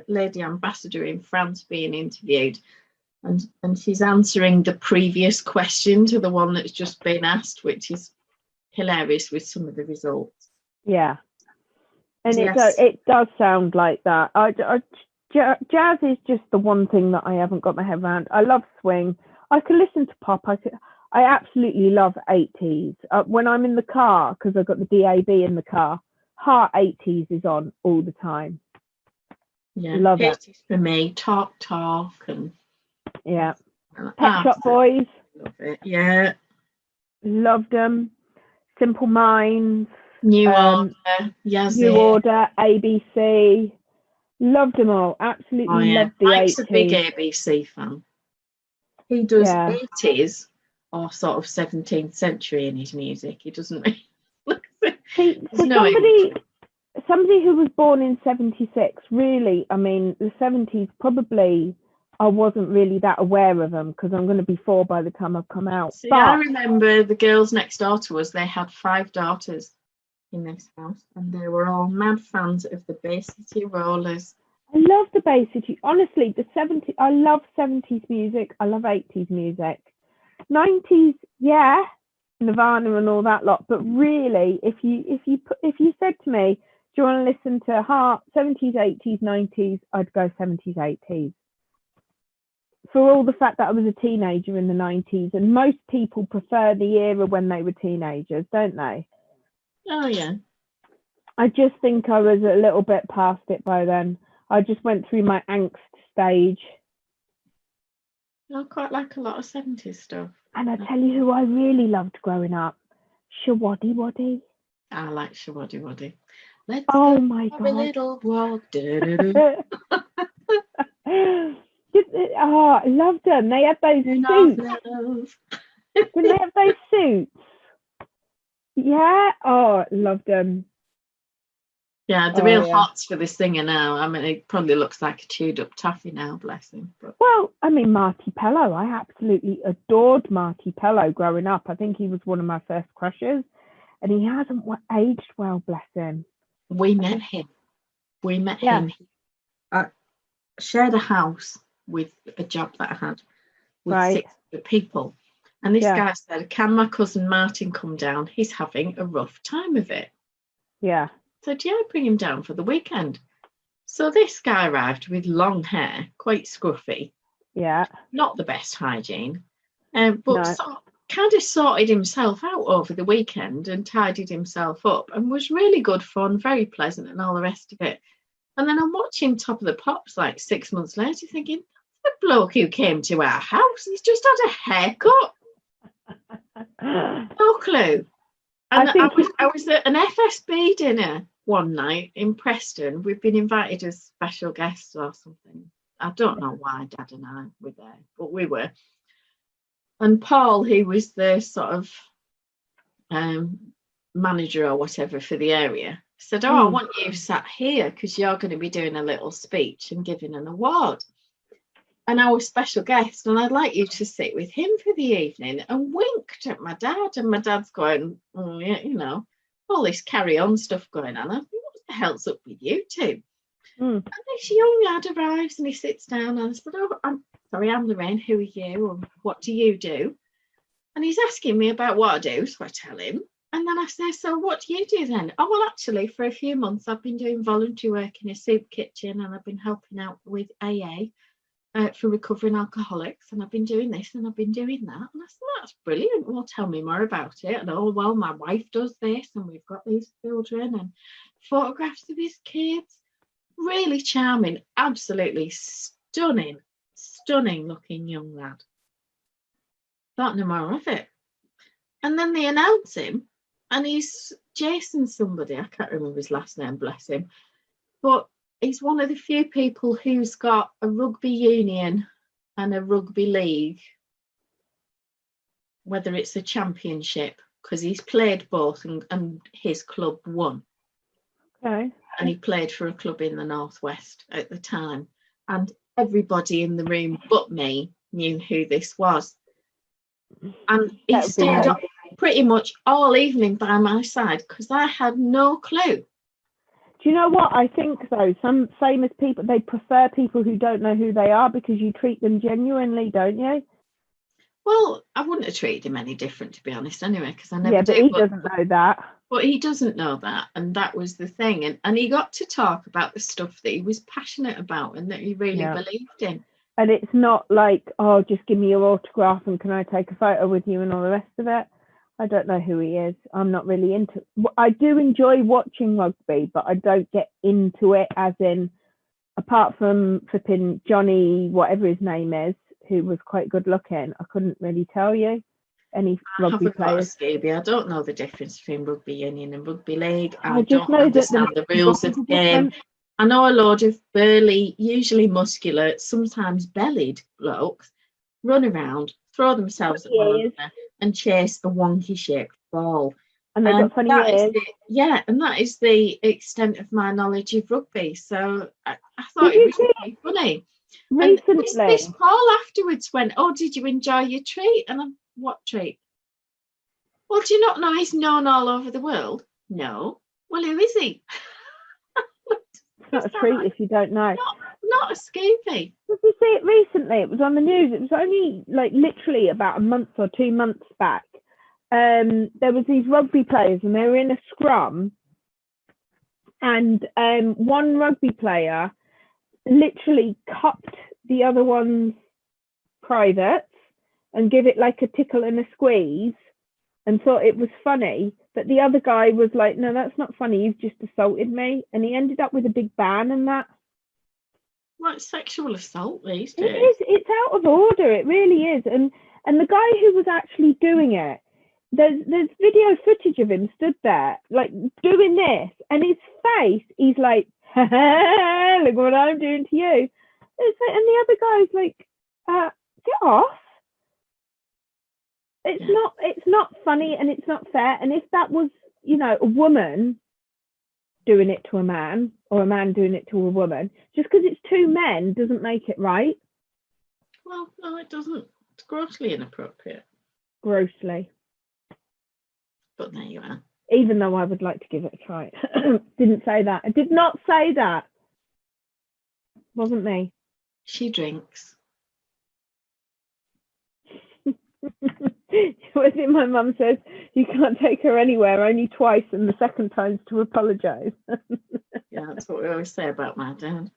lady ambassador in France being interviewed, and she's answering the previous question to the one that's just been asked, which is hilarious with some of the results. Yeah, and yes. it does sound like that. Jazz is just the one thing that I haven't got my head around. I love swing. I can listen to pop. I absolutely love 80s. When I'm in the car, because I've got the DAB in the car, Heart 80s is on all the time. Yeah, love it. For me, Talk, and yeah, Pet Shop Boys. Love it. Yeah, loved them. Simple Minds. New Order. Yazzie. New Order. ABC. Loved them all. Absolutely loved the Mike's 80s. A big ABC fan. He does 80s or sort of 17th century in his music. He doesn't. See, for somebody who was born in 76, really, I mean, the 70s probably I wasn't really that aware of them because I'm going to be 4 by the time I've come out. See, I remember the girls next door to us, they had 5 daughters in this house and they were all mad fans of the Bay City Rollers. I love the Bay City. Honestly, I love 70s music. I love 80s music. 90s, yeah, Nirvana and all that lot. But really, if you said to me, do you want to listen to 70s, 80s, 90s? I'd go 70s, 80s. For all the fact that I was a teenager in the 90s, and most people prefer the era when they were teenagers, don't they? Oh, yeah. I just think I was a little bit past it by then. I just went through my angst stage. I quite like a lot of 70s stuff. And I tell you who I really loved growing up, Shawaddy Waddy. I like Shawaddy Waddy. Let's go my God. A little walk. Oh, I loved them. They had those suits. Didn't they have those suits? Yeah. Oh, loved them. Yeah, the real hots for this singer now. I mean, it probably looks like a chewed up toffee now, bless him. But... Well, I mean, Marty Pellow. I absolutely adored Marty Pellow growing up. I think he was one of my first crushes, and he hasn't aged well, bless him. We met him. Him. I shared a house with a job that I had with 6 people. And this guy said, can my cousin Martin come down? He's having a rough time of it. Yeah. I said, yeah, bring him down for the weekend. So this guy arrived with long hair, quite scruffy. Yeah. Not the best hygiene. But kind of sorted himself out over the weekend and tidied himself up and was really good fun, very pleasant and all the rest of it. And then I'm watching Top of the Pops like 6 months later thinking, the bloke who came to our house, he's just had a haircut. No clue. And I was at an FSB dinner one night in Preston. We've been invited as special guests or something. I don't know why Dad and I were there, but we were. And Paul, who was the sort of manager or whatever for the area, said, I want you sat here because you're going to be doing a little speech and giving an award. And I was special guest, and I'd like you to sit with him for the evening, and winked at my dad. And my dad's going, oh, yeah, all this carry-on stuff going on. I think, what the hell's up with you two? Mm. And this young lad arrives and he sits down and I said, oh, I'm Loraine, who are you? And what do you do? And he's asking me about what I do, so I tell him. And then I say, so what do you do then? Oh, well, actually, for a few months, I've been doing voluntary work in a soup kitchen and I've been helping out with AA for recovering alcoholics. And I've been doing this and I've been doing that. And I said, that's brilliant. Well, tell me more about it. And oh, well, my wife does this and we've got these children and photographs of his kids. Really charming, absolutely stunning looking young lad. Thought no more of it. And then they announce him, and he's Jason somebody, I can't remember his last name, bless him, but he's one of the few people who's got a rugby union and a rugby league, whether it's a championship, because he's played both and his club won. Okay. And he played for a club in the Northwest at the time. And everybody in the room but me knew who this was. And he stayed up pretty much all evening by my side because I had no clue. Do you know what? I think, though, some famous people, they prefer people who don't know who they are because you treat them genuinely, don't you? Well, I wouldn't have treated him any different, to be honest, anyway, because I never but do. He doesn't know that. But he doesn't know that, and that was the thing. And he got to talk about the stuff that he was passionate about and that he really believed in. And it's not like, oh, just give me your autograph and can I take a photo with you and all the rest of it. I don't know who he is. I'm not really into. I do enjoy watching rugby, but I don't get into it as in, apart from flipping Johnny, whatever his name is, who was quite good looking. I couldn't really tell you any rugby players. I don't know the difference between rugby union and rugby league. I just don't understand the rules of the game. I know a load of burly, usually muscular, sometimes bellied blokes run around, throw themselves at one another and chase a wonky shaped ball. And they've got funny ears. And that is the extent of my knowledge of rugby. So I thought it was really funny. Recently, and this Paul afterwards went, oh, did you enjoy your treat? And I'm, what treat? Well, do you not know he's known all over the world? No. Well, who is he? It's not a treat if you don't know. Not a Scoopy. Did you see it recently? It was on the news. It was only like literally about a month or 2 months back. There was these rugby players and they were in a scrum, and one rugby player literally cupped the other one's privates and give it like a tickle and a squeeze and thought it was funny, but the other guy was like, no, that's not funny, you've just assaulted me. And he ended up with a big ban and that. Well, it's sexual assault these days. It's out of order, it really is. And the guy who was actually doing it, there's video footage of him stood there like doing this, and his face, he's like, look what I'm doing to you. It's like, and the other guy's like, get off. It's not funny and it's not fair. And if that was, a woman doing it to a man or a man doing it to a woman, just because it's two men doesn't make it right. Well, no, it doesn't. It's grossly inappropriate. Grossly. But there you are. Even though I would like to give it a try. Didn't say that. I did not say that. Wasn't me. She drinks. What is it my mum says? You can't take her anywhere, only twice, and the second time's to apologise. Yeah, that's what we always say about my dad.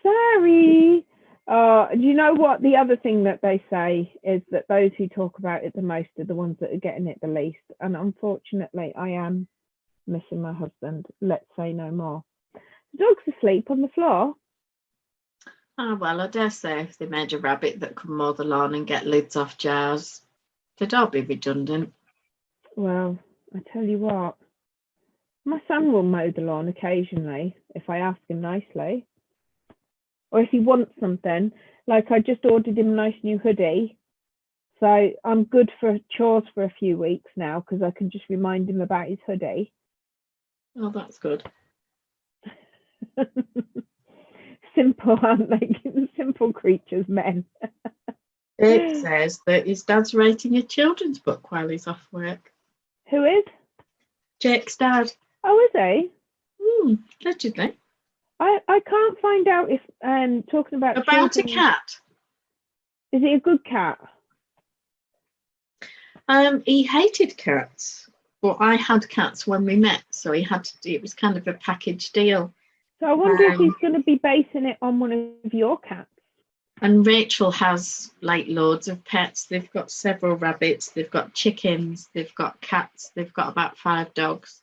Sorry. Do you know what? The other thing that they say is that those who talk about it the most are the ones that are getting it the least. And unfortunately, I am missing my husband. Let's say no more. The dog's asleep on the floor. Oh, well, I dare say if they made a rabbit that could mow the lawn and get lids off jars, they'd all be redundant. Well, I tell you what, my son will mow the lawn occasionally if I ask him nicely. Or if he wants something, like I just ordered him a nice new hoodie. So I'm good for chores for a few weeks now because I can just remind him about his hoodie. Oh, that's good. Simple, aren't they? Simple creatures, men. It says that his dad's writing a children's book while he's off work. Who is? Jake's dad. Oh, is he? Allegedly. I can't find out if talking about A children, cat. is he a good cat? He hated cats, but I had cats when we met, so he had to. It was kind of a package deal. So I wonder if he's going to be basing it on one of your cats. And Rachel has like loads of pets. They've got several rabbits. They've got chickens. They've got cats. They've got about 5 dogs.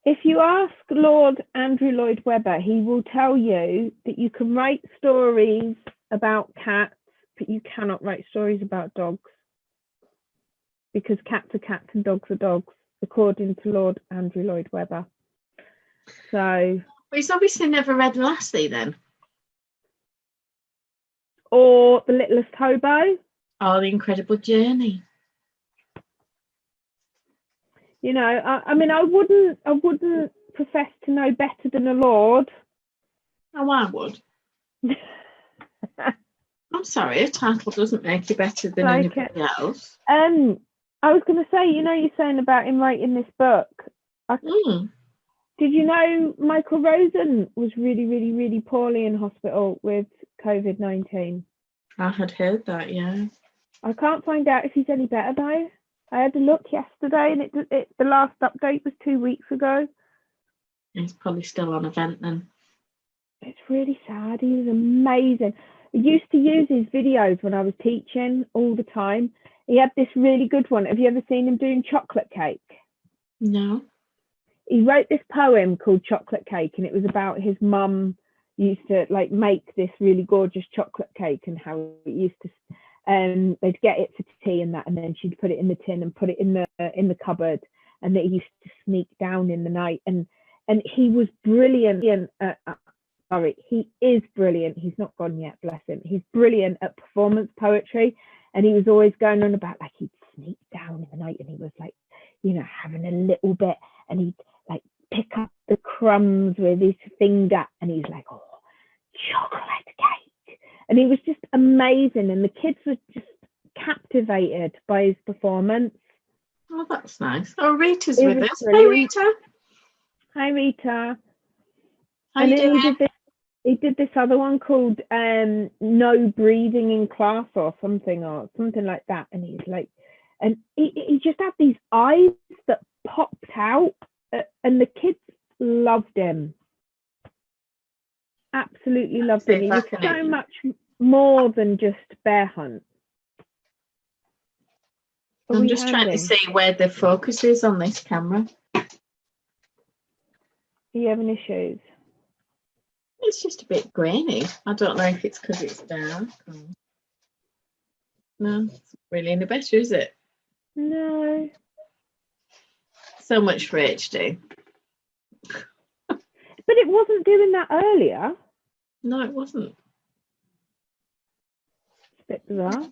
If you ask Lord Andrew Lloyd Webber, he will tell you that you can write stories about cats, but you cannot write stories about dogs, because cats are cats and dogs are dogs, according to Lord Andrew Lloyd Webber. So, well, he's obviously never read Lassie then. Or The Littlest Hobo. Or The Incredible Journey. You know, I mean, I wouldn't profess to know better than a lord. Oh, I would. I'm sorry, a title doesn't make you better than anybody else. I was going to say, you know, you're saying about him writing this book. Did you know Michael Rosen was really, really, really poorly in hospital with COVID-19? I had heard that, yeah. I can't find out if he's any better though. I had a look yesterday, and the last update was 2 weeks ago. He's probably still on a vent then. It's really sad. He was amazing. I used to use his videos when I was teaching all the time. He had this really good one. Have you ever seen him doing chocolate cake? No. He wrote this poem called Chocolate Cake, and it was about his mum used to like make this really gorgeous chocolate cake, and how it used to they'd get it for tea and that, and then she'd put it in the tin and put it in the cupboard, and they used to sneak down in the night. And he was brilliant. He is brilliant. He's not gone yet, bless him. He's brilliant at performance poetry, and he was always going on about like he'd sneak down in the night, and he was like, you know, having a little bit, and he'd like pick up the crumbs with his finger, and he's like, oh, chocolate cake. And he was just amazing, and the kids were just captivated by his performance. Oh, that's nice. Oh, Rita's It with was us. brilliant. Hey, Rita. Hi, Rita. How you doing? He did this other one called No Breathing in Class or something like that. And he's like, and he just had these eyes that popped out, and the kids loved him. Absolutely loved him. He was so much more than just bear hunt. I'm just trying to see where the focus is on this camera. Are you having issues? It's just a bit grainy. I don't know if it's because it's dark. Or... No, it's not really any better, is it? No. So much for HD. But it wasn't doing that earlier. No, it wasn't. It's a bit bizarre.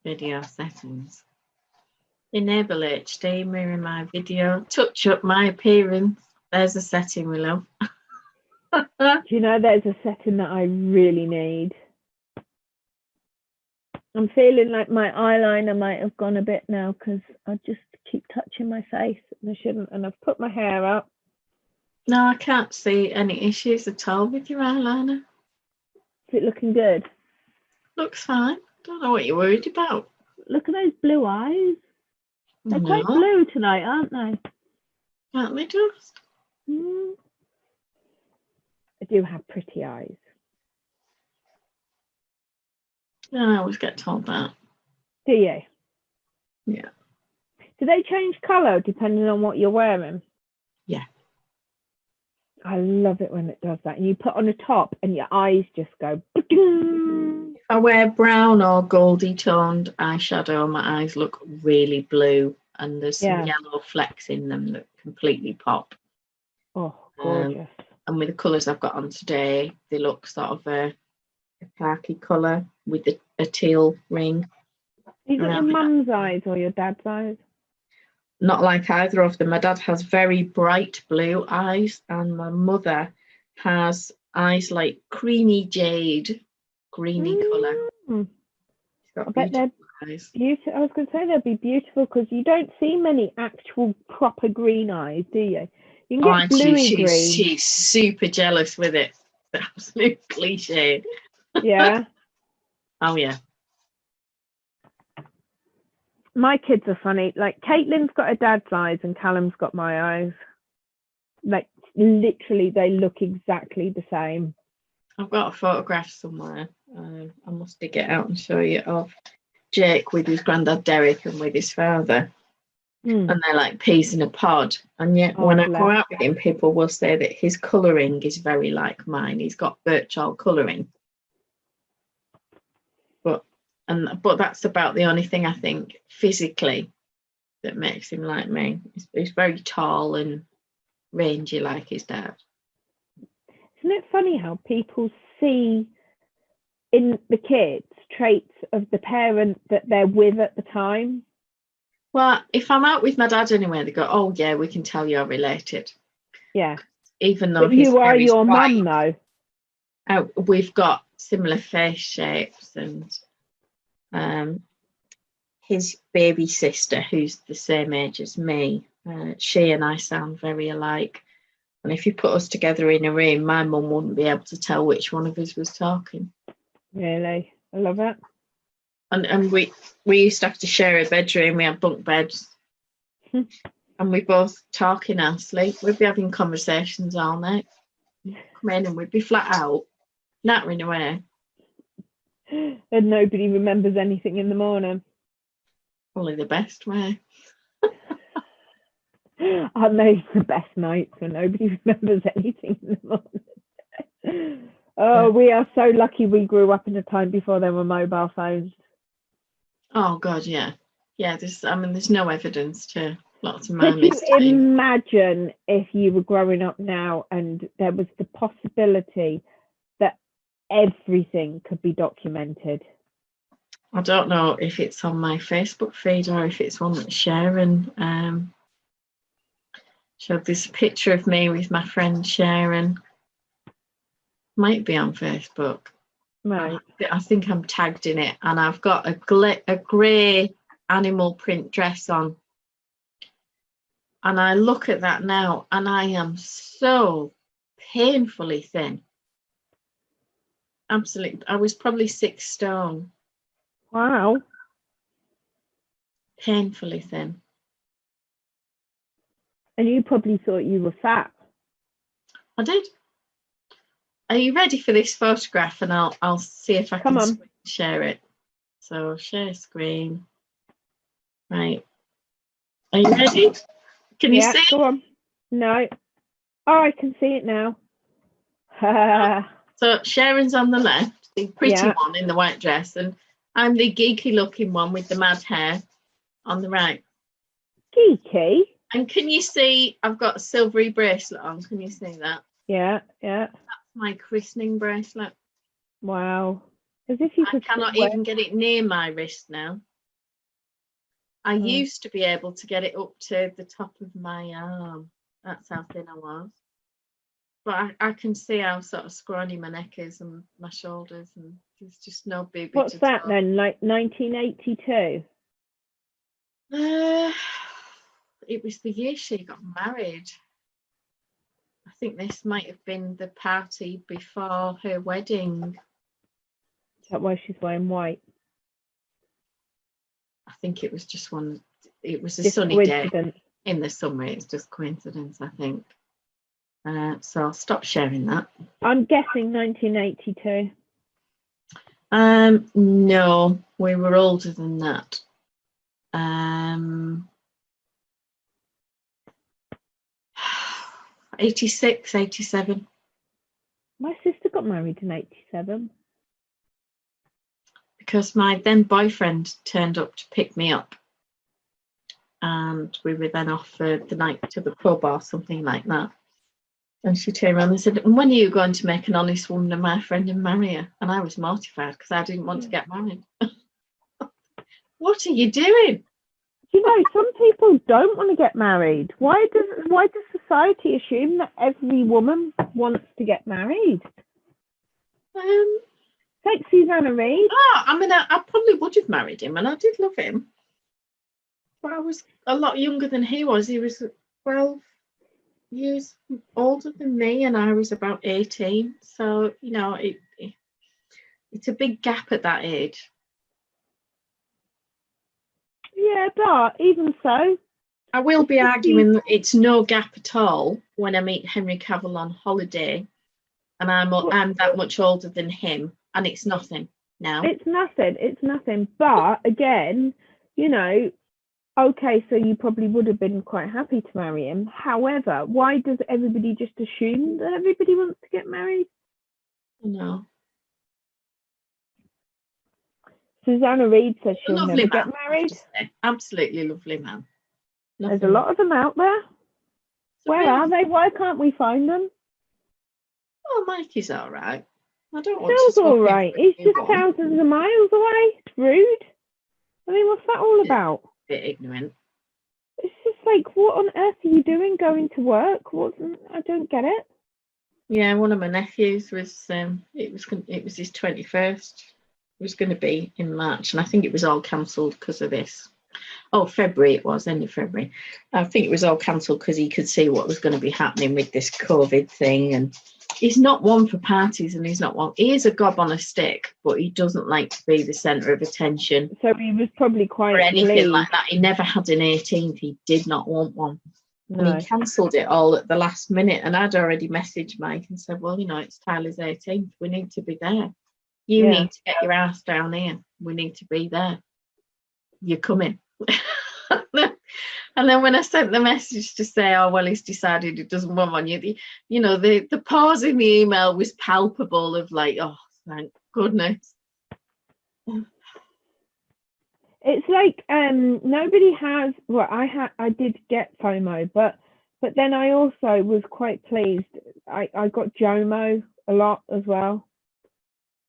Video settings. Enable HD, mirror my video, touch up my appearance. There's a setting we love. Do you know there's a setting that I really need? I'm feeling like my eyeliner might have gone a bit now because I just keep touching my face and I shouldn't, and I've put my hair up. No, I can't see any issues at all with your eyeliner. Is it looking good? Looks fine. Don't know what you're worried about. Look at those blue eyes. They're quite blue tonight, aren't they? Aren't they just? I do have pretty eyes. I always get told that. Do you? Yeah. Do they change colour depending on what you're wearing? Yeah. I love it when it does that. And you put on a top and your eyes just go. If I wear brown or goldie toned eyeshadow, my eyes look really blue, and there's some yellow flecks in them that completely pop. Oh, gorgeous. And with the colours I've got on today, they look sort of a khaki colour with a teal ring. Is it your mum's eyes or your dad's eyes? Not like either of them. My dad has very bright blue eyes, and my mother has eyes like creamy jade, greeny colour. She's I bet they're beautiful. I was going to say they'd be beautiful because you don't see many actual proper green eyes, do you? You can get bluey green. She's super jealous with it. The absolute cliche. Yeah. Oh yeah. My kids are funny. Like Caitlin's got her dad's eyes and Callum's got my eyes. Like literally, they look exactly the same. I've got a photograph somewhere. I must dig it out and show you of Jake with his granddad Derek and with his father. And they're like peas in a pod. And yet when I go out with him, people will say that his colouring is very like mine. He's got Birchall colouring. But that's about the only thing I think physically that makes him like me. He's very tall and rangy like his dad. Isn't it funny how people see in the kids traits of the parent that they're with at the time? Well, if I'm out with my dad anyway, they go, oh yeah, we can tell you're related. Yeah. Even though you are your mum though. We've got similar face shapes, and his baby sister, who's the same age as me, she and I sound very alike. And if you put us together in a room, my mum wouldn't be able to tell which one of us was talking. Really? I love it. And we used to have to share a bedroom. We had bunk beds. And we both talk in our sleep. We'd be having conversations all night. Come in and we'd be flat out, nattering away. And nobody remembers anything in the morning. Probably the best way. Aren't they the best nights when nobody remembers anything in the morning? Oh, yeah. We are so lucky we grew up in a time before there were mobile phones. Oh God, yeah. Yeah, there's no evidence to lots of Could you imagine if you were growing up now and there was the possibility that everything could be documented? I don't know if it's on my Facebook feed or if it's one that Sharon showed this picture of me with my friend Sharon. Might be on Facebook. Right. I think I'm tagged in it, and I've got a grey animal print dress on. And I look at that now, and I am so painfully thin. Absolutely. I was probably 6 stone. Wow. Painfully thin. And you probably thought you were fat. I did. Are you ready for this photograph? And I'll see if I can share it. So share screen. Right. Are you ready? Can you see? Go on. No. Oh, I can see it now. So Sharon's on the left, the pretty one in the white dress, and I'm the geeky looking one with the mad hair on the right. Geeky? And can you see I've got a silvery bracelet on? Can you see that? Yeah, yeah. That's my christening bracelet. Wow. As if you could cannot even get it near my wrist now. I used to be able to get it up to the top of my arm. That's how thin I was. But I can see how sort of scrawny my neck is and my shoulders, and there's just no booby. What's that then, like 1982? It was the year she got married. I think this might have been the party before her wedding. Is that why she's wearing white? I think it was just one. It was a sunny day in the summer. It's just coincidence, I think. So I'll stop sharing that. I'm guessing 1982. No, we were older than that. 86, 87. My sister got married in 87. Because my then boyfriend turned up to pick me up. And we were then off for the night to the pub or something like that. And she turned around and said, when are you going to make an honest woman of my friend and marry her? And I was mortified because I didn't want to get married. What are you doing? You know, some people don't want to get married. Why does society assume that every woman wants to get married? like Susanna Reid. Oh, I mean, I probably would have married him, and I did love him. But I was a lot younger than he was. He was 12 years older than me, and I was about 18. So, you know, it's a big gap at that age. Yeah, but even so, I will be arguing that it's no gap at all when I meet Henry Cavill on holiday, and I'm that much older than him, and it's nothing now. It's nothing. But again, you know, okay, so you probably would have been quite happy to marry him. However, why does everybody just assume that everybody wants to get married? No. Susanna Reid says she'll Lovely never man, get married. Absolutely lovely man. There's a lot of them out there. Where are they? Why can't we find them? Oh, Mikey's all right. I don't want Phil's to. All right. He's just thousands of miles away. It's rude. I mean, what's that all about? A bit ignorant. It's just like, what on earth are you doing going to work? I don't get it. Yeah, one of my nephews was. It was his 21st. It was going to be in March, and I think it was all cancelled because of this. Oh, February it was, end of February. I think it was all cancelled because he could see what was going to be happening with this COVID thing. And he's not one for parties, and he's not one. He is a gob on a stick, but he doesn't like to be the centre of attention. So he was probably quite or anything pleased. like that. He never had an 18th. He did not want one. No. And he cancelled it all at the last minute. And I'd already messaged Mike and said, well, you know, it's Tyler's 18th. We need to be there. You need to get your ass down here. We need to be there. You're coming. And then when I sent the message to say, oh, well, he's decided he doesn't want one, you know, the pause in the email was palpable of like, oh, thank goodness. It's like nobody has. Well, I did get FOMO, but then I also was quite pleased. I got JOMO a lot as well.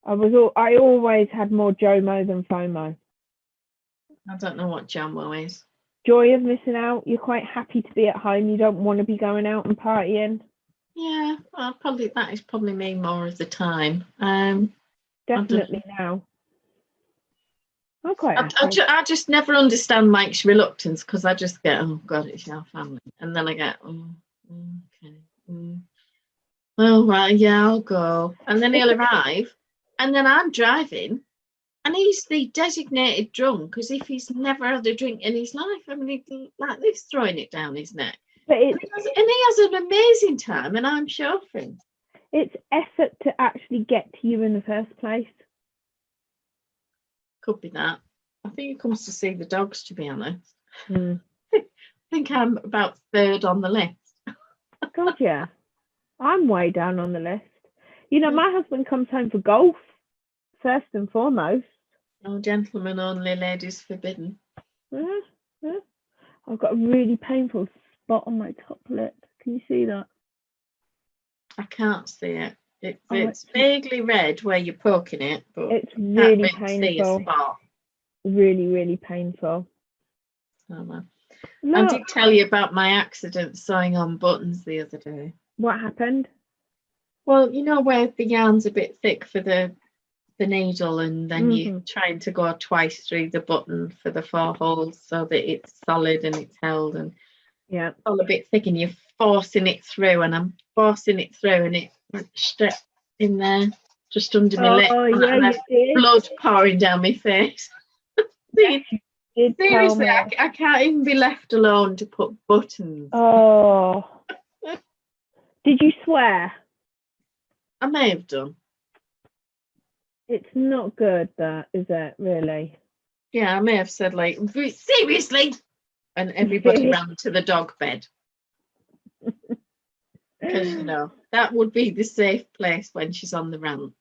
I always had more JOMO than FOMO. I don't know what JOMO is. Joy of missing out. You're quite happy to be at home. You don't want to be going out and partying. Yeah, well, that is probably me more of the time. Definitely now. I'm quite happy. I just never understand Mike's reluctance because I just get, oh God, it's your family, and then I get, oh, okay, oh right, yeah, I'll go, and then he'll arrive, and then I'm driving. And he's the designated drunk, as if he's never had a drink in his life. I mean, he's like this, throwing it down his neck. But and he has an amazing time, and I'm chauffeuring. It's effort to actually get to you in the first place. Could be that. I think he comes to see the dogs, to be honest. I think I'm about third on the list. God, yeah. I'm way down on the list. You know, my husband comes home for golf. First and foremost. No gentlemen only, ladies forbidden. Yeah. I've got a really painful spot on my top lip. Can you see that? I can't see it. It's vaguely red where you're poking it, but it's really painful. See a spot. Really, really painful. Oh, well. I did tell you about my accident sewing on buttons the other day. What happened? Well, you know where the yarn's a bit thick for the needle, and then you're trying to go twice through the button for the 4 holes so that it's solid and it's held, and it's all a bit thick, and you're forcing it through, and I'm forcing it through, and it stuck in there just under my lip, and I blood pouring down my face. Seriously, I can't even be left alone to put buttons. Oh. Did you swear? I may have done. It's not good, that, is it, really? Yeah, I may have said, like, seriously? And everybody ran to the dog bed. Because, you know, that would be the safe place when she's on the rant.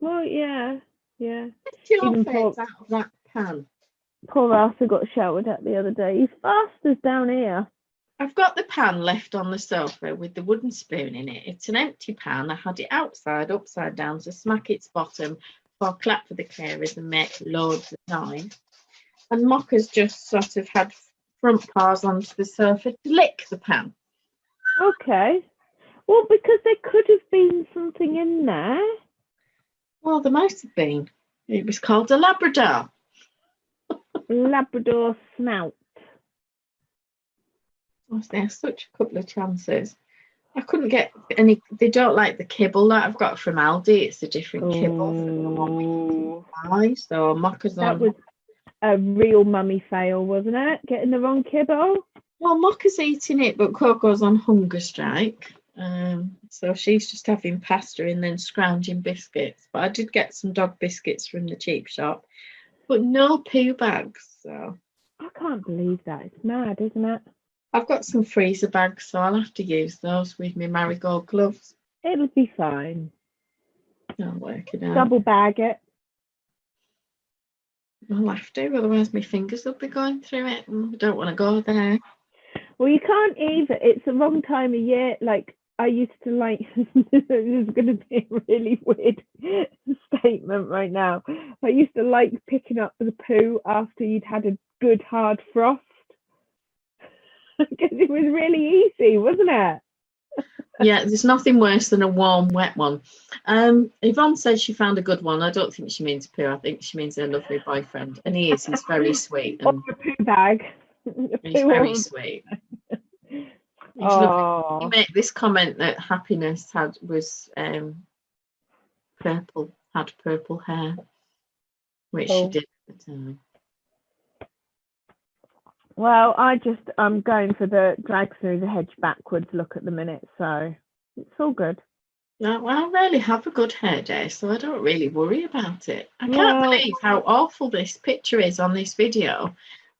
Well, yeah. Get your face out of that pan. Poor Arthur got shouted at the other day. He's fast as down here. I've got the pan left on the sofa with the wooden spoon in it. It's an empty pan. I had it outside, upside down, to smack its bottom or clap for the carers and make loads of noise. And Mocha's just sort of had front paws onto the sofa to lick the pan. Okay. Well, because there could have been something in there. Well, there might have been. It was called a Labrador. Labrador snout. There's such a couple of chances. I couldn't get any. They don't like the kibble that I've got from Aldi. It's a different kibble from the one we usually buy. So Mocha's That on. was a real mummy fail, wasn't it? Getting the wrong kibble. Well, Mocha's eating it, but Coco's on hunger strike. So she's just having pasta and then scrounging biscuits. But I did get some dog biscuits from the cheap shop, but no poo bags. So I can't believe that. It's mad, isn't it? I've got some freezer bags, so I'll have to use those with my marigold gloves. It'll be fine. I'll work it out. Double bag it. I'll have to, otherwise my fingers will be going through it, and I don't want to go there. Well, you can't either. It's the wrong time of year. Like, I used to like, this is going to be a really weird statement right now. I used to like picking up the poo after you'd had a good hard frost. Because it was really easy, wasn't it? Yeah, there's nothing worse than a warm, wet one. Yvonne says she found a good one. I don't think she means poo. I think she means her lovely boyfriend. And he is. He's very sweet. Or And a poo bag. he's very sweet. Oh. He made this comment that Happiness was purple hair, which she did at the time. Well, I'm going for the drag through the hedge backwards look at the minute, so it's all good. No, well, I rarely have a good hair day, so I don't really worry about it. I can't believe how awful this picture is on this video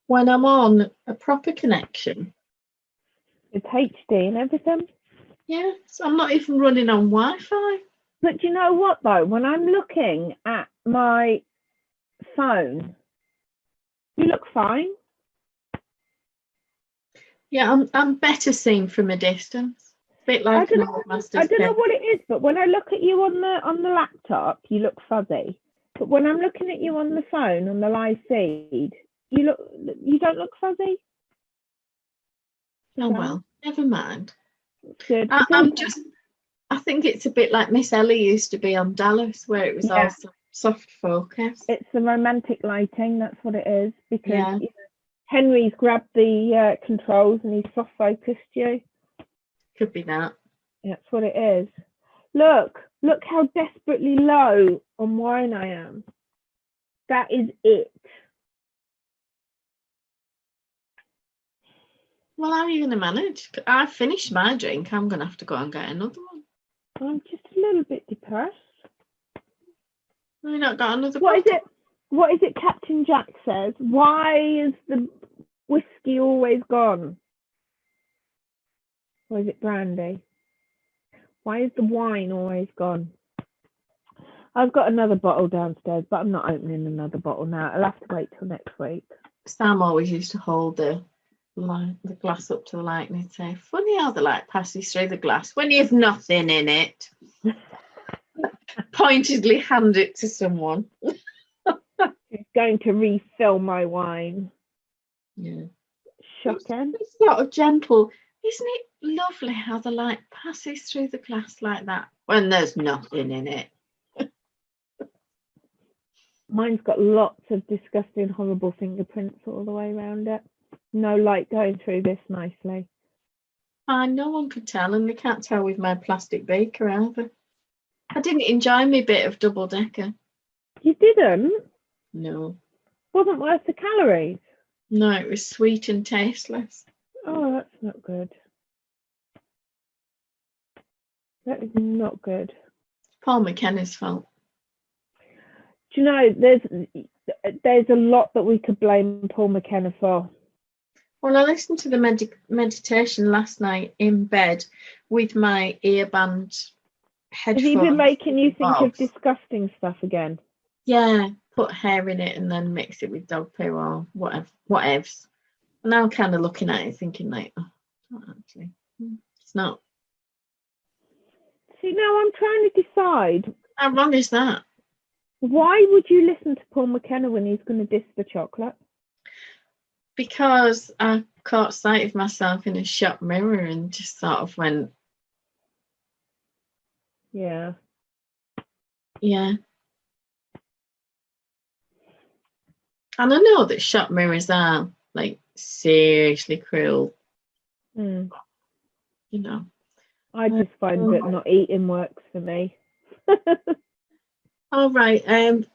when I'm on a proper connection. It's HD and everything. Yeah, so I'm not even running on Wi-Fi. But do you know what, though? When I'm looking at my phone, you look fine. Yeah, I'm better seen from a distance. A bit like an old master's. I don't know what it is, but when I look at you on the laptop, you look fuzzy. But when I'm looking at you on the phone on the live feed, you don't look fuzzy. Oh well, never mind. Good. I think it's a bit like Miss Ellie used to be on Dallas, where it was also soft focus. It's the romantic lighting. That's what it is. Because Henry's grabbed the controls and he's soft focused you. Could be that. That's what it is. Look how desperately low on wine I am. That is it. Well, how are you going to manage? I finished my drink. I'm going to have to go and get another one. I'm just a little bit depressed. Have you not got another What bottle? What is it Captain Jack says? Why is the whiskey always gone? Or is it brandy? Why is the wine always gone? I've got another bottle downstairs, but I'm not opening another bottle now. I'll have to wait till next week. Sam always used to hold the glass up to the light and he'd say, funny how the light passes through the glass when you've nothing in it. Pointedly hand it to someone. He's going to refill my wine. Yeah. Shocking. It's sort of gentle. Isn't it lovely how the light passes through the glass like that when there's nothing in it? Mine's got lots of disgusting, horrible fingerprints all the way around it. No light going through this nicely. No one could tell, and they can't tell with my plastic beaker either. I didn't enjoy my bit of double decker. You didn't? No. Wasn't worth the calories? No, it was sweet and tasteless. Oh, that's not good. That is not good. Paul McKenna's fault. Do you know, there's a lot that we could blame Paul McKenna for. Well, I listened to the meditation last night in bed with my earband headphones. Has he been making you think of disgusting stuff again? Yeah, put hair in it and then mix it with dog poo or whatevs. And now I'm kind of looking at it thinking like, oh, actually, it's not. See, now I'm trying to decide. How wrong is that? Why would you listen to Paul McKenna when he's going to diss the chocolate? Because I caught sight of myself in a shop mirror and just sort of went, yeah. Yeah. And I know that shop mirrors are like seriously cruel, Mm. you know. I just find that not eating works for me. All right.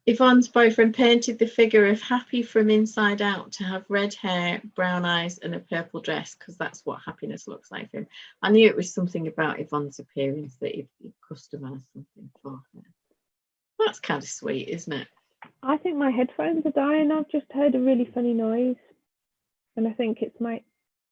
Yvonne's boyfriend painted the figure of Happy from inside out to have red hair, brown eyes, and a purple dress, because that's what happiness looks like for him. I knew it was something about Yvonne's appearance that he'd customised something for her. That's kind of sweet, isn't it? I think my headphones are dying. I've just heard a really funny noise, and I think it's my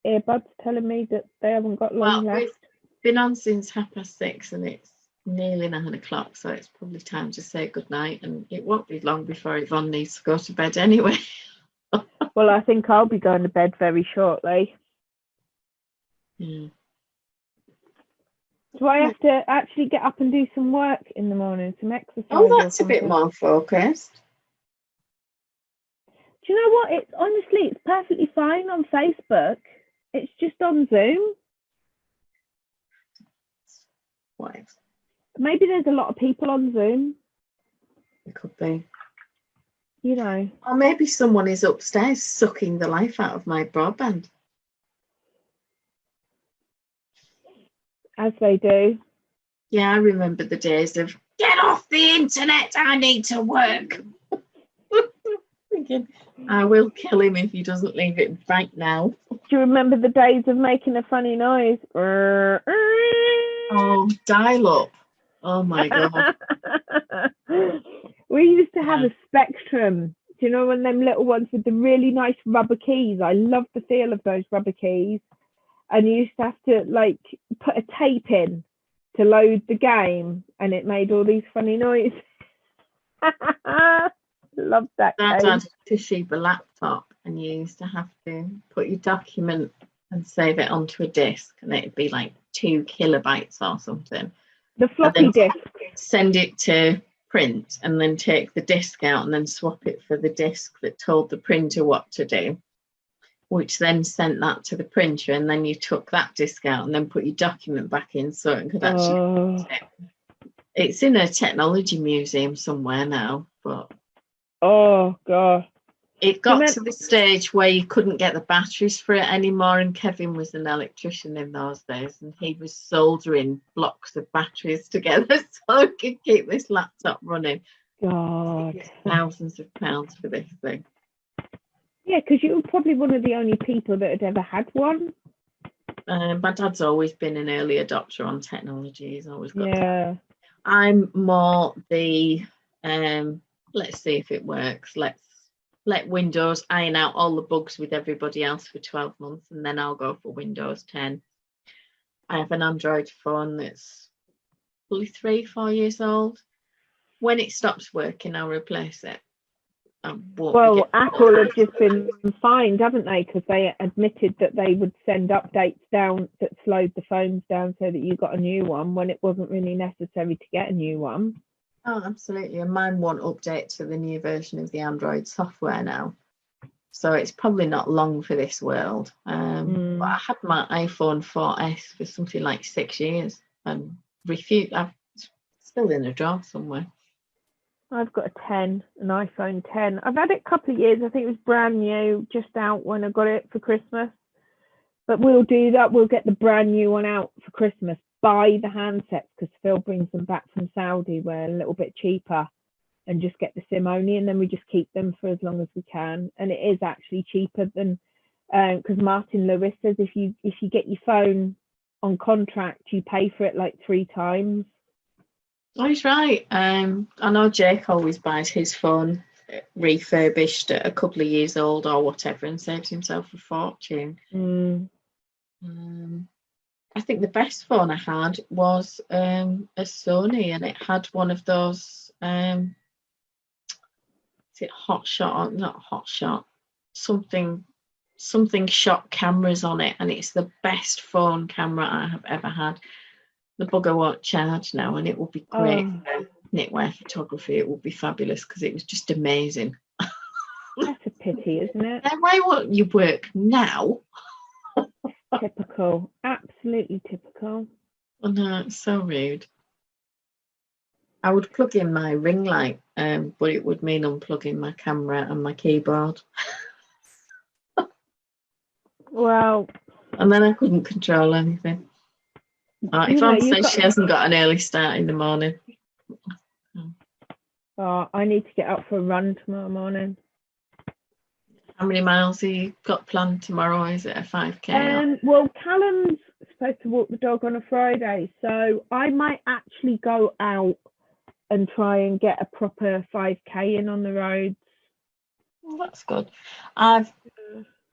earbuds telling me that they haven't got long left. We've been on since 6:30, and it's nearly 9 o'clock, so it's probably time to say goodnight, and it won't be long before Yvonne needs to go to bed anyway. Well, I think I'll be going to bed very shortly. Yeah. Do I have to actually get up and do some work in the morning, some exercise? Oh, that's a bit more focused. Do you know what? It's honestly, it's perfectly fine on Facebook. It's just on Zoom. What? Maybe there's a lot of people on Zoom. It could be. You know. Or maybe someone is upstairs sucking the life out of my broadband. As they do. Yeah, I remember the days of, get off the internet, I need to work. Thinking, I will kill him if he doesn't leave it right now. Do you remember the days of making a funny noise? Oh, dial up. Oh my God. We used to have a Spectrum. Do you know when them little ones with the really nice rubber keys? I love the feel of those rubber keys. And you used to have to like put a tape in to load the game, and it made all these funny noises. Love that. Dad had a Toshiba laptop, and you used to have to put your document and save it onto a disk, and it'd be like 2 kilobytes or something. The floppy disk. Send it to print, and then take the disk out and then swap it for the disk that told the printer what to do, which then sent that to the printer, and then you took that disk out and then put your document back in so it could actually print it. It's in a technology museum somewhere now, but oh God, it got to the stage where you couldn't get the batteries for it anymore, and Kevin was an electrician in those days, and he was soldering blocks of batteries together so he could keep this laptop running. God, thousands of pounds for this thing. Yeah, because you were probably one of the only people that had ever had one. My dad's always been an early adopter on technology. He's always got. Yeah. I'm more the let's see if it works. Let's let Windows iron out all the bugs with everybody else for 12 months, and then I'll go for Windows 10. I have an Android phone that's probably 3-4 years old. When it stops working, I'll replace it. Well, Apple have just been fined, haven't they? Because they admitted that they would send updates down that slowed the phones down so that you got a new one when it wasn't really necessary to get a new one. Oh, absolutely. And mine won't update to the new version of the Android software now. So it's probably not long for this world. But I had my iPhone 4S for something like 6 years and refused. I'm still in a drawer somewhere. I've got an iPhone 10. I've had it a couple of years. I think it was brand new, just out when I got it for Christmas. But we'll do that. We'll get the brand new one out for Christmas. Buy the handsets because Phil brings them back from Saudi where a little bit cheaper, and just get the SIM only, and then we just keep them for as long as we can. And it is actually cheaper than because Martin Lewis says if you get your phone on contract, you pay for it like 3 times. Oh, he's right. I know Jake always buys his phone refurbished at a couple of years old or whatever and saves himself a fortune. I think the best phone I had was a Sony, and it had one of those is it Hotshot or not Hotshot, something shot cameras on it, and it's the best phone camera I have ever had. The bugger won't charge now, and it will be great for knitwear photography. It will be fabulous because it was just amazing. That's a pity, isn't it? Now, why won't you work now? Typical, absolutely typical. Oh no, it's so rude. I would plug in my ring light, but it would mean unplugging my camera and my keyboard. Well, and then I couldn't control anything. If Anne says she hasn't got an early start in the morning. Oh, I need to get up for a run tomorrow morning. How many miles have you got planned tomorrow? Is it a 5K? Well, Callum's supposed to walk the dog on a Friday, so I might actually go out and try and get a proper 5K in on the roads. Well, that's good.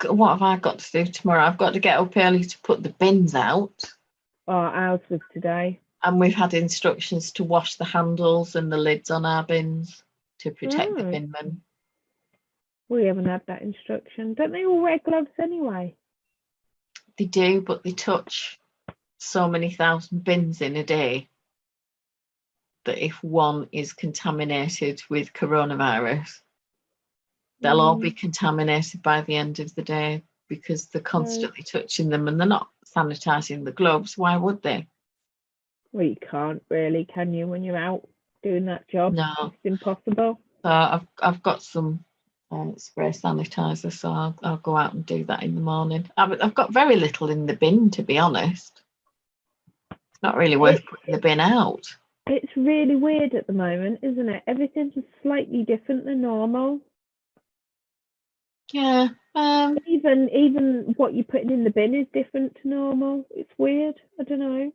What have I got to do tomorrow? I've got to get up early to put the bins out. Oh, ours was today. And we've had instructions to wash the handles and the lids on our bins to protect the binmen. We haven't had that instruction. Don't they all wear gloves anyway? They do, but they touch so many thousand bins in a day that if one is contaminated with coronavirus, they'll all be contaminated by the end of the day because they're constantly touching them and they're not sanitising the gloves. Why would they? Well, you can't really, can you, when you're out doing that job? No. It's impossible. So I've got some spray sanitizer, so I'll go out and do that in the morning. I've got very little in the bin, to be honest. It's not really worth putting the bin out. It's really weird at the moment, isn't it? Everything's slightly different than normal. Yeah. Even what you're putting in the bin is different to normal. It's weird. I don't know.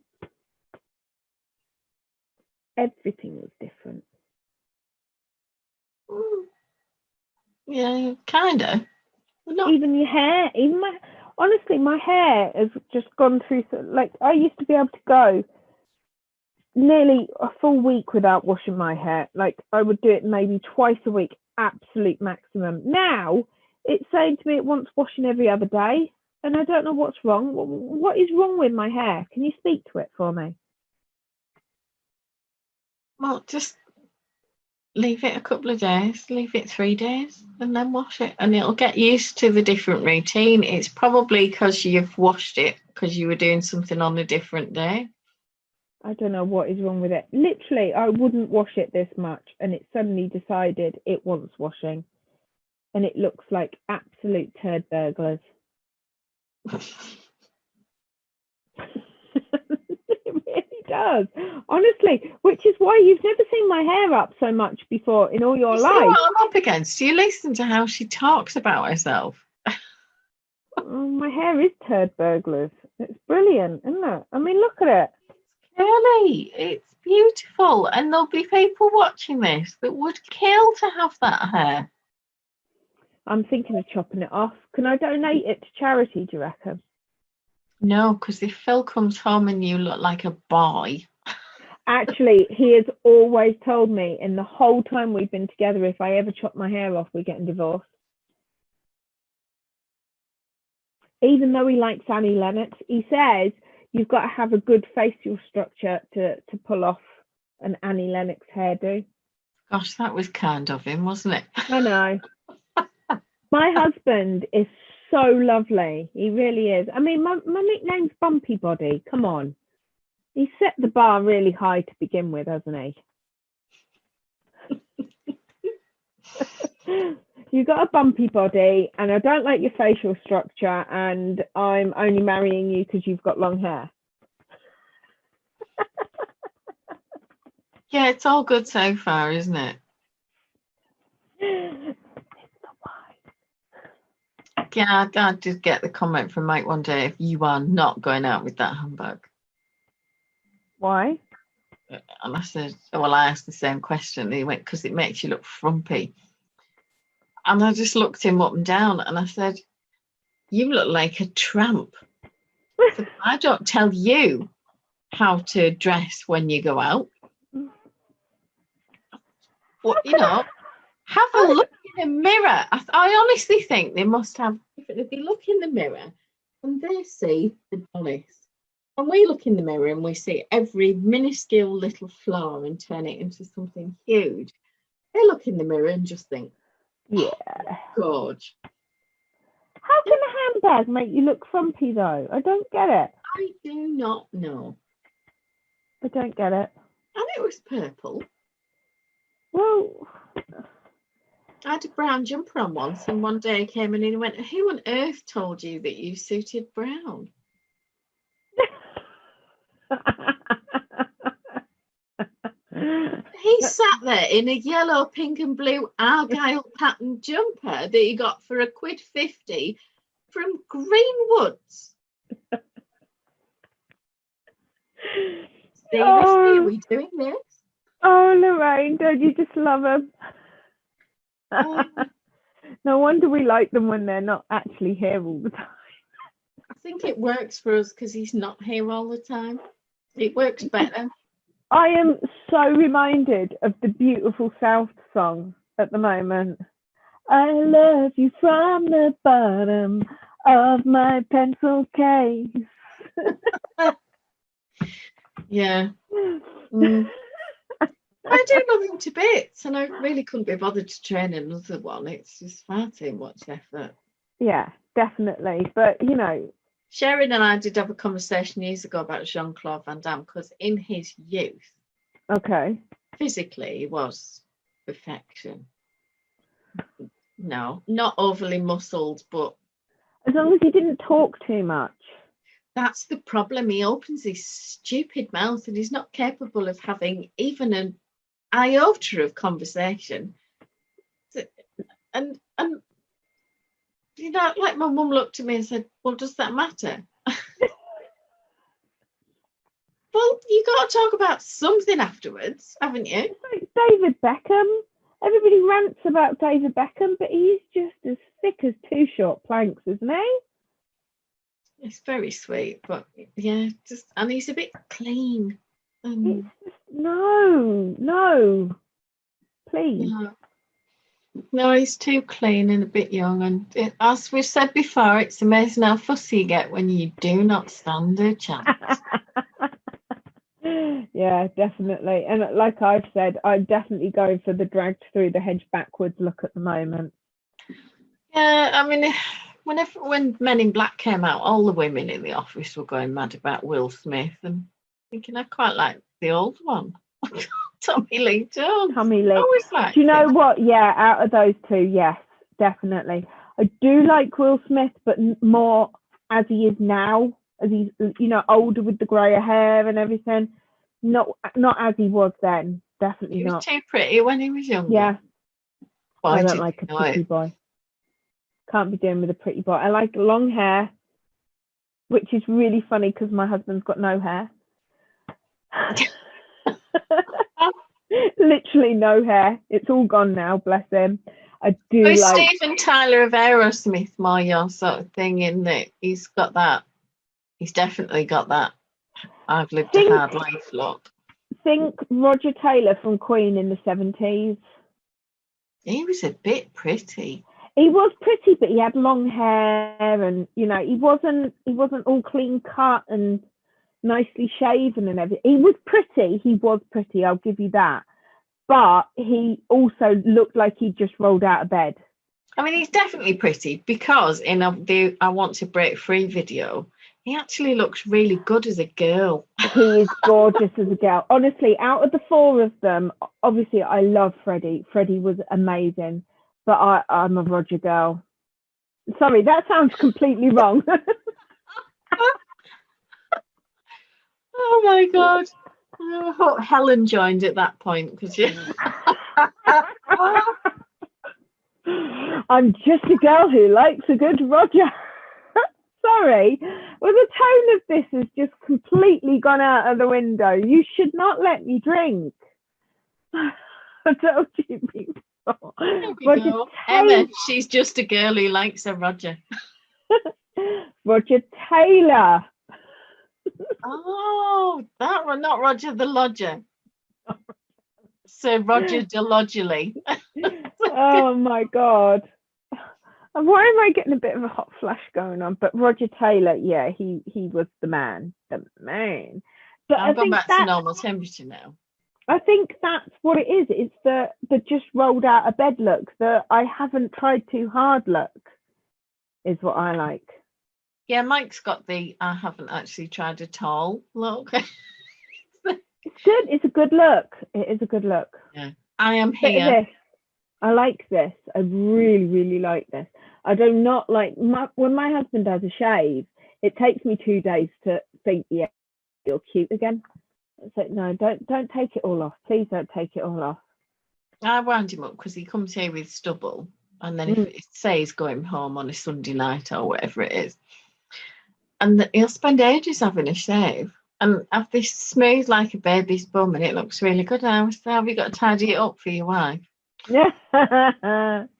Everything was different. Yeah, kind of. Even your hair, honestly, my hair has just gone through, like, I used to be able to go nearly a full week without washing my hair. Like, I would do it maybe twice a week, absolute maximum. Now, it's saying to me it wants washing every other day, and I don't know what's wrong. What is wrong with my hair? Can you speak to it for me? Well, just leave it a couple of days, leave it 3 days, and then wash it, and it'll get used to the different routine. It's probably because you've washed it because you were doing something on a different day. I don't know what is wrong with it. Literally, I wouldn't wash it this much, and it suddenly decided it wants washing, and it looks like absolute turd burglars. It really does, honestly, which is why you've never seen my hair up so much before in all your life. See what I'm up against? Do you listen to how she talks about herself? Oh, my hair is turd burglars. It's brilliant, isn't it? I mean, look at it. Really, it's beautiful, and there'll be people watching this that would kill to have that hair. I'm thinking of chopping it off. Can I donate it to charity, do you reckon? No, because if Phil comes home and you look like a boy. Actually, he has always told me in the whole time we've been together, if I ever chop my hair off, we're getting divorced. Even though he likes Annie Lennox, he says you've got to have a good facial structure to pull off an Annie Lennox hairdo. Gosh, that was kind of him, wasn't it? I know. My husband is so lovely. He really is. I mean, my nickname's Bumpy Body. Come on. He set the bar really high to begin with, hasn't he? You got a bumpy body, and I don't like your facial structure, and I'm only marrying you because you've got long hair. Yeah, it's all good so far, isn't it? Yeah, I did get the comment from Mike one day, if you are not going out with that handbag. Why? And I said, well, I asked the same question. He went, because it makes you look frumpy. And I just looked him up and down and I said, you look like a tramp. So I don't tell you how to dress when you go out. Well, you know, have a look in the mirror. I honestly think they must have, if they look in the mirror and they see the Donis, and we look in the mirror and we see every minuscule little flaw and turn it into something huge, they look in the mirror and just think, yeah, gorge. How can a handbag make you look frumpy though? I don't get it. I do not know. I don't get it. And it was purple. I had a brown jumper on once, and one day he came in and he went, "Who on earth told you that you suited brown?" He sat there in a yellow, pink and blue Argyle pattern jumper that he got for £1.50 from Greenwoods. Seriously, are we doing this? Oh, Loraine, don't you just love them? No wonder we like them when they're not actually here all the time. I think it works for us because he's not here all the time. It works better. I am so reminded of the Beautiful South song at the moment. I love you from the bottom of my pencil case. Yeah. I do love him to bits, and I really couldn't be bothered to train another one. It's just far too much effort. Yeah, definitely. But, you know, Sharon and I did have a conversation years ago about Jean-Claude Van Damme, because in his youth, physically, he was perfection. No, not overly muscled, but as long as he didn't talk too much. That's the problem. He opens his stupid mouth and he's not capable of having even an iota of conversation. And you know, like my mum looked at me and said, "Well, does that matter?" Well, you got to talk about something afterwards, haven't you? It's like David Beckham. Everybody rants about David Beckham, but he's just as thick as two short planks, isn't he? It's very sweet, but yeah, and he's a bit clean. It's just, no, please. No, he's too clean and a bit young. And as we've said before, it's amazing how fussy you get when you do not stand a chance. Yeah, definitely. And like I've said, I'm definitely going for the dragged through the hedge backwards look at the moment. Yeah, I mean, when Men in Black came out, all the women in the office were going mad about Will Smith and thinking I quite like the old one. Tommy Lee Jones. Tommy Lee. Do you know what? Yeah, out of those two, yes, definitely. I do like Will Smith, but more as he is now, as he's, you know, older with the grey hair and everything. Not as he was then. Definitely not. He was too pretty when he was younger. Yeah. I don't like a pretty boy. Can't be doing with a pretty boy. I like long hair, which is really funny because my husband's got no hair. Literally no hair. It's all gone now, bless him. I do like Steven Tyler of Aerosmith, more your sort of thing, in that he's definitely got that I've lived a hard life look. Think Roger Taylor from Queen in the 70s. He was a bit pretty. He was pretty, but he had long hair, and you know, he wasn't all clean cut and nicely shaven and everything. He was pretty, I'll give you that. But he also looked like he just rolled out of bed. I mean, he's definitely pretty, because in the I Want to Break Free video, he actually looks really good as a girl. He is gorgeous as a girl. Honestly, out of the four of them, obviously I love Freddie. Freddie was amazing, but I'm a Roger girl. Sorry, that sounds completely wrong. Oh my God. I hope Helen joined at that point, because I'm just a girl who likes a good Roger. Sorry, well, the tone of this has just completely gone out of the window. You should not let me drink. I told you before. Roger Emma, she's just a girl who likes a Roger. Roger Taylor. Oh, that one, not Roger the Lodger. Sir Roger de Lodgerley. Oh my God. Why am I getting a bit of a hot flash going on? But Roger Taylor, yeah, he was the man. But I've gone back to normal temperature now. I think that's what it is. It's the just rolled out of bed look, the I haven't tried too hard look is what I like. Yeah, Mike's got the I haven't actually tried at all look. It's good. It's a good look. It is a good look. Yeah. I am here. I like this. I really, really like this. I do not like when my husband does a shave, it takes me 2 days to think, yeah, you're cute again. So no, don't take it all off. Please don't take it all off. I wound him up because he comes here with stubble, and then if it says going home on a Sunday night or whatever it is, and he'll spend ages having a shave and have this smooth like a baby's bum, and it looks really good. And I was like, have you got to tidy it up for your wife? Yeah.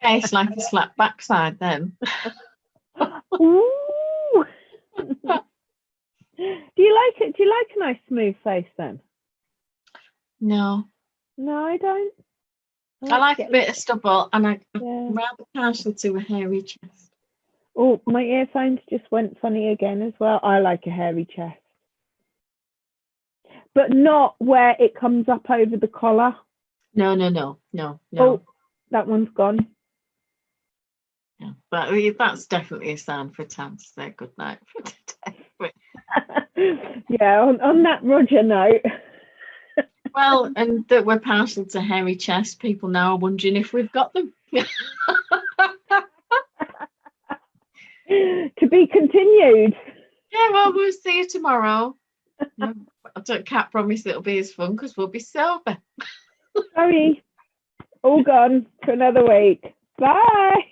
It's like a slap backside then. Ooh. Do you like it? Do you like a nice smooth face then? No. No, I don't. I like a bit of stubble, and I'm Yeah. rather partial to a hairy chest. Oh, my earphones just went funny again as well. I like a hairy chest, but not where it comes up over the collar. No. Oh, that one's gone. Yeah, but that's definitely a sign for time to say good night for today. Yeah, on that Roger note. Well, and that we're partial to hairy chest, people now are wondering if we've got them. To be continued. Yeah, well, we'll see you tomorrow. I can't promise it'll be as fun because we'll be sober. Sorry, all gone for another week. Bye.